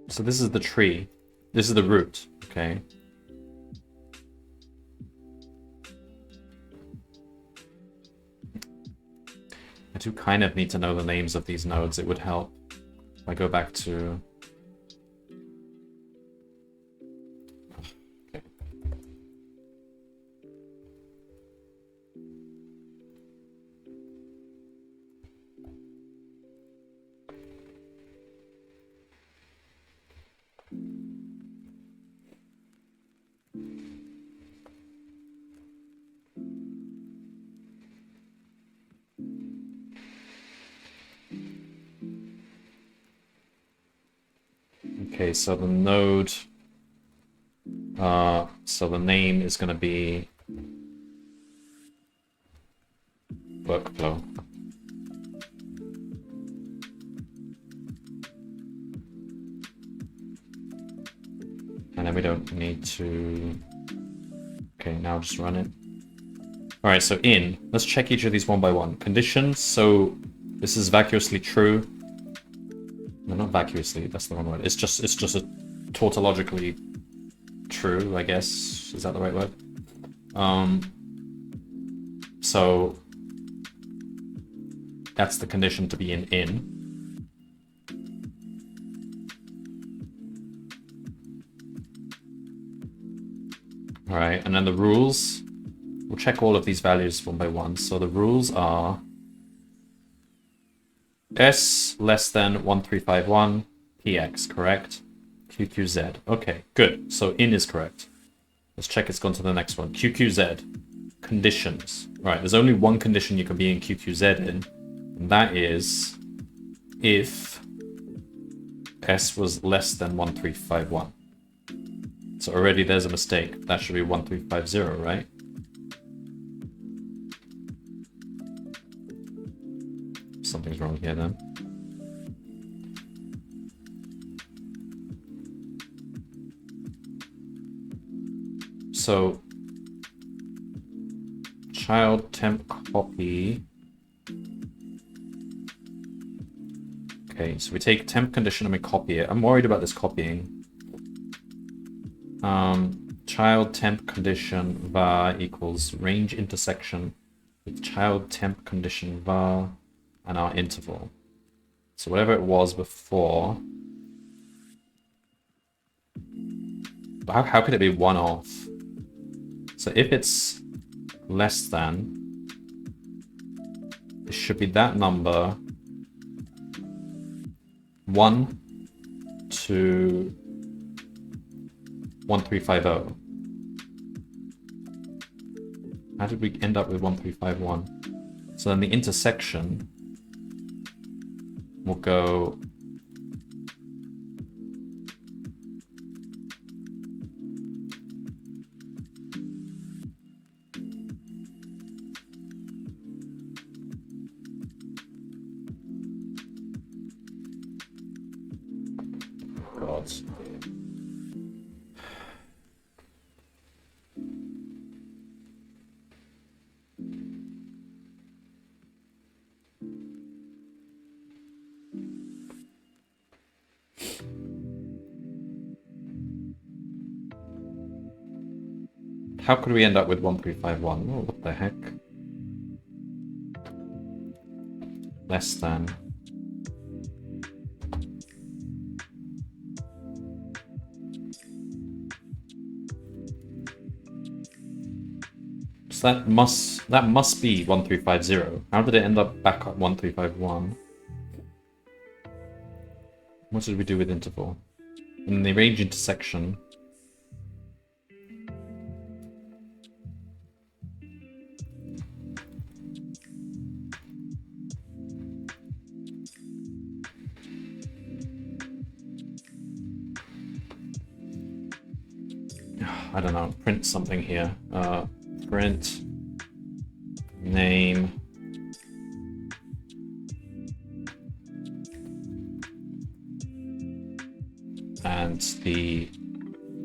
S1: So this is the tree. This is the root, okay? I do kind of need to know the names of these nodes. It would help if I go back to... Okay. Okay, so the node, so the name is going to be workflow. And then we don't need to, okay, now just run it. All right, so in, let's check each of these one by one. Conditions, so this is vacuously true. No, not vacuously, that's the wrong word. It's just a tautologically true, I guess. Is that the right word? So that's the condition to be in. All right, and then the rules, we'll check all of these values one by one. So the rules are S less than 1351 px, correct? QQZ. Okay, good. So in is correct. Let's check it's gone to the next one. QQZ. Conditions. Right, there's only one condition you can be in QQZ in, and that is if S was less than 1351. So already there's a mistake. That should be 1350, right? Something's wrong here then. So child temp copy. Okay, so we take temp condition and we copy it. I'm worried about this copying. Child temp condition var equals range intersection with child temp condition var and our interval. So whatever it was before. How could it be one off? So if it's less than, it should be that number 1 to 1350. How did we end up with 1351? So then the intersection will go God. How could we end up with 1351? Oh, what the heck? Less than. So that must be 1350. How did it end up back at 1351? What did we do with interval? And the range intersection. I don't know, print something here. Print name and the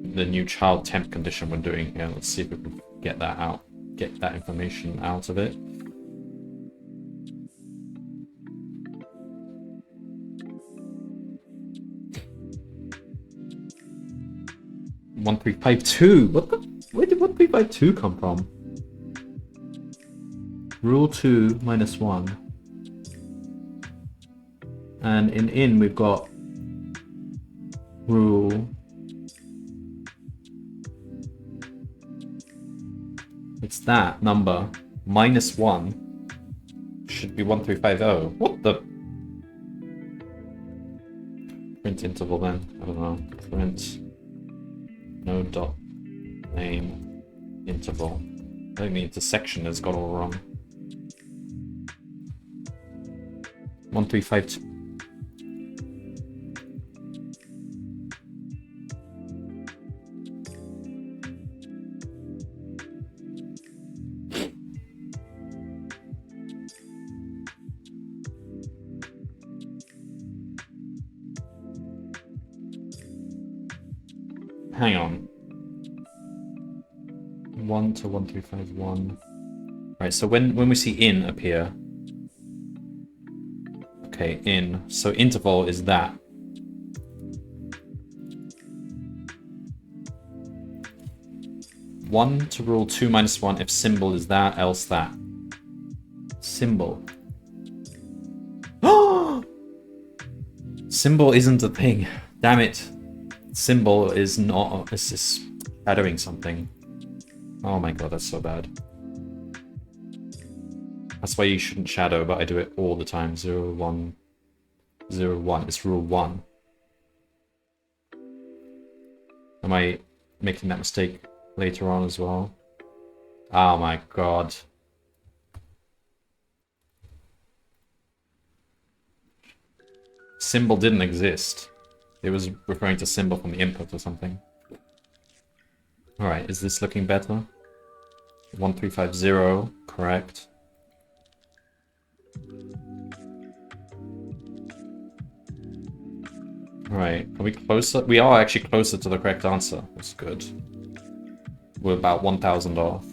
S1: new child temp condition we're doing here. Let's see if we can get that out, get that information out of it. One 1352. What the? Where did 1352 come from? Rule 2 minus 1. And in we've got rule. It's that number minus 1 should be 1350. What the? Print interval then. I don't know. Print no dot name interval. I think the intersection has got all wrong. 1352. Hang on. 1 to 1351. Right, so when we see in appear. Okay, in. So interval is that. One to rule 2 minus 1 if symbol is that, else that. Symbol. Symbol isn't a thing. Damn it. Symbol is not. It's just shadowing something. Oh my god, that's so bad. That's why you shouldn't shadow, but I do it all the time. 0, 1, 0, 1. It's rule 1. Am I making that mistake later on as well? Oh my god. Symbol didn't exist. It was referring to symbol from the input or something. Alright, is this looking better? 1350, correct. Alright, are we closer? We are actually closer to the correct answer. That's good. We're about 1,000 off.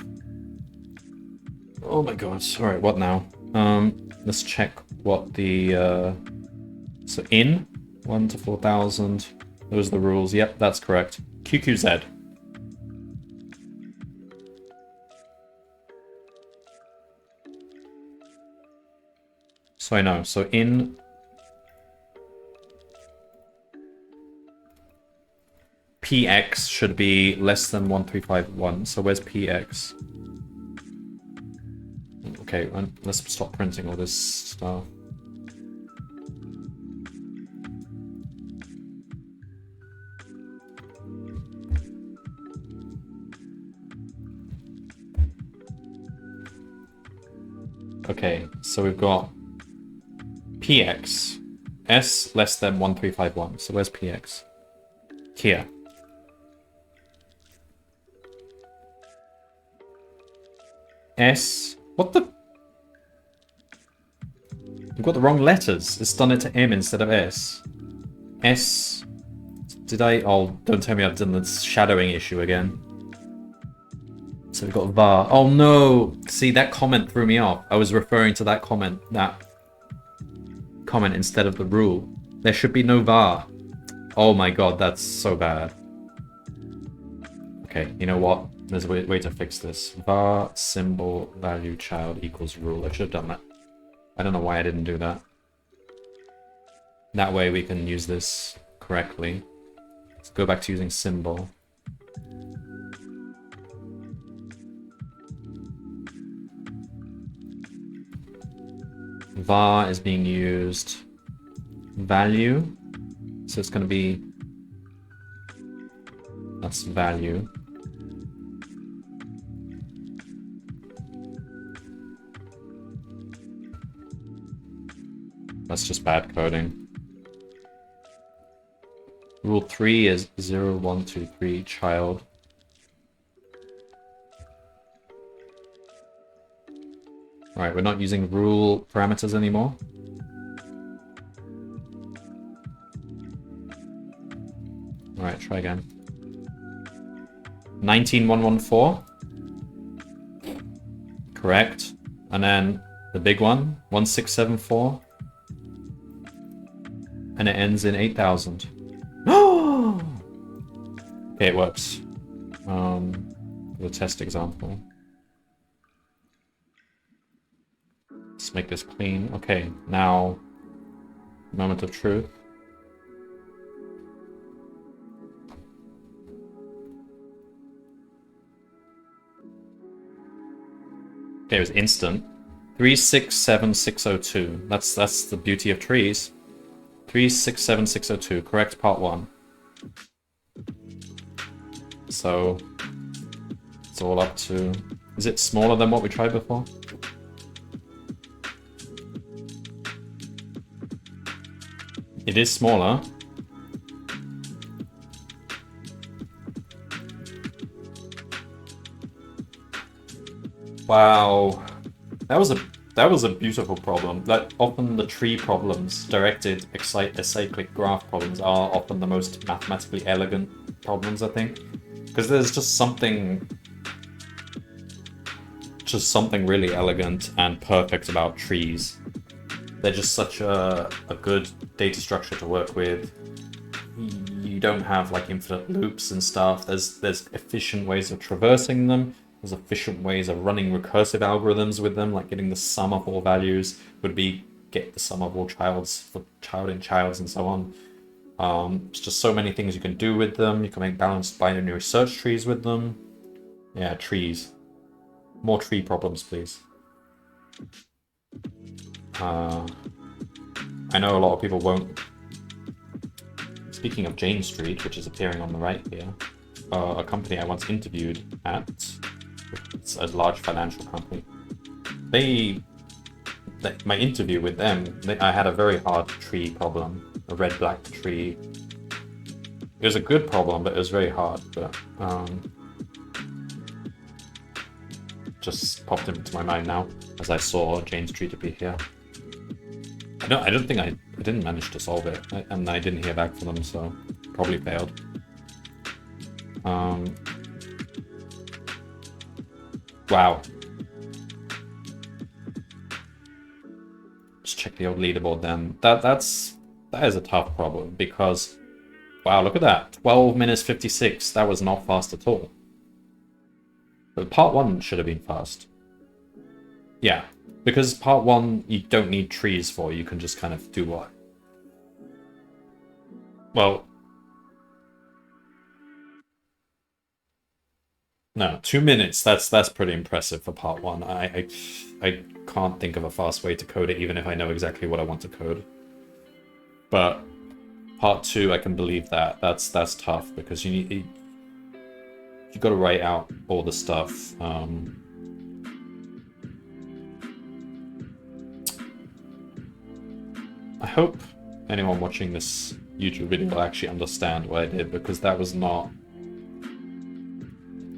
S1: Oh my god, alright, what now? Let's check what the... So in, 1 to 4,000. Those are the rules. Yep, that's correct. QQZ. So I know. So in PX should be less than 1351. So where's PX? Okay, let's stop printing all this stuff. Okay, so we've got PX, S less than 1351. So where's PX? Here. S, what the? You've got the wrong letters. It's done it to M instead of S. S, Did I? Oh, don't tell me I've done this shadowing issue again. So we've got var. Oh no! See, that comment threw me off. I was referring to that comment instead of the rule. There should be no var. Oh my god, that's so bad. Okay, you know what? There's a way to fix this. Var symbol value child equals rule. I should have done that. I don't know why I didn't do that. That way we can use this correctly. Let's go back to using symbol. Var is being used. Value. So it's going to be... That's value. That's just bad coding. Rule 3 is 0, 1, 2, 3, child. Alright, we're not using rule parameters anymore. Alright, try again. 19114. Correct. And then the big one, 1674. And it ends in 8000. Okay, it works. The test example. Let's make this clean. Okay, now moment of truth. Okay, it was instant. 367602. That's the beauty of trees. 367602. Correct part 1. So it's all up to... Is it smaller than what we tried before? It is smaller. Wow. That was a beautiful problem. Like, often the tree problems, directed acyclic graph problems, are often the most mathematically elegant problems, I think. Because there's just something really elegant and perfect about trees. They're just such a good data structure to work with. You don't have like infinite loops and stuff. There's efficient ways of traversing them. There's efficient ways of running recursive algorithms with them, like getting the sum of all values would be get the sum of all childs for child in childs and so on. It's just so many things you can do with them. You can make balanced binary search trees with them. Yeah, trees. More tree problems, please. I know a lot of people won't. Speaking of Jane Street, which is appearing on the right here, a company I once interviewed at, it's a large financial company. My interview with them, I had a very hard tree problem, a red-black tree. It was a good problem, but it was very hard. But just popped into my mind now as I saw Jane Street appear here. I don't think I didn't manage to solve it, and I didn't hear back from them, so probably failed. Wow. Just check the old leaderboard then. That is a tough problem because, wow, look at that. 12 minutes 56. That was not fast at all. But part 1 should have been fast. Yeah, because part 1 you don't need trees for. You can just kind of do what? Well, no, 2 minutes. That's pretty impressive for part 1. I can't think of a fast way to code it, even if I know exactly what I want to code. But part 2, I can believe that. That's tough because you got to write out all the stuff. I hope anyone watching this YouTube video will actually understand what I did, because that was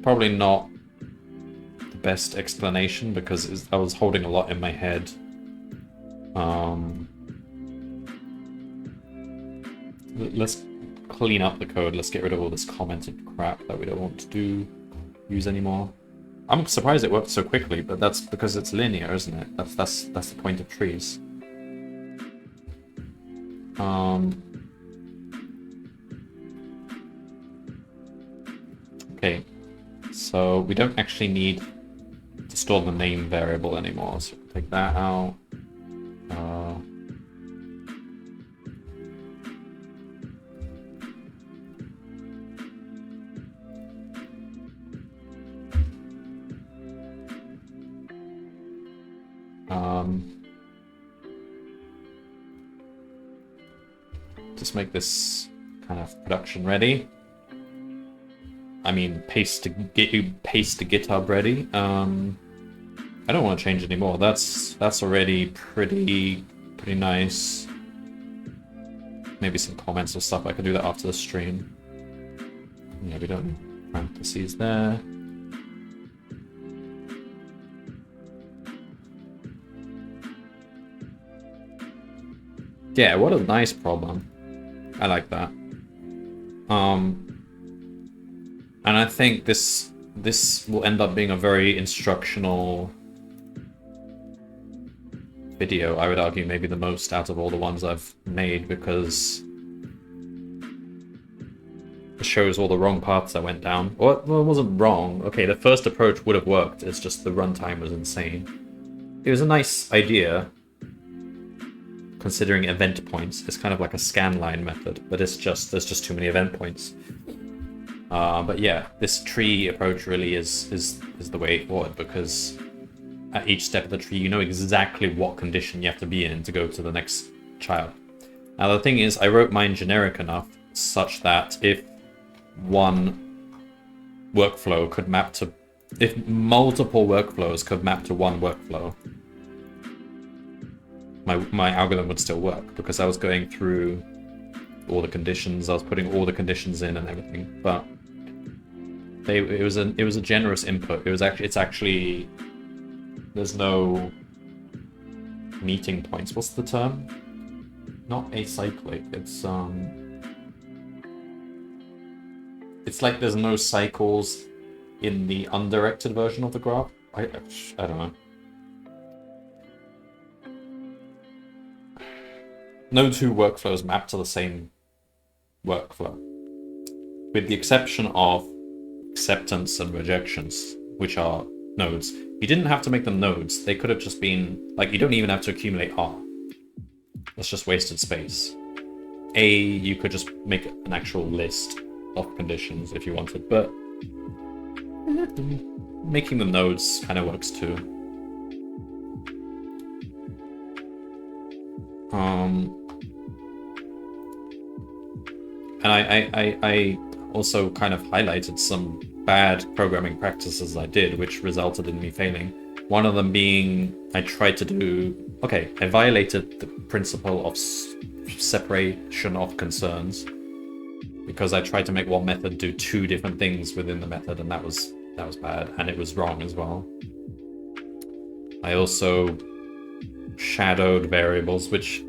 S1: probably not the best explanation, because I was holding a lot in my head. Let's clean up the code. Let's get rid of all this commented crap that we don't want to use anymore. I'm surprised it worked so quickly, but that's because it's linear, isn't it? That's the point of trees. Okay, so we don't actually need to store the name variable anymore, so we'll take that out. Just make this kind of production ready. I mean, paste to GitHub ready. I don't want to change anymore. That's already pretty nice. Maybe some comments or stuff. I can do that after the stream. Yeah, we don't need parentheses there. Yeah, what a nice problem. I like that. And I think this will end up being a very instructional video. I would argue maybe the most out of all the ones I've made, because it shows all the wrong paths I went down. Well, it wasn't wrong. Okay, the first approach would have worked. It's just the runtime was insane. It was a nice idea, considering event points. It's kind of like a scanline method, but there's just too many event points. But yeah, this tree approach really is the way forward, because at each step of the tree, you know exactly what condition you have to be in to go to the next child. Now the thing is, I wrote mine generic enough such that if one workflow could map to, if multiple workflows could map to one workflow, my algorithm would still work, because I was going through all the conditions, I was putting all the conditions in and everything. But it was a generous input. It's actually there's no meeting points. What's the term? Not acyclic. It's like there's no cycles in the undirected version of the graph. I don't know. No two workflows map to the same workflow, with the exception of acceptance and rejections, which are nodes. You didn't have to make them nodes. They could have just been, like, you don't even have to accumulate R. That's just wasted space. You could just make an actual list of conditions if you wanted, but making them nodes kind of works too. And I also kind of highlighted some bad programming practices I did, which resulted in me failing. One of them being, I violated the principle of separation of concerns, because I tried to make one method do two different things within the method, and that was bad, and it was wrong as well. I also shadowed variables, which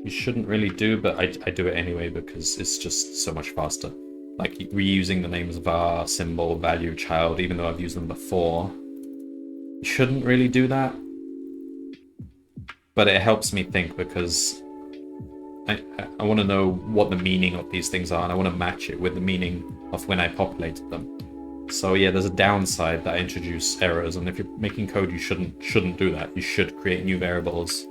S1: you shouldn't really do, but I do it anyway because it's just so much faster. Like reusing the names var, symbol, value, child, even though I've used them before. You shouldn't really do that, but it helps me think, because I want to know what the meaning of these things are, and I want to match it with the meaning of when I populated them. So yeah, there's a downside that I introduce errors, and if you're making code, you shouldn't do that. You should create new variables.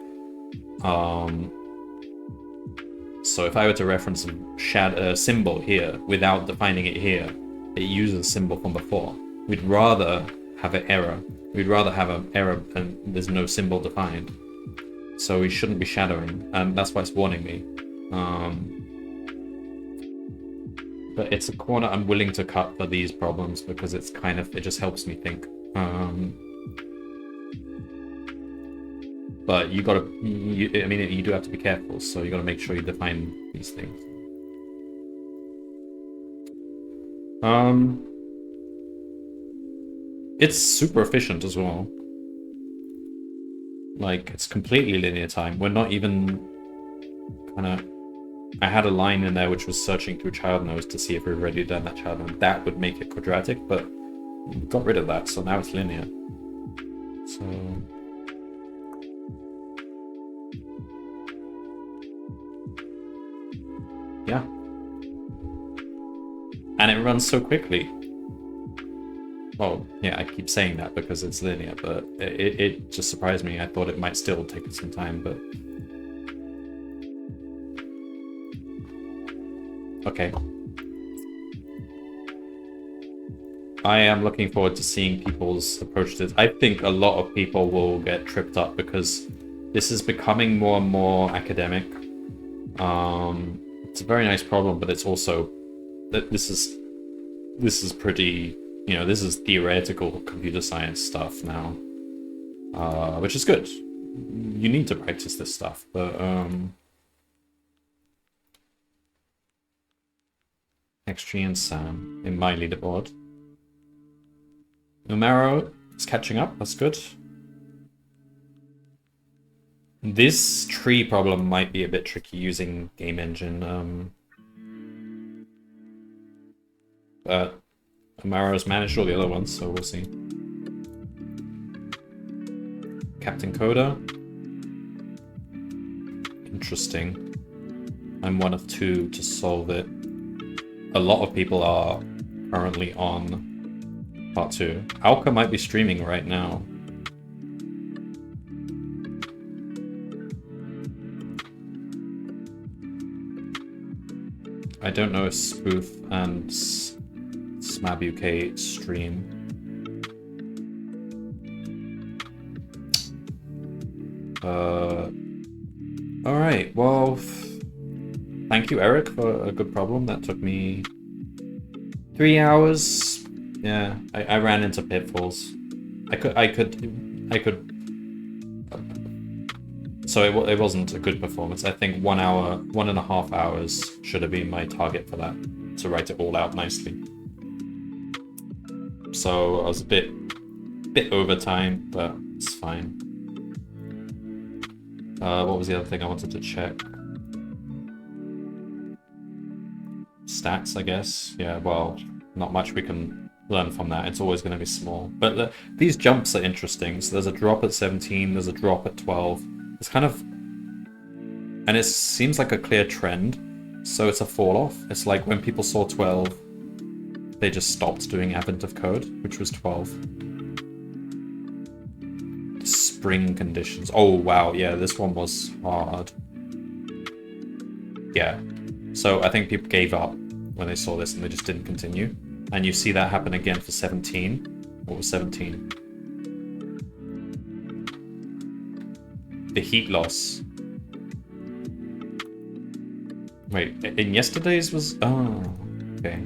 S1: So if I were to reference a symbol here without defining it here, it uses a symbol from before. We'd rather have an error. We'd rather have an error and there's no symbol defined. So we shouldn't be shadowing, and that's why it's warning me. But it's a corner I'm willing to cut for these problems, because it just helps me think. But you do have to be careful, so you gotta make sure you define these things. It's super efficient as well. Like, it's completely linear time. We're not even kind of I had a line in there which was searching through child nodes to see if we've already done that child node. That would make it quadratic, but we got rid of that, so now it's linear. So yeah. And it runs so quickly. Well, yeah, I keep saying that because it's linear, but it just surprised me. I thought it might still take some time, but... Okay. I am looking forward to seeing people's approach to this. I think a lot of people will get tripped up because this is becoming more and more academic. It's a very nice problem, but it's also... This is pretty... You know, this is theoretical computer science stuff now, which is good. You need to practice this stuff, but XG and Sam in my leaderboard. Umaro is catching up, that's good. This tree problem might be a bit tricky using game engine, but Amaro's managed all the other ones, so we'll see. Captain Coda. Interesting. I'm one of two to solve it. A lot of people are currently on part 2. Alka might be streaming right now. I don't know if Spoof and Smab UK stream. Alright, well, thank you, Eric, for a good problem. That took me 3 hours. Yeah, I ran into pitfalls. I could. So it wasn't a good performance. I think 1 hour, 1.5 hours should have been my target for that, to write it all out nicely. So I was a bit over time, but it's fine. What was the other thing I wanted to check? Stats, I guess. Yeah, well, not much we can learn from that. It's always going to be small. But these jumps are interesting. So there's a drop at 17, there's a drop at 12. It's kind of... And it seems like a clear trend. So it's a fall off. It's like when people saw 12, they just stopped doing Advent of Code, which was 12. Spring conditions. Oh, wow. Yeah, this one was hard. Yeah. So I think people gave up when they saw this and they just didn't continue. And you see that happen again for 17. What was 17? The heat loss. Wait, in yesterday's was... Oh, okay.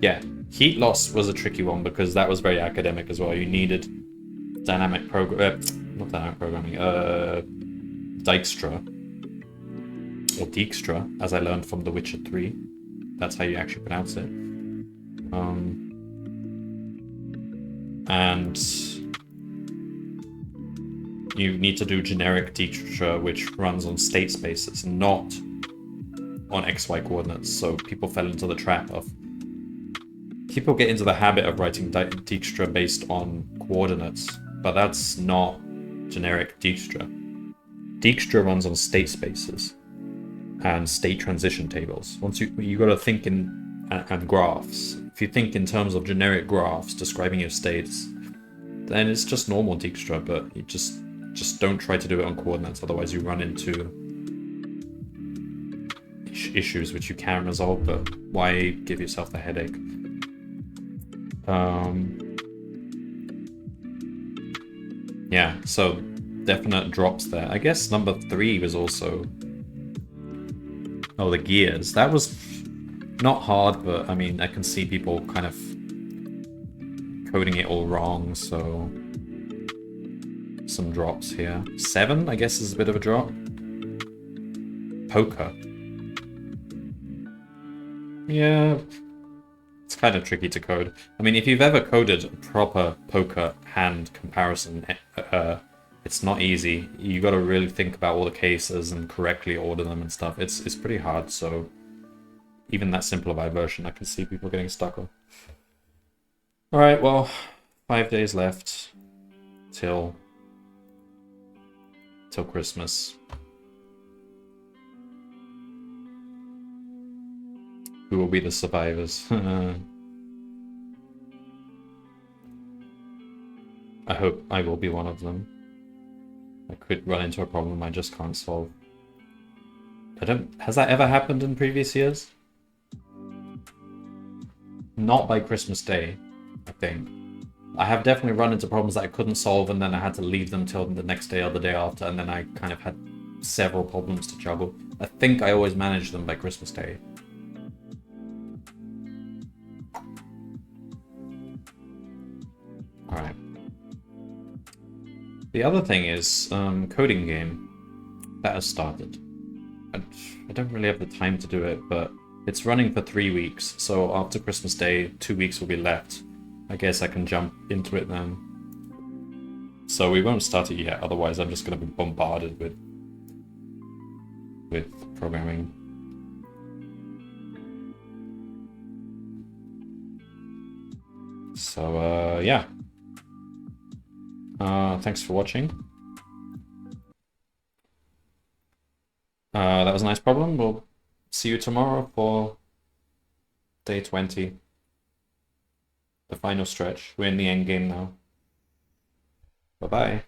S1: Yeah, heat loss was a tricky one because that was very academic as well. You needed dynamic not dynamic programming, Dijkstra. Or Dijkstra, as I learned from The Witcher 3. That's how you actually pronounce it. And you need to do generic Dijkstra, which runs on state spaces, not on XY coordinates. So people fell into the trap of... People get into the habit of writing Dijkstra based on coordinates, but that's not generic Dijkstra. Dijkstra runs on state spaces and state transition tables. Once you got to think in and graphs. If you think in terms of generic graphs describing your states, then it's just normal Dijkstra, but you just don't try to do it on coordinates, otherwise you run into issues which you can resolve, but why give yourself the headache? Yeah, so definite drops there. I guess number 3 was also... Oh, the gears. That was not hard, but I mean, I can see people kind of coding it all wrong, so... Some drops here. 7, I guess, is a bit of a drop. Poker. Yeah... It's kind of tricky to code. I mean, if you've ever coded a proper poker hand comparison, It's not easy. You got to really think about all the cases and correctly order them and stuff. It's pretty hard, so even that simplified version I can see people getting stuck on. Alright, well, 5 days left till Christmas. Who will be the survivors? I hope I will be one of them. I could run into a problem I just can't solve. Has that ever happened in previous years? Not by Christmas Day, I think. I have definitely run into problems that I couldn't solve and then I had to leave them till the next day or the day after, and then I kind of had several problems to juggle. I think I always managed them by Christmas Day. Alright. The other thing is, coding game. That has started. I don't really have the time to do it, but it's running for 3 weeks, so after Christmas Day, 2 weeks will be left. I guess I can jump into it then. So we won't start it yet, otherwise I'm just going to be bombarded with programming. So, yeah. Thanks for watching. That was a nice problem. We'll see you tomorrow for day 20. The final stretch. We're in the end game now. Bye-bye.